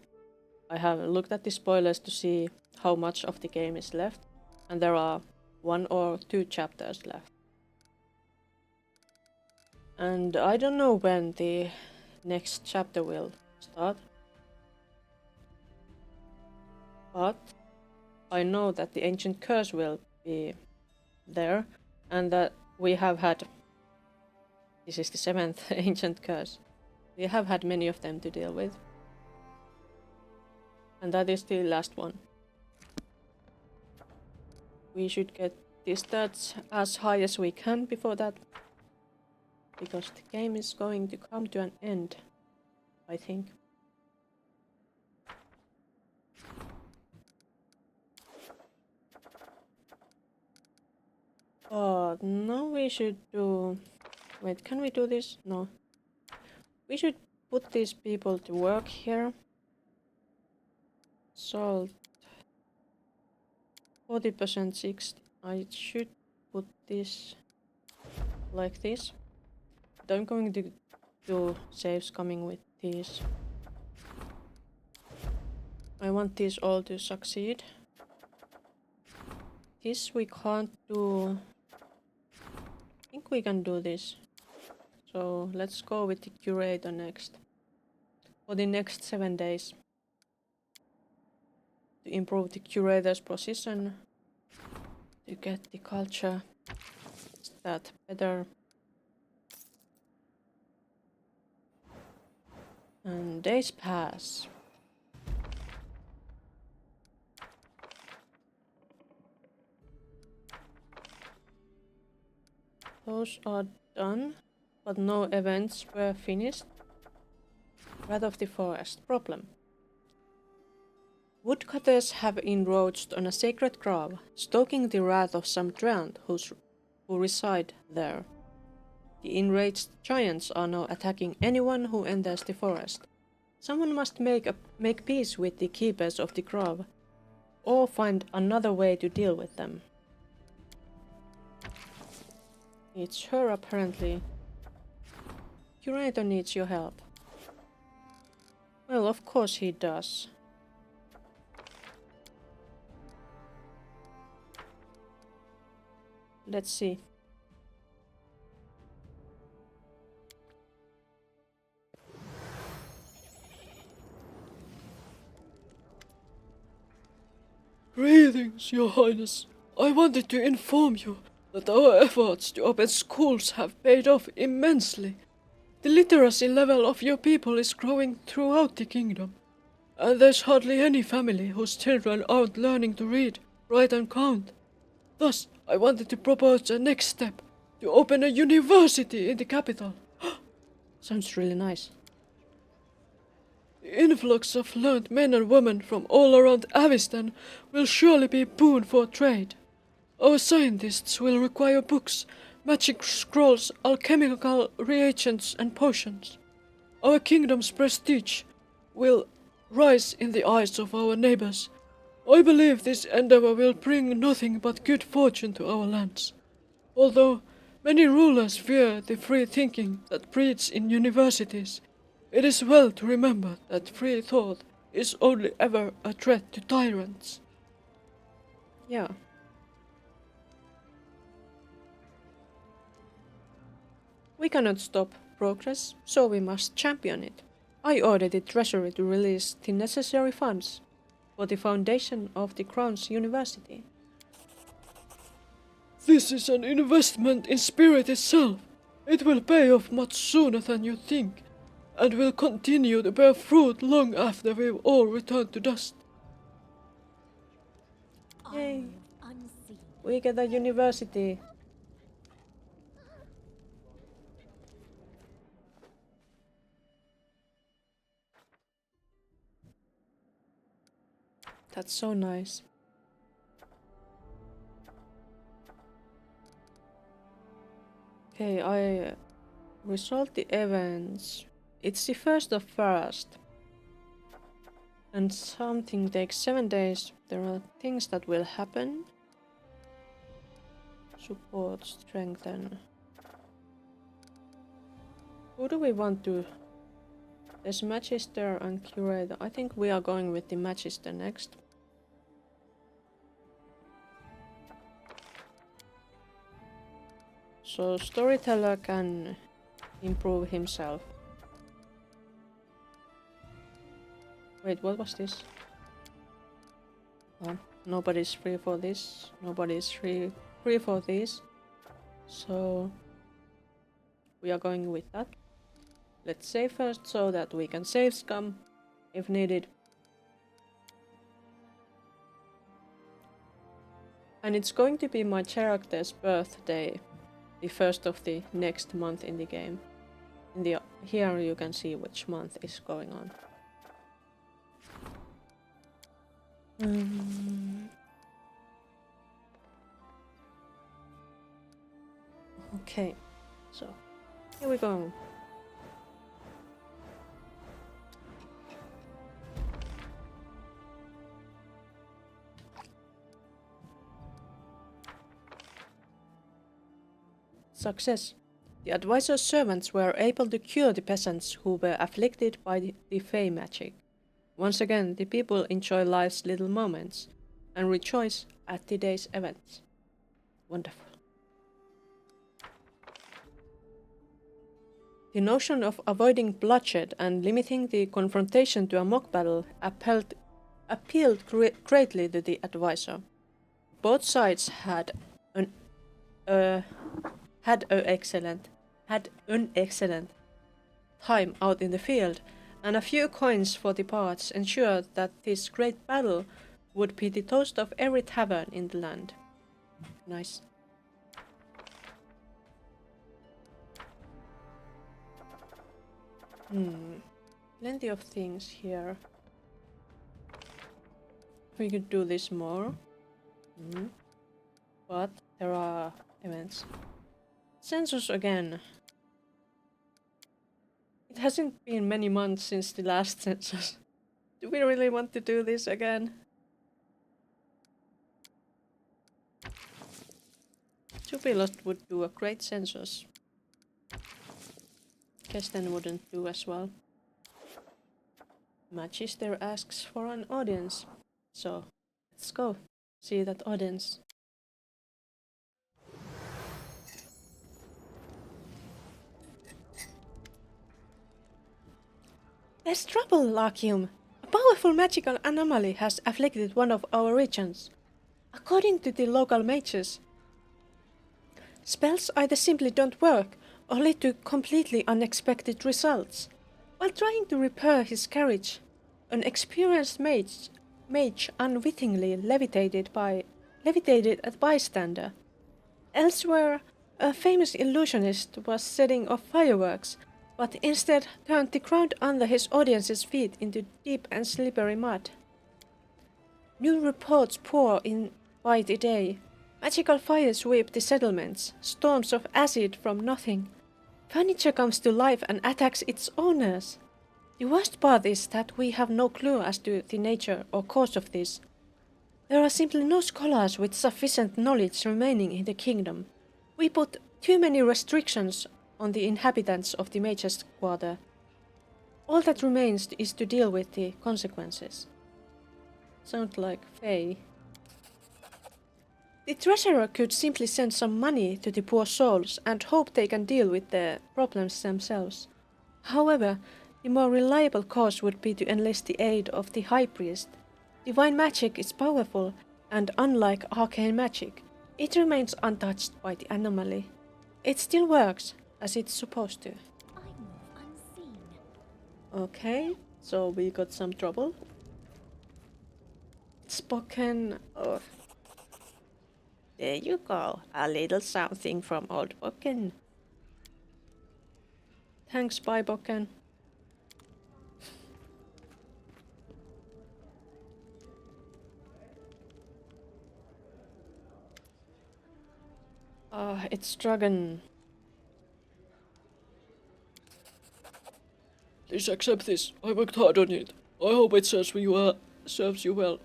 Speaker 3: I have looked at the spoilers to see how much of the game is left. And there are 1 or 2 chapters left. And I don't know when the next chapter will start. But I know that the ancient curse will be there, and that we have had... This is the 7th ancient curse. We have had many of them to deal with. And that is the last one. We should get the stats as high as we can before that. Because the game is going to come to an end, I think. Now we should do... Wait, can we do this? No. We should put these people to work here. Salt. 40% 60. I should put this like this. But I'm going to do saves coming with these. I want these all to succeed. This we can't do. I think we can do this. So let's go with the curator next. For the next 7 days. To improve the curator's position. To get the culture stat better. And days pass. Those are done, but no events were finished. Wrath of the Forest. Problem. Woodcutters have encroached on a sacred grove, stoking the wrath of some drowned who reside there. The enraged giants are now attacking anyone who enters the forest. Someone must make peace with the keepers of the grove, or find another way to deal with them. It's her, apparently. Curator needs your help. Well, of course he does. Let's see.
Speaker 4: Greetings, Your Highness. I wanted to inform you that our efforts to open schools have paid off immensely. The literacy level of your people is growing throughout the kingdom, and there's hardly any family whose children aren't learning to read, write and count. Thus, I wanted to propose a next step, to open a university in the capital.
Speaker 3: Sounds really nice.
Speaker 4: The influx of learned men and women from all around Avistan will surely be a boon for trade. Our scientists will require books, magic scrolls, alchemical reagents and potions. Our kingdom's prestige will rise in the eyes of our neighbors. I believe this endeavor will bring nothing but good fortune to our lands. Although many rulers fear the free thinking that breeds in universities, it is well to remember that free thought is only ever a threat to tyrants.
Speaker 3: Yeah. We cannot stop progress, so we must champion it. I ordered the Treasury to release the necessary funds for the foundation of the Crown's University.
Speaker 4: This is an investment in spirit itself. It will pay off much sooner than you think, and will continue to bear fruit long after we've all returned to dust.
Speaker 1: We get a university. That's so nice. Okay, I resolved the events. It's the first of first. And something takes 7 days. There are things that will happen. Support, strengthen. Who do we want to? There's Magister and Curator. I think we are going with the Magister next. So Storyteller can improve himself. Wait, what was this? Oh, nobody's free for this. Nobody's free for this. So we are going with that. Let's save first so that we can save scum if needed. And it's going to be my character's birthday, the first of the next month in the game. Here you can see which month is going on. Okay, so here we go. Success. The advisor's servants were able to cure the peasants who were afflicted by the Fey magic. Once again, the people enjoy life's little moments and rejoice at today's events. Wonderful. The notion of avoiding bloodshed and limiting the confrontation to a mock battle appealed greatly to the advisor. Both sides had an excellent time out in the field, and a few coins for the parts ensured that this great battle would be the toast of every tavern in the land. Nice. Plenty of things here. We could do this more. But there are events. Census again. It hasn't been many months since the last census. Do we really want to do this again? Jubilost would do a great census. Kesten wouldn't do as well. Magister asks for an audience. So, let's go. See that audience. There's trouble, Larkium. A powerful magical anomaly has afflicted one of our regions. According to the local mages, spells either simply don't work or lead to completely unexpected results. While trying to repair his carriage, an experienced mage unwittingly levitated a bystander. Elsewhere, a famous illusionist was setting off fireworks, but instead turned the ground under his audience's feet into deep and slippery mud. New reports pour in by the day. Magical fires sweep the settlements, storms of acid from nothing. Furniture comes to life and attacks its owners. The worst part is that we have no clue as to the nature or cause of this. There are simply no scholars with sufficient knowledge remaining in the kingdom. We put too many restrictions on the inhabitants of the Mage's Quarter. All that remains is to deal with the consequences. Sounds like Faye. The treasurer could simply send some money to the poor souls and hope they can deal with their problems themselves. However, the more reliable course would be to enlist the aid of the High Priest. Divine magic is powerful, and unlike arcane magic, it remains untouched by the anomaly. It still works, as it's supposed to. Okay, so we got some trouble. Spoken. Oh.
Speaker 3: There you go, a little something from old Bokken.
Speaker 1: Thanks, bye, Bokken. It's Dragon.
Speaker 4: Please accept this. I worked hard on it. I hope it serves you well.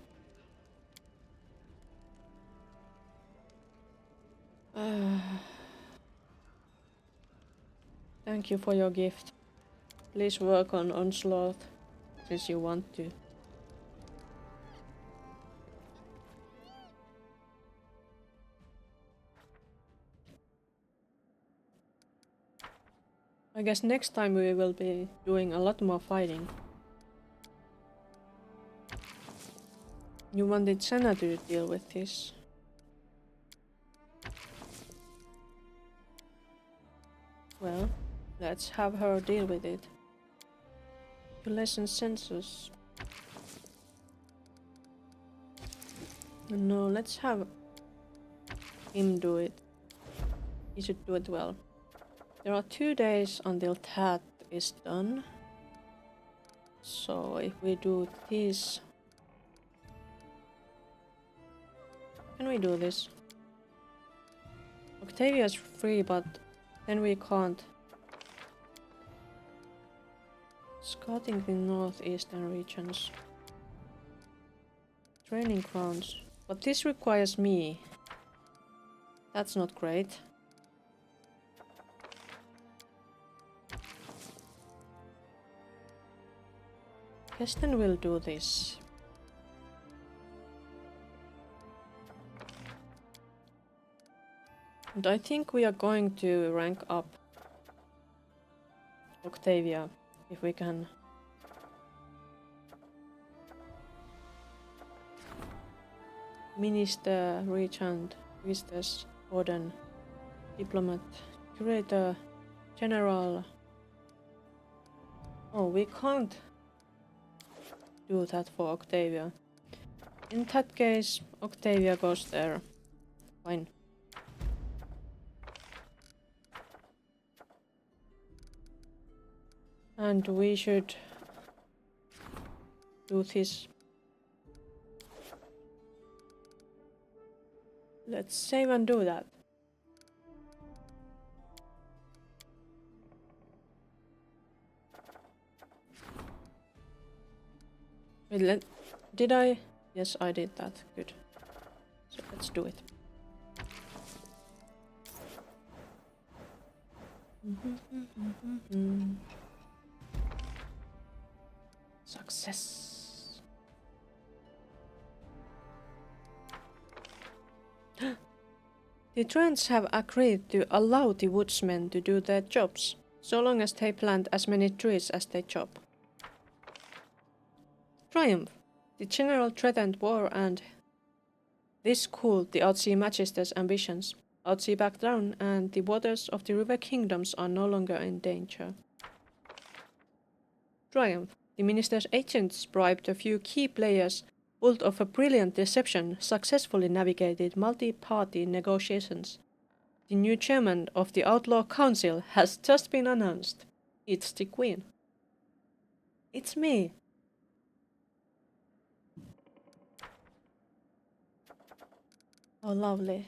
Speaker 1: Thank you for your gift. Please work on Onslaught, since you want to. I guess next time we will be doing a lot more fighting. You wanted Senna to deal with this. Well, let's have her deal with it. To lessen census. No, let's have him do it. He should do it well. There are 2 days until that is done. So if we do this... Can we do this? Octavia's free, but then we can't. Scouting the northeastern regions. Training grounds. But this requires me. That's not great. Guess then we'll do this. And I think we are going to rank up Octavia, if we can. Minister, Regent, Priestess, Warden, Diplomat, Curator, General. Oh, we can't do that for Octavia. In that case, Octavia goes there. Fine. And we should do this. Let's save and do that. Wait, did I? Yes, I did that. Good. So let's do it. Success. The Trents have agreed to allow the woodsmen to do their jobs, so long as they plant as many trees as they chop. Triumph! The general threatened war and this cooled the Outsea Magister's ambitions. Outsea backed down and the waters of the River Kingdoms are no longer in danger. Triumph! The Minister's agents bribed a few key players, pulled off a brilliant deception, successfully navigated multi-party negotiations. The new chairman of the Outlaw Council has just been announced. It's the Queen. It's me. Oh, lovely.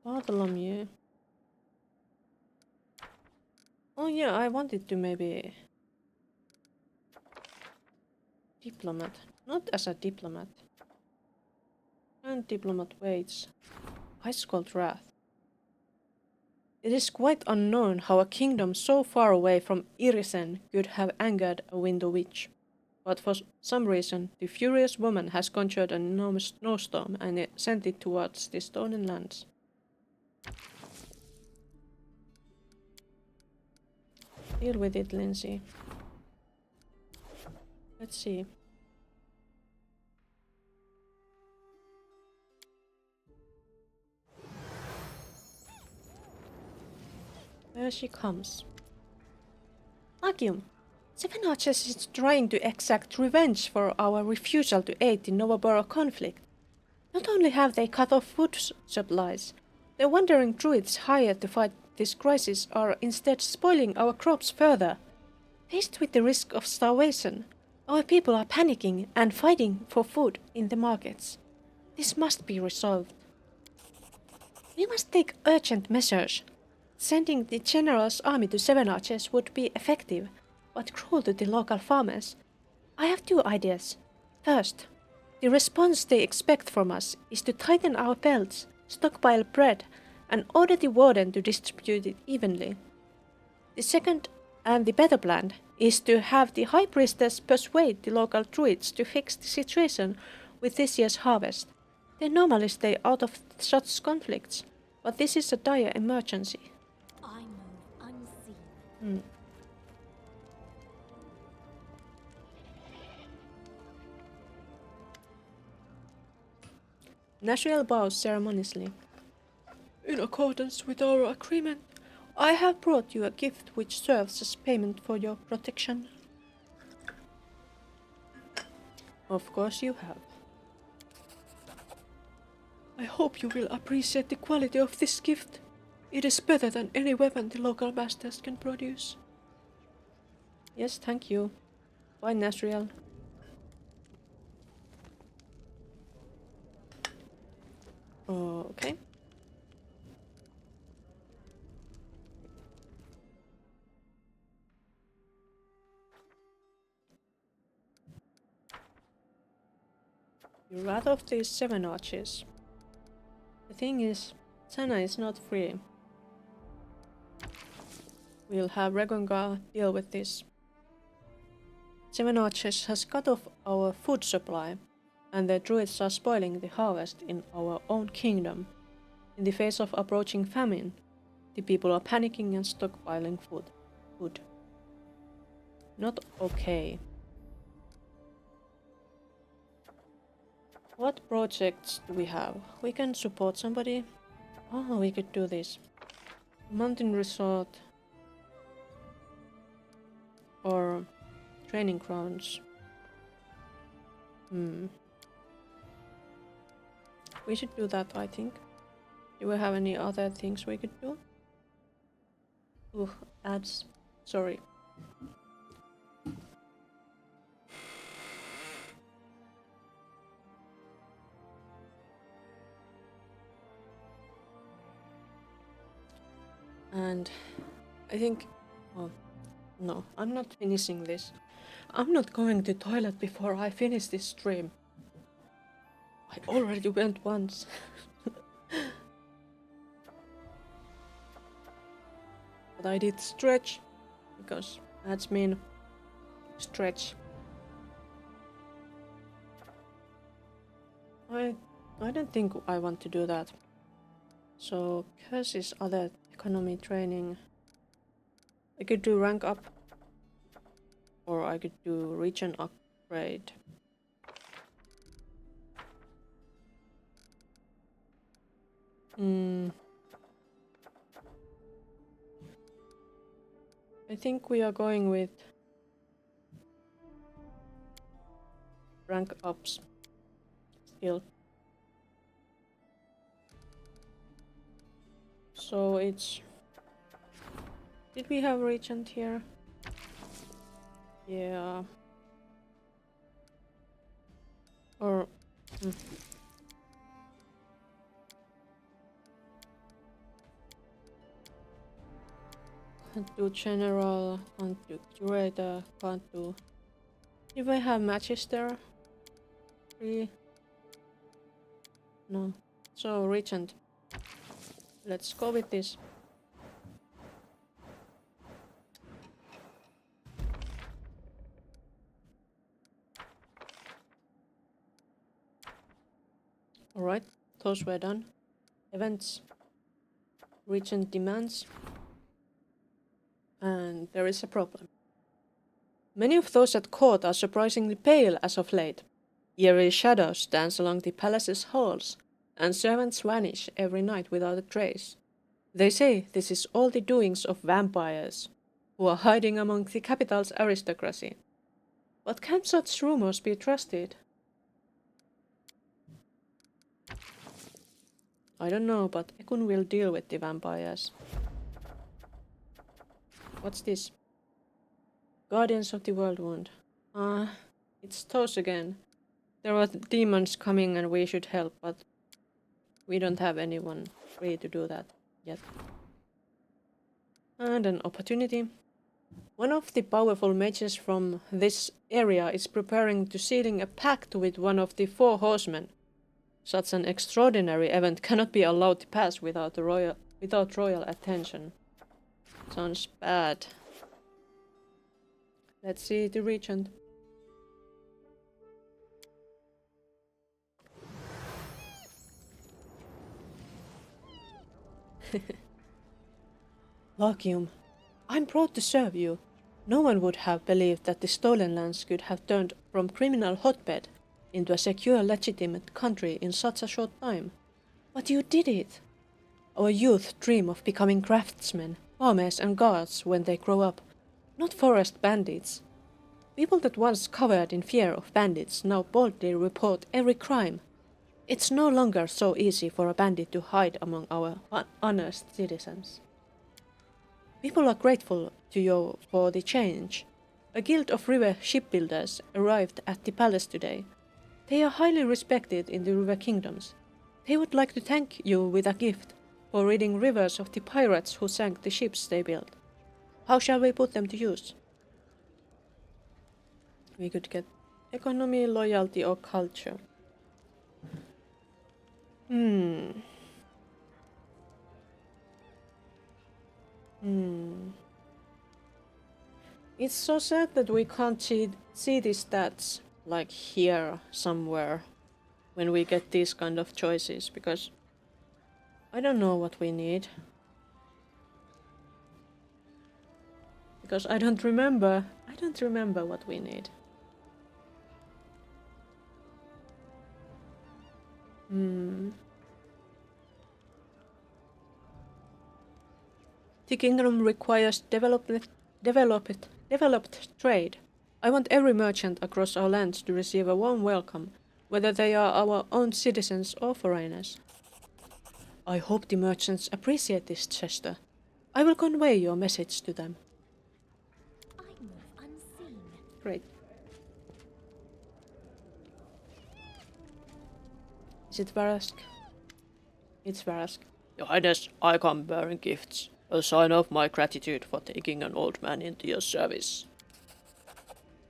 Speaker 1: Bartholomew. Oh yeah, I wanted to maybe... Diplomat. Not as a diplomat. And diplomat waits. Ice Cold Wrath. It is quite unknown how a kingdom so far away from Irisen could have angered a winter witch. But for some reason, the furious woman has conjured an enormous snowstorm and sent it towards the Stolen Lands. Deal with it, Lindsay. Let's see. There she comes. Agium, Seven Archers is trying to exact revenge for our refusal to aid the Novaboro conflict. Not only have they cut off food supplies, the wandering druids hired to fight this crisis are instead spoiling our crops further. Faced with the risk of starvation, our people are panicking and fighting for food in the markets. This must be resolved. We must take urgent measures. Sending the general's army to Seven Arches would be effective, but cruel to the local farmers. I have two ideas. First, the response they expect from us is to tighten our belts, stockpile bread, and order the warden to distribute it evenly. The second, and the better plan, is to have the high priestess persuade the local druids to fix the situation with this year's harvest. They normally stay out of such conflicts, but this is a dire emergency.
Speaker 2: I move unseen.
Speaker 1: Nasriel bows ceremoniously.
Speaker 4: In accordance with our agreement,
Speaker 1: I have brought you a gift which serves as payment for your protection. Of course you have.
Speaker 4: I hope you will appreciate the quality of this gift. It is better than any weapon the local masters can produce.
Speaker 1: Yes, thank you. Bye, Nasriel. Okay. You rat off these 7 arches. The thing is, Sana is not free. We'll have Regonga deal with this. 7 arches has cut off our food supply, and the druids are spoiling the harvest in our own kingdom. In the face of approaching famine, the people are panicking and stockpiling food. Not okay. What projects do we have? We can support somebody. Oh, we could do this. Mountain resort. Or training grounds. We should do that, I think. Do we have any other things we could do? Ads. Sorry. And I think... Oh, no, I'm not finishing this. I'm not going to toilet before I finish this stream. I already went once. But I did stretch, because that's mean stretch. I don't think I want to do that. So curses other economy training. I could do rank up, or I could do region upgrade. I think we are going with rank ups still. So it's... Did we have regent here? Yeah. Or... Can't do general, can't do curator, can't do... If I have magister? 3? No. So regent. Let's go with this. Alright, those were done. Events. Regent demands. And there is a problem. Many of those at court are surprisingly pale as of late. Eerie shadows dance along the palace's halls, and servants vanish every night without a trace. They say this is all the doings of vampires, who are hiding among the capital's aristocracy. But can such rumors be trusted?
Speaker 3: I don't know, but Ekun will deal with the vampires. What's this? Guardians of the World Wound. It's those again. There are demons coming and we should help, but we don't have anyone free to do that yet. And an opportunity. One of the powerful mages from this area is preparing to sealing a pact with one of the 4 horsemen. Such an extraordinary event cannot be allowed to pass without royal attention. Sounds bad. Let's see the regent. Lakium, I'm proud to serve you. No one would have believed that the stolen lands could have turned from criminal hotbed into a secure, legitimate country in such a short time. But you did it! Our youth dream of becoming craftsmen, farmers and guards when they grow up, not forest bandits. People that once cowered in fear of bandits now boldly report every crime. It's no longer so easy for a bandit to hide among our honest citizens. People are grateful to you for the change. A guild of river shipbuilders arrived at the palace today. They are highly respected in the river kingdoms. They would like to thank you with a gift for ridding rivers of the pirates who sank the ships they built. How shall we put them to use? We could get economy, loyalty, or culture. It's so sad that we can't see the stats like here somewhere when we get these kind of choices, because I don't know what we need. Because I don't remember what we need. The kingdom requires developed trade. I want every merchant across our lands to receive a warm welcome, whether they are our own citizens or foreigners. I hope the merchants appreciate this gesture. I will convey your message to them.
Speaker 2: I move unseen.
Speaker 3: Great. Is it Varask? It's Varask.
Speaker 4: Your Highness, I come bearing gifts, a sign of my gratitude for taking an old man into your service.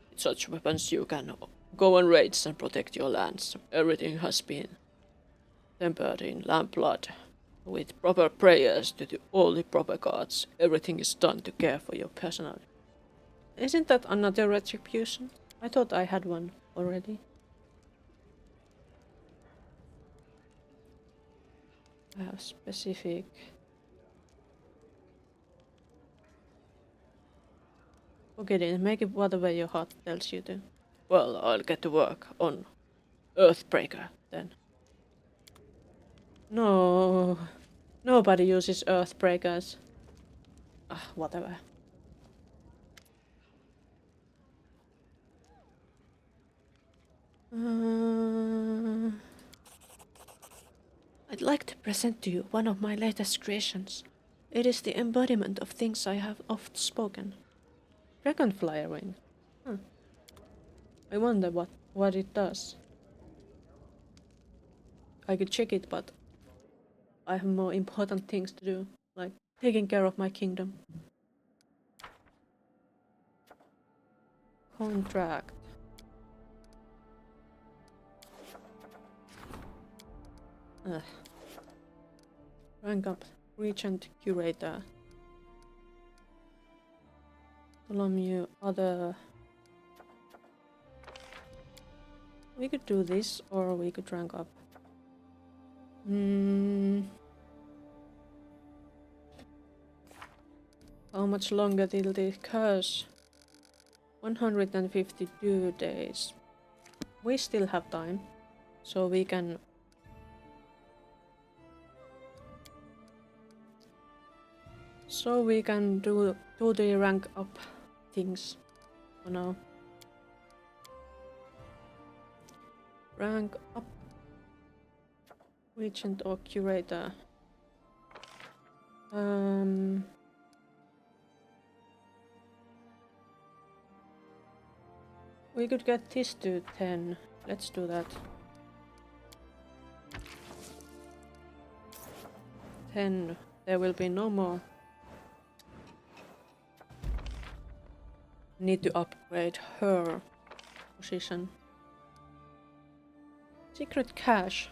Speaker 4: With such weapons you can go on raids and protect your lands. Everything has been tempered in lamb blood. With proper prayers to all the proper gods, everything is done to care for your personal.
Speaker 3: Isn't that another retribution? I thought I had one already. I have specific. Okay then, make it whatever your heart tells you to.
Speaker 4: Well, I'll get to work on Earthbreaker then.
Speaker 3: No. Nobody uses Earthbreakers. Whatever. I'd like to present to you one of my latest creations. It is the embodiment of things I have oft spoken. Dragonfly ring. I wonder what it does. I could check it, but I have more important things to do, like taking care of my kingdom. Contract. Rank up. Regent Curator. Bartholomew, other. We could do this, or we could rank up. How much longer till the curse? 152 days. We still have time, so we can. So we can do the rank up things for now. Rank up.
Speaker 1: Regent or curator. We could get this to 10. Let's do that. 10. There will be no more. Need to upgrade her position. Secret cache.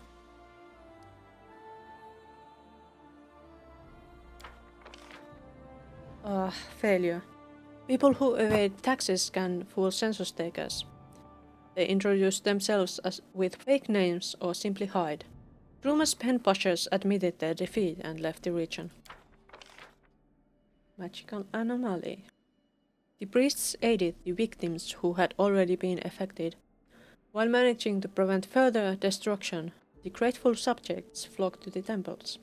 Speaker 1: Failure. People who evade taxes can fool census takers. They introduce themselves as with fake names or simply hide. Ruma's pen pushers admitted their defeat and left the region. Magical anomaly. The priests aided the victims who had already been affected. While managing to prevent further destruction, the grateful subjects flocked to the temples.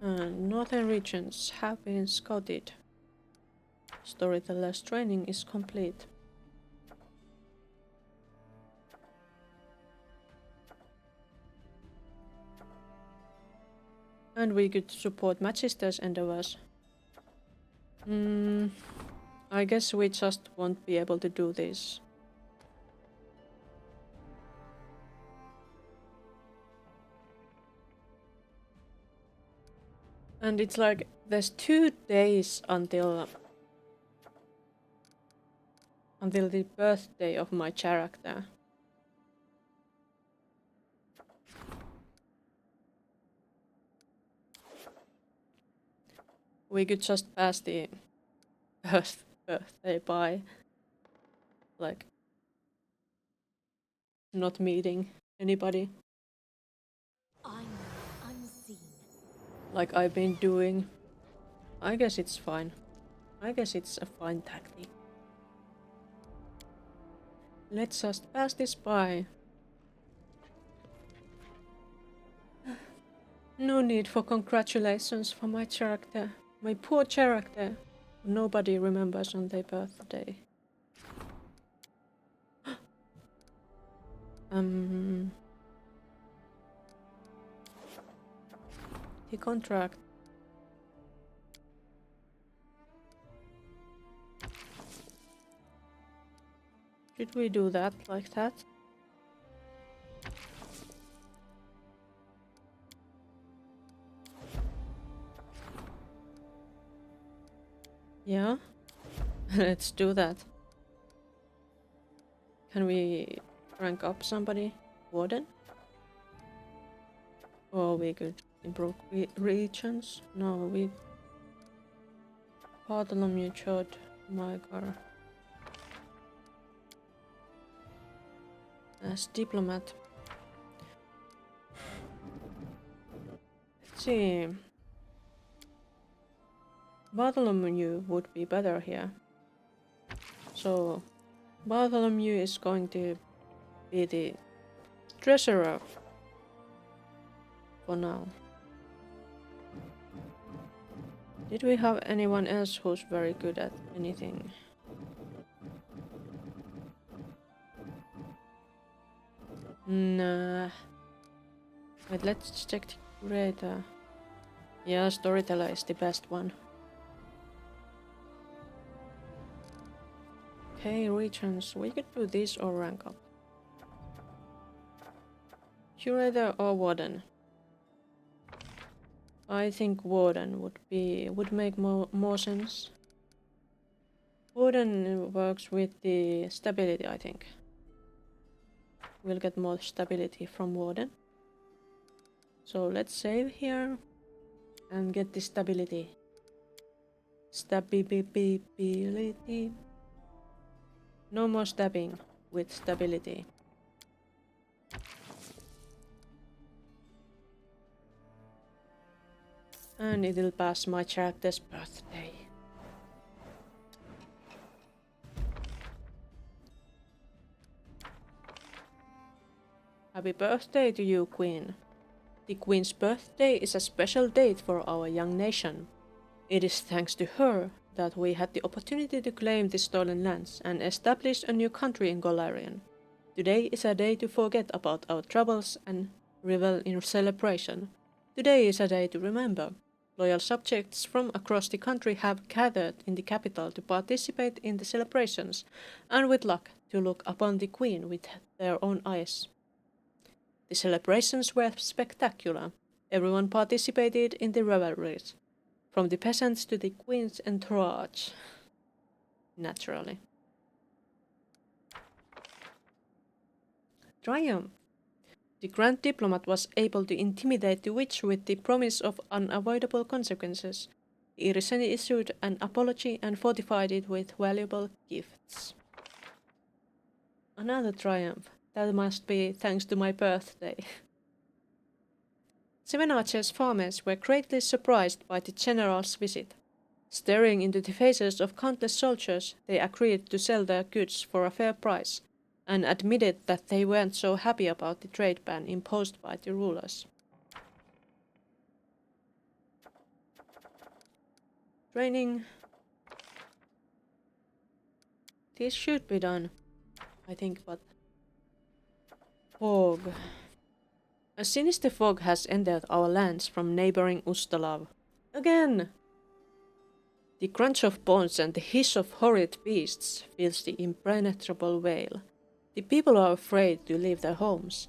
Speaker 1: Northern regions have been scouted. Storyteller's training is complete. And we could support Magister's endeavors. I guess we just won't be able to do this. And it's like there's 2 days until the birthday of my character. We could just pass the birthday by, like, not meeting anybody.
Speaker 2: I'm unseen.
Speaker 1: Like I've been doing. I guess it's fine. I guess it's a fine tactic. Let's just pass this by. No need for congratulations for my character. My poor character. Nobody remembers on their birthday. The contract. Should we do that like that? Yeah, let's do that. Can we rank up somebody? Warden? Or we could improve regions? No, we... Bartholomew Chod, my god. As diplomat. Let's see. Bartholomew would be better here. So Bartholomew is going to be the treasurer for now. Did we have anyone else who's very good at anything? Nah. Wait, let's check the curator. Yeah, storyteller is the best one. Okay, regions. We could do this or rank up. Curator or warden? I think warden would make more sense. Warden works with the stability, I think. We'll get more stability from warden. So let's save here and get the stability. Stability. No more stabbing with stability. And it'll pass my character's birthday. Happy birthday to you, Queen. The Queen's birthday is a special date for our young nation. It is thanks to her that we had the opportunity to claim the stolen lands and establish a new country in Golarion. Today is a day to forget about our troubles and revel in celebration. Today is a day to remember. Loyal subjects from across the country have gathered in the capital to participate in the celebrations, and with luck, to look upon the Queen with their own eyes. The celebrations were spectacular. Everyone participated in the revelries, from the peasants to the Queen's entourage. Naturally. Triumph. The Grand Diplomat was able to intimidate the witch with the promise of unavoidable consequences. The Iriseni issued an apology and fortified it with valuable gifts. Another triumph. That must be thanks to my birthday. Seven Archer's farmers were greatly surprised by the general's visit. Staring into the faces of countless soldiers, they agreed to sell their goods for a fair price, and admitted that they weren't so happy about the trade ban imposed by the rulers. Training. This should be done, I think, but... Fog. A sinister fog has entered our lands from neighboring Ustalav. Again! The crunch of bones and the hiss of horrid beasts fills the impenetrable veil. The people are afraid to leave their homes.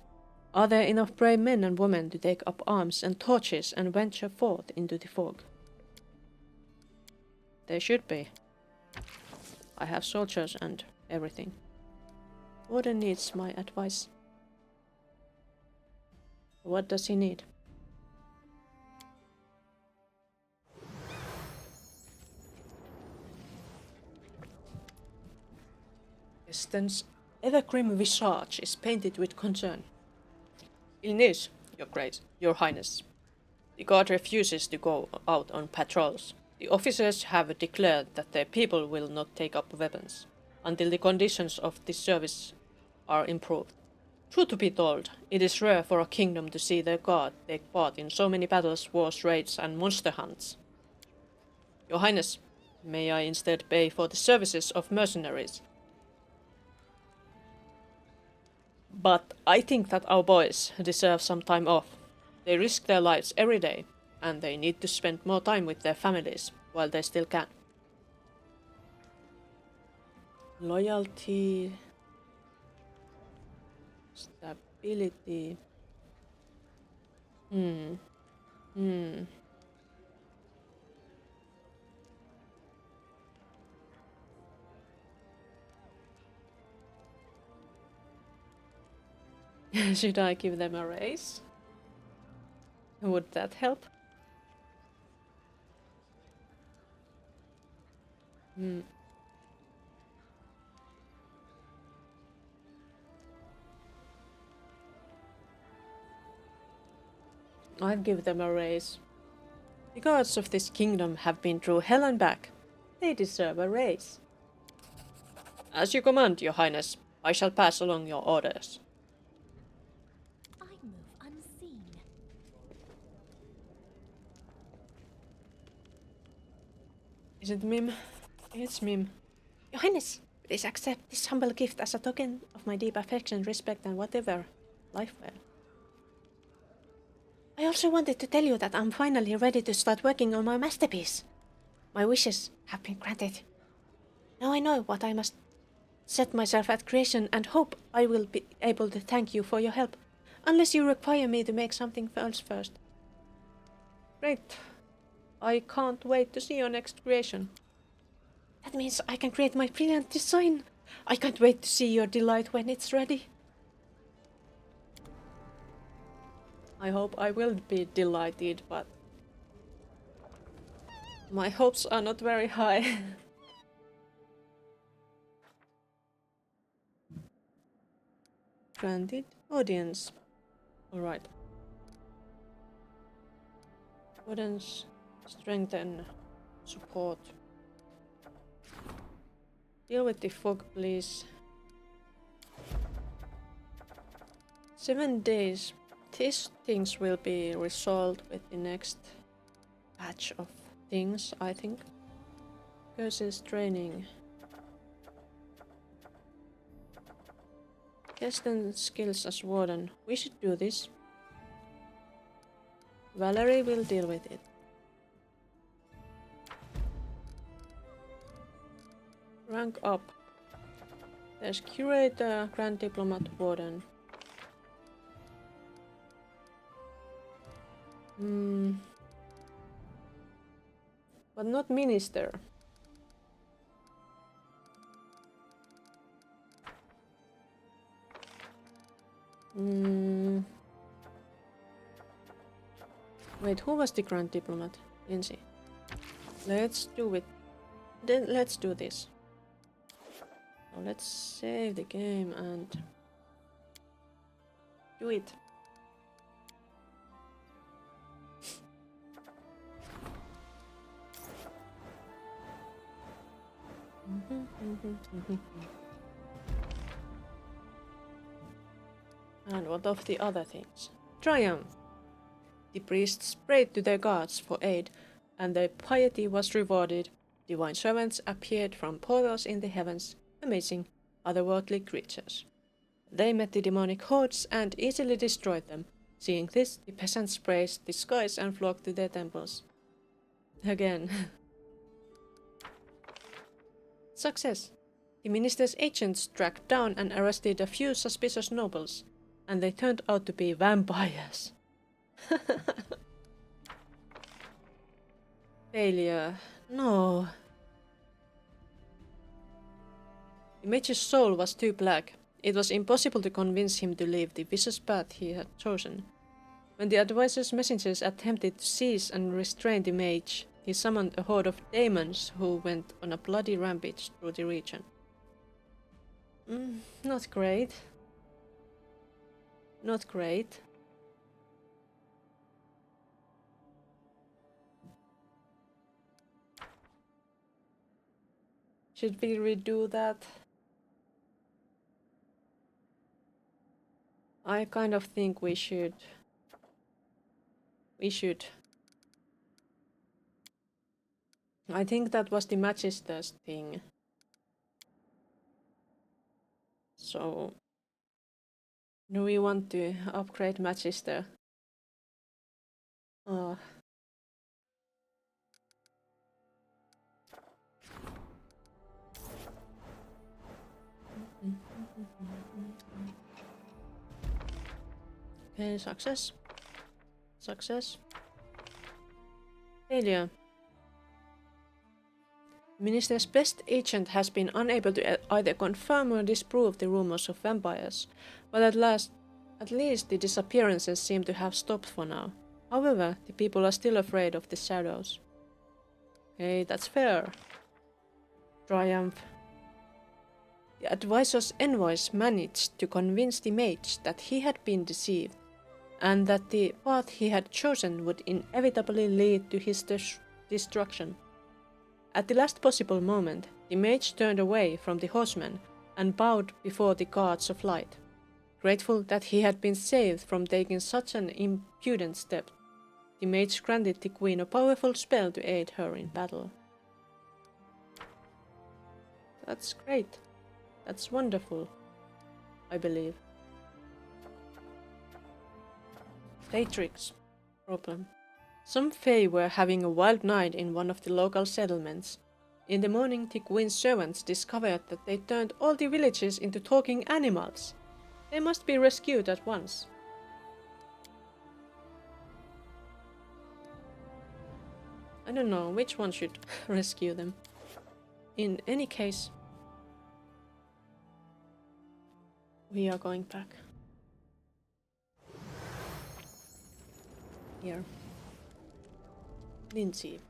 Speaker 1: Are there enough brave men and women to take up arms and torches and venture forth into the fog? There should be. I have soldiers and everything. Warden needs my advice. What does he need? Esten's ever-grim visage is painted with concern.
Speaker 3: Il is, Your Grace, Your Highness. The guard refuses to go out on patrols. The officers have declared that their people will not take up weapons until the conditions of this service are improved. Truth to be told, it is rare for a kingdom to see their guard take part in so many battles, wars, raids, and monster hunts. Your Highness, may I instead pay for the services of mercenaries? But I think that our boys deserve some time off. They risk their lives every day, and they need to spend more time with their families while they still can.
Speaker 1: Loyalty. Stability. Should I give them a raise? Would that help? I'd give them a raise. The gods of this kingdom have been through hell and back. They deserve a raise.
Speaker 3: As you command, Your Highness, I shall pass along your orders.
Speaker 5: I move unseen.
Speaker 1: Is it Mim? It's Mim. Your Highness, please accept this humble gift as a token of my deep affection, respect, and whatever. Life well. I also wanted to tell you that I'm finally ready to start working on my masterpiece. My wishes have been granted. Now I know what I must set myself at creation and hope I will be able to thank you for your help, unless you require me to make something else first.
Speaker 3: Great. I can't wait to see your next creation.
Speaker 1: That means I can create my brilliant design. I can't wait to see your delight when it's ready.
Speaker 3: I hope I will be delighted, but my hopes are not very high.
Speaker 1: Granted audience.
Speaker 3: Alright.
Speaker 1: Audience, strengthen, support. Deal with the fog, please. 7 days. These things will be resolved with the next batch of things, I think. Curses training. Test and skills as warden. We should do this. Valerie will deal with it. Rank up. There's curator, grand diplomat, warden. But not minister. Wait, who was the grand diplomat? Lindsay. Let's do it. Then let's do this. So let's save the game and do it. And what of the other things? Triumph! The priests prayed to their gods for aid, and their piety was rewarded. Divine servants appeared from portals in the heavens, amazing otherworldly creatures. They met the demonic hordes and easily destroyed them. Seeing this, the peasants praised the skies and flocked to their temples. Again. Success! The minister's agents tracked down and arrested a few suspicious nobles, and they turned out to be vampires. Failure. No. The mage's soul was too black. It was impossible to convince him to leave the vicious path he had chosen. When the advisor's messengers attempted to seize and restrain the mage, he summoned a horde of demons who went on a bloody rampage through the region. Not great. Not great. Should we redo that? I kind of think we should. I think that was the Magister's thing. So, do we want to upgrade Magister? Okay, success. Success. Failure. Minister's best agent has been unable to either confirm or disprove the rumors of vampires, but at least the disappearances seem to have stopped for now. However, the people are still afraid of the shadows. Okay, that's fair. Triumph. The advisor's envoys managed to convince the mage that he had been deceived, and that the path he had chosen would inevitably lead to his destruction. At the last possible moment, the mage turned away from the horsemen and bowed before the gods of light. Grateful that he had been saved from taking such an impudent step, the mage granted the queen a powerful spell to aid her in battle. That's great. That's wonderful, I believe. Datrix. Problem. Some Fae were having a wild night in one of the local settlements. In the morning, the queen's servants discovered that they turned all the villages into talking animals. They must be rescued at once. I don't know which one should rescue them. In any case, we are going back. Here. Lindsay.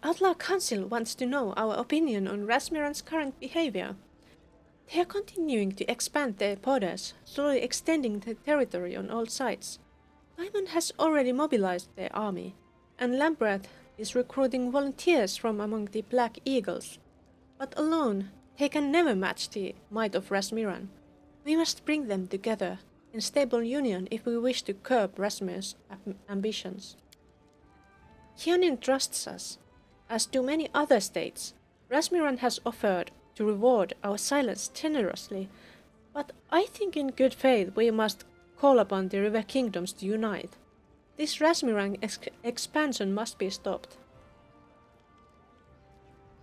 Speaker 1: Outlaw Council wants to know our opinion on Rasmiran's current behavior. They are continuing to expand their borders, slowly extending their territory on all sides. Diamond has already mobilized their army, and Lambert is recruiting volunteers from among the Black Eagles. But alone, they can never match the might of Rasmiran. We must bring them together in stable union if we wish to curb Rasmir's ambitions. Kionin trusts us, as do many other states. Rasmiran has offered to reward our silence generously, But I think in good faith we must call upon the River Kingdoms to unite. This Rasmirang expansion must be stopped.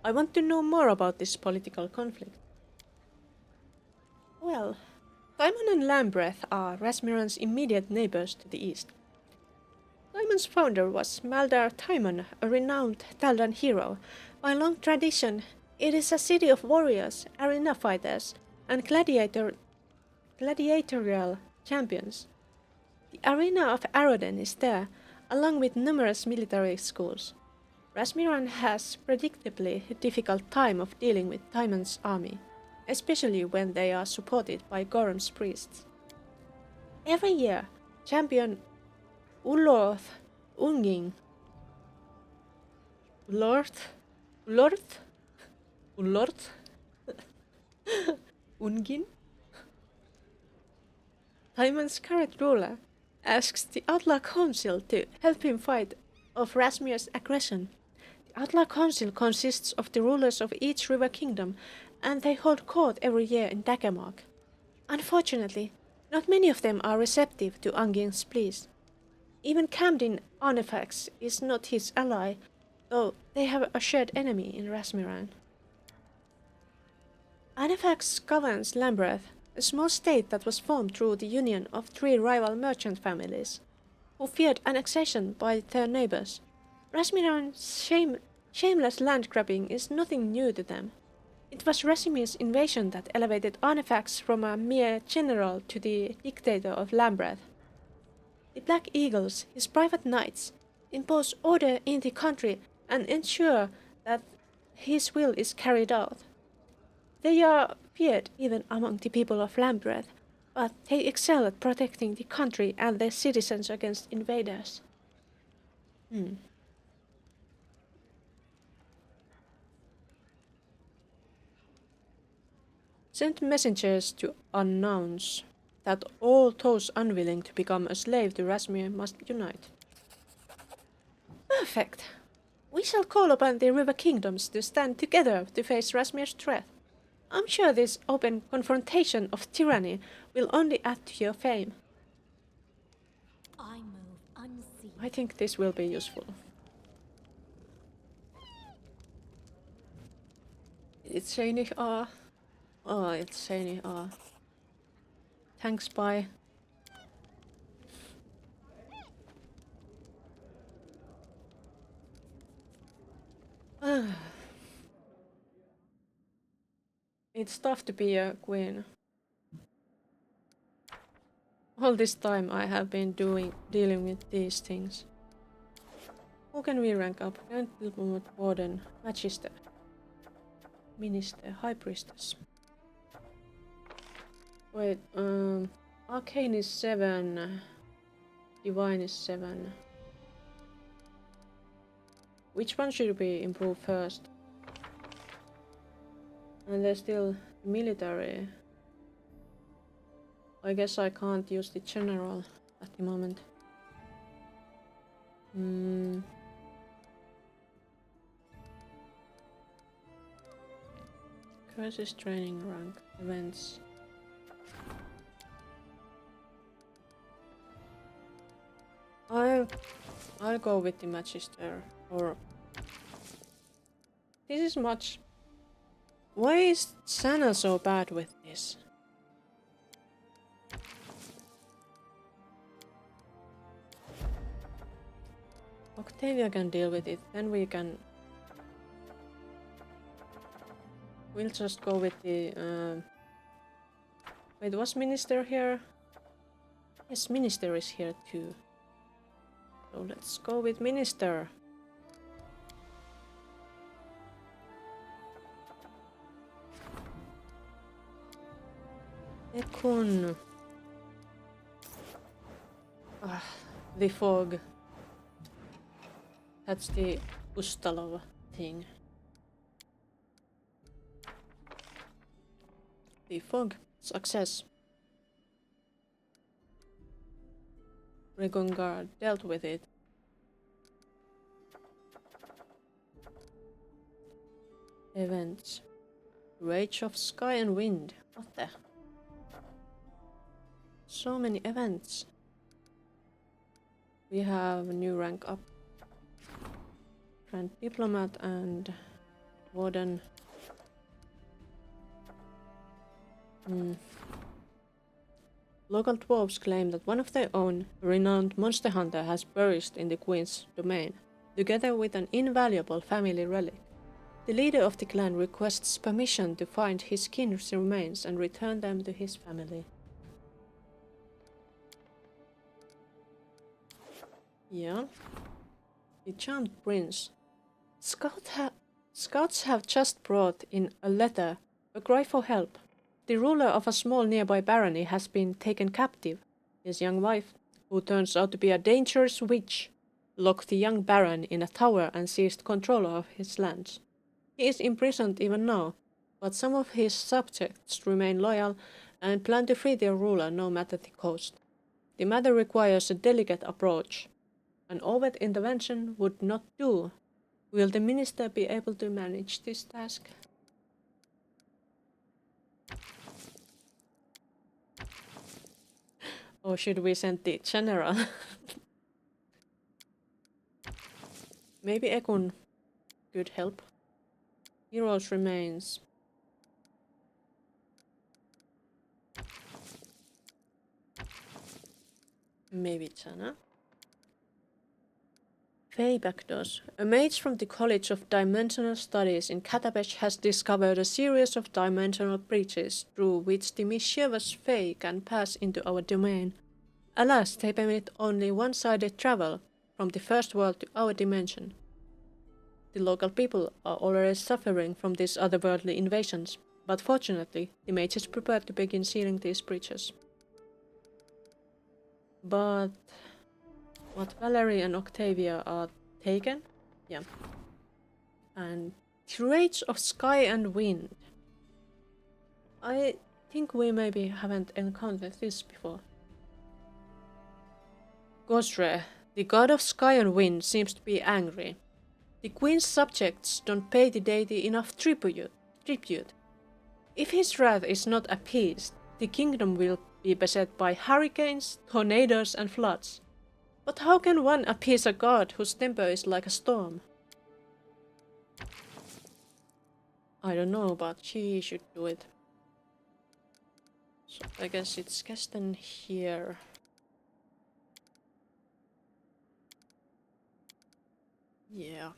Speaker 1: I want to know more about this political conflict. Well, Timon and Lambreath are Rasmirang's immediate neighbors to the east. Timon's founder was Maldar Timon, a renowned Taldan hero. By long tradition, it is a city of warriors, arena fighters, and gladiatorial champions. The arena of Aroden is there, along with numerous military schools. Rasmiran has predictably a difficult time of dealing with Timon's army, especially when they are supported by Gorm's priests. Every year, champion Ulorth Unging Ulorth Ungin? Timon's current ruler asks the Outlaw Council to help him fight off Rasmir's aggression. The Outlaw Council consists of the rulers of each river kingdom, and they hold court every year in Daggermark. Unfortunately, not many of them are receptive to Ungin's pleas. Even Camden Arnefax is not his ally, though they have a shared enemy in Rasmiran. Arnefax governs Lambreath, a small state that was formed through the union of three rival merchant families, who feared annexation by their neighbors. Rasmiran's shameless land grabbing is nothing new to them. It was Rasimir's invasion that elevated Arnefax from a mere general to the dictator of Lambreath. The Black Eagles, his private knights, impose order in the country and ensure that his will is carried out. They are feared even among the people of Lambreath, but they excel at protecting the country and their citizens against invaders. Sent messengers to announce that all those unwilling to become a slave to Rasmir must unite. Perfect! We shall call upon the River Kingdoms to stand together to face Rasmir's threat. I'm sure this open confrontation of tyranny will only add to your fame.
Speaker 5: I move unseen.
Speaker 1: I think this will be useful. It's Shani R. Oh, it's Shani R. Thanks, bye. It's tough to be a queen. All this time I have been dealing with these things. Who can we rank up? Gentleman, Warden, Magister, Minister, High Priestess. Wait, Arcane is 7. Divine is 7. Which one should we improve first? And there's still military. I guess I can't use the general at the moment. Curses, training rank, events. I'll go with the Magister, or this is much. Why is Sana so bad with this? Octavia can deal with it, then we can. We'll just go with the. Wait, was Minister here? Yes, Minister is here too. So let's go with Minister. Ekun. The fog. That's the Ustalov thing. The fog. Success. Regongar dealt with it. Events. Rage of Sky and Wind. What the? So many events. We have a new rank up. Grand Diplomat and Warden. Local dwarves claim that one of their own, a renowned monster hunter, has perished in the Queen's domain, together with an invaluable family relic. The leader of the clan requests permission to find his kin's remains and return them to his family. Yeah. The Charmed Prince. Scouts have just brought in a letter, a cry for help. The ruler of a small nearby barony has been taken captive. His young wife, who turns out to be a dangerous witch, locked the young baron in a tower and seized control of his lands. He is imprisoned even now, but some of his subjects remain loyal and plan to free their ruler no matter the cost. The matter requires a delicate approach. An overt intervention would not do. Will the minister be able to manage this task? Or should we send the general? Maybe Ekun could help. Heroes remains. Maybe Chana. Feybakdos, a mage from the College of Dimensional Studies in Katapesh, has discovered a series of dimensional breaches through which the mischievous Fey can pass into our domain. Alas, they permit only one-sided travel from the first world to our dimension. The local people are already suffering from these otherworldly invasions, but fortunately, the mage is prepared to begin sealing these breaches. But what Valerie and Octavia are taken? Yeah. And the Rage of Sky and Wind. I think we maybe haven't encountered this before. Gosre, the god of sky and wind, seems to be angry. The queen's subjects don't pay the deity enough tribute. If his wrath is not appeased, the kingdom will be beset by hurricanes, tornadoes, and floods. But how can one appease a god whose temper is like a storm? I don't know, but she should do it. So I guess it's Kesten here. Yeah.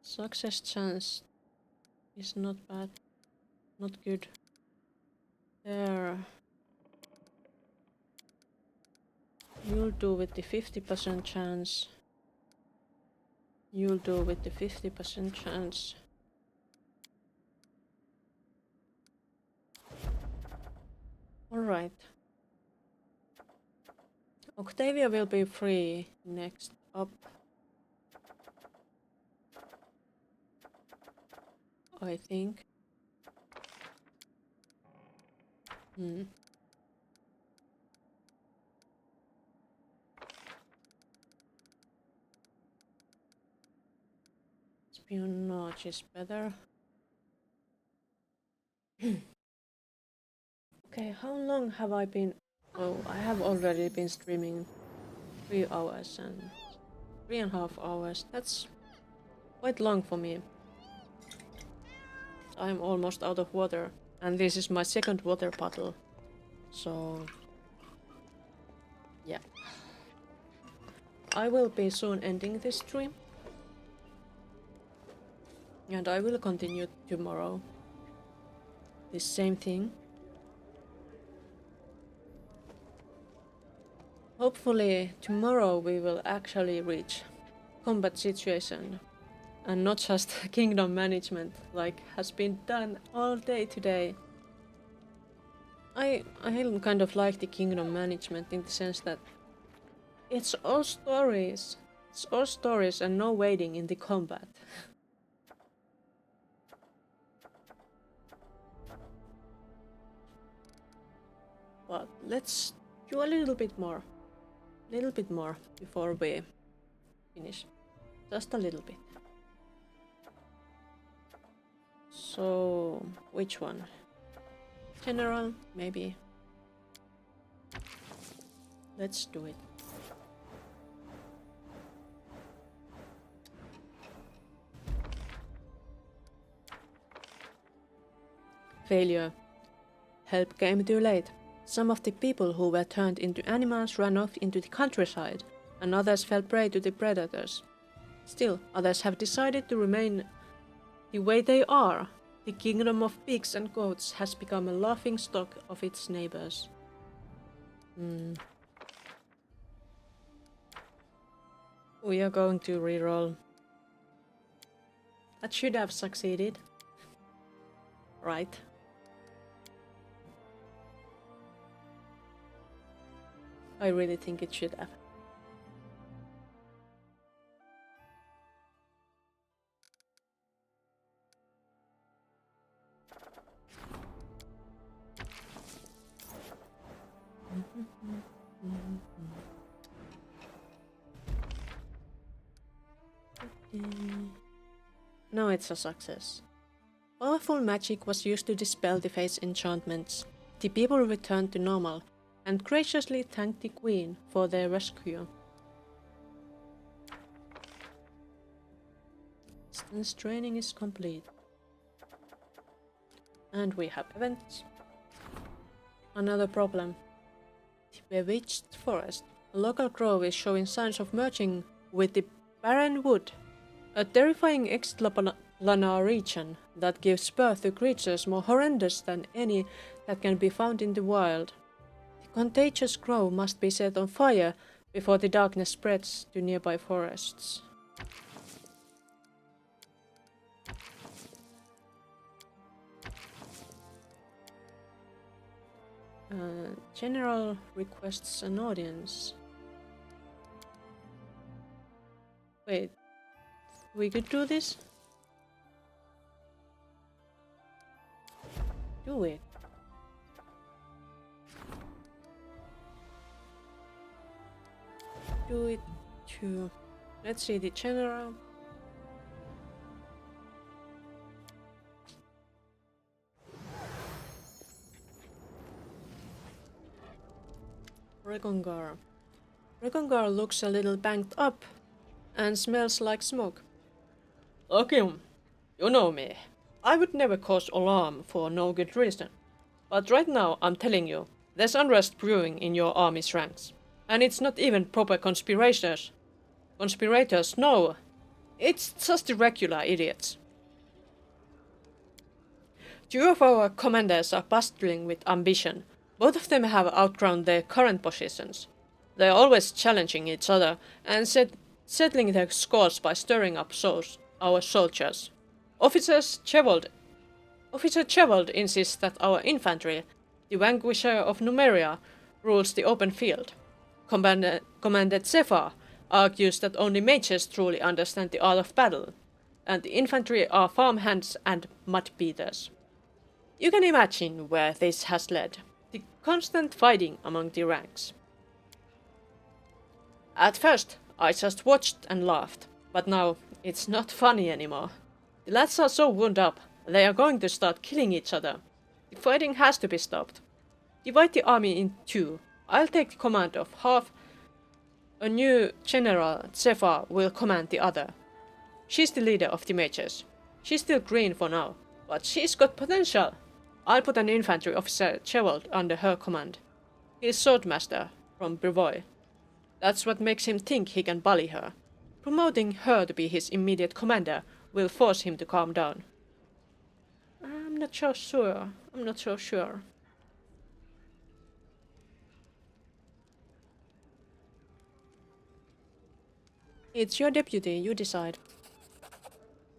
Speaker 1: Success chance is not bad. Not good. There. You'll do with the 50% chance. You'll do with the 50% chance. Alright. Octavia will be free next up. I think. Espionage is better. Okay, how long have I been? Oh, I have already been streaming 3 hours and 3.5 hours. That's quite long for me. I'm almost out of water, and this is my second water bottle. So, yeah. I will be soon ending this stream. And I will continue tomorrow. The same thing. Hopefully tomorrow we will actually reach combat situation and not just kingdom management like has been done all day today. I kind of like the kingdom management in the sense that it's all stories. It's all stories and no waiting in the combat. But let's do a little bit more before we finish. Just a little bit.
Speaker 3: So, which one? General, maybe. Let's do it. Failure. Help came too late. Some of the people who were turned into animals ran off into the countryside, and others fell prey to the predators. Still, others have decided to remain the way they are. The kingdom of pigs and goats has become a laughing stock of its neighbors. We are going to reroll. That should have succeeded. Right. I really think it should have. Now it's a success. Powerful magic was used to dispel the face enchantments. The people returned to normal and graciously thanked the queen for their rescue. Distance training is complete. And we have events. Another problem. The bewitched forest. A local grove is showing signs of merging with the barren wood, a terrifying extraplanar region that gives birth to creatures more horrendous than any that can be found in the wild. The contagious grove must be set on fire before the darkness spreads to nearby forests. General requests an audience. Wait, we could do this? Do it. Do it too. Let's see the general. Recongar. Recongar looks a little banged up and smells like smoke. Akim, you know me. I would never cause alarm for no good reason. But right now I'm telling you, there's unrest brewing in your army's ranks. And it's not even proper conspirators. Conspirators, no. It's just the regular idiots. Two of our commanders are bustling with ambition. Both of them have outgrown their current positions. They are always challenging each other and settling their scores by stirring up our soldiers. Officer Chevold insists that our infantry, the vanquisher of Numeria, rules the open field. Commander Zephyr argues that only mages truly understand the art of battle, and the infantry are farmhands and mud beaters. You can imagine where this has led. The constant fighting among the ranks. At first, I just watched and laughed, but now it's not funny anymore. The lads are so wound up, they are going to start killing each other. The fighting has to be stopped. Divide the army in two. I'll take the command of half. A new general, Zephyr, will command the other. She's the leader of the mages. She's still green for now, but she's got potential. I'll put an infantry officer, Chevold, under her command. He's swordmaster from Brevoy. That's what makes him think he can bully her. Promoting her to be his immediate commander will force him to calm down. I'm not so sure. It's your deputy, you decide.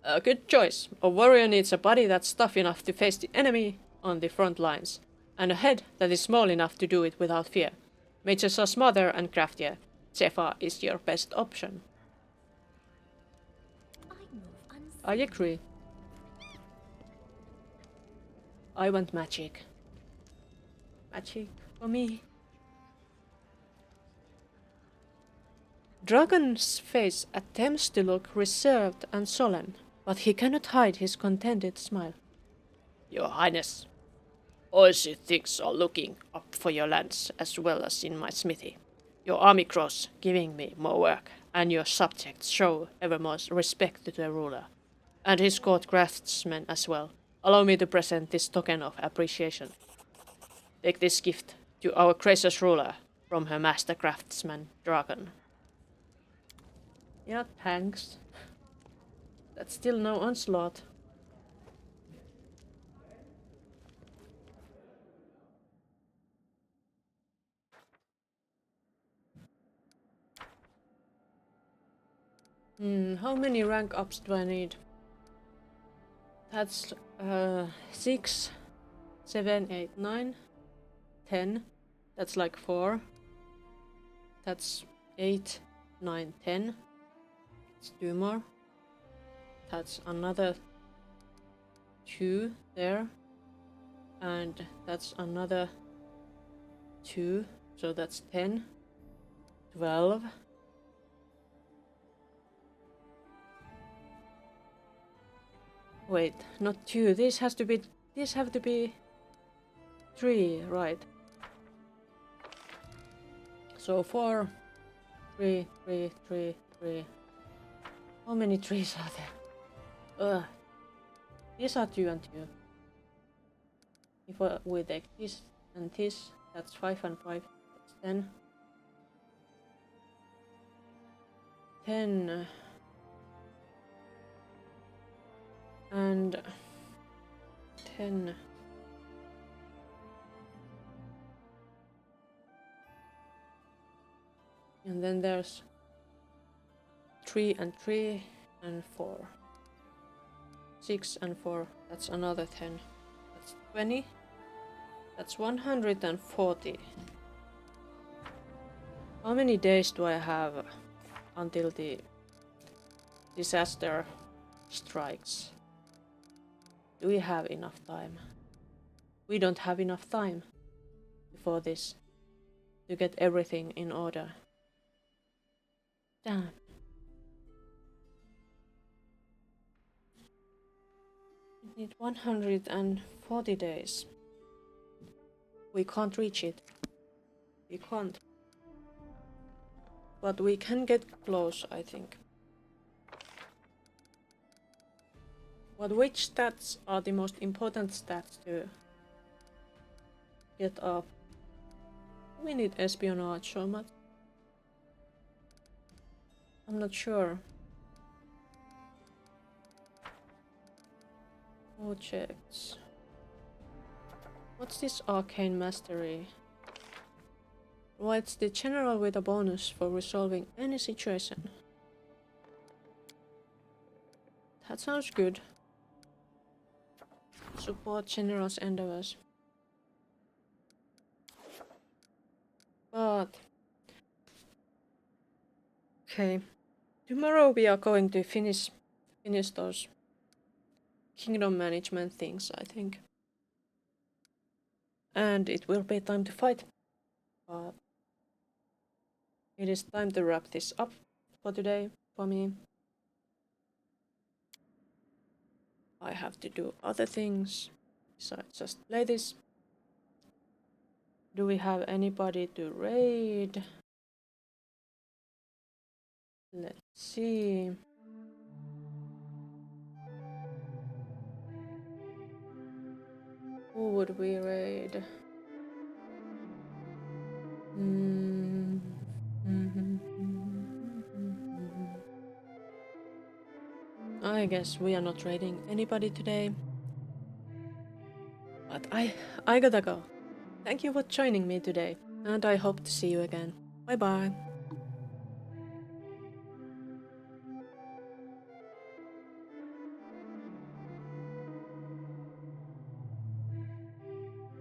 Speaker 3: A good choice. A warrior needs a body that's tough enough to face the enemy on the front lines, and a head that is small enough to do it without fear. Mages are smarter and craftier. Zephyr is your best option. I agree. I want magic. Magic for me. Dragon's face attempts to look reserved and solemn, but he cannot hide his contented smile. Your Highness, all things are looking up for your lands as well as in my smithy. Your army grows, giving me more work, and your subjects show ever more respect to the ruler, and his court craftsmen as well. Allow me to present this token of appreciation. Take this gift to our gracious ruler from her master craftsman, Dragon.
Speaker 1: Yeah, thanks. That's still no onslaught. How many rank ups do I need? That's 6, 7, 8, 9, 10. That's like 4. That's 8, 9, 10. Let's do more. That's another 2 there. And that's another 2. So that's 10. 12. Wait, not 2. These have to be 3, right? So 4, 3, 3, 3, 3. How many trees are there? These are 2 and 2. If we take this and this, that's 5 and 5. That's 10. 10. And 10. And then there's 3 and 3 and 4. 6 and 4, that's another 10. That's 20. That's 140. How many days do I have until the disaster strikes? Do we have enough time? We don't have enough time before this to get everything in order. Damn. We need 140 days. We can't reach it. We can't. But we can get close, I think. But which stats are the most important stats to get up? We need espionage so much. I'm not sure. Projects. What's this arcane mastery? Provides the general with a bonus for resolving any situation. That sounds good. Support general's endeavors. But okay. Tomorrow we are going to finish those kingdom management things, I think. And it will be time to fight. But it is time to wrap this up for today for me. I have to do other things besides just play this. Do we have anybody to raid? Let's see. Who would we raid? I guess we are not raiding anybody today. But I gotta go. Thank you for joining me today, and I hope to see you again. Bye bye.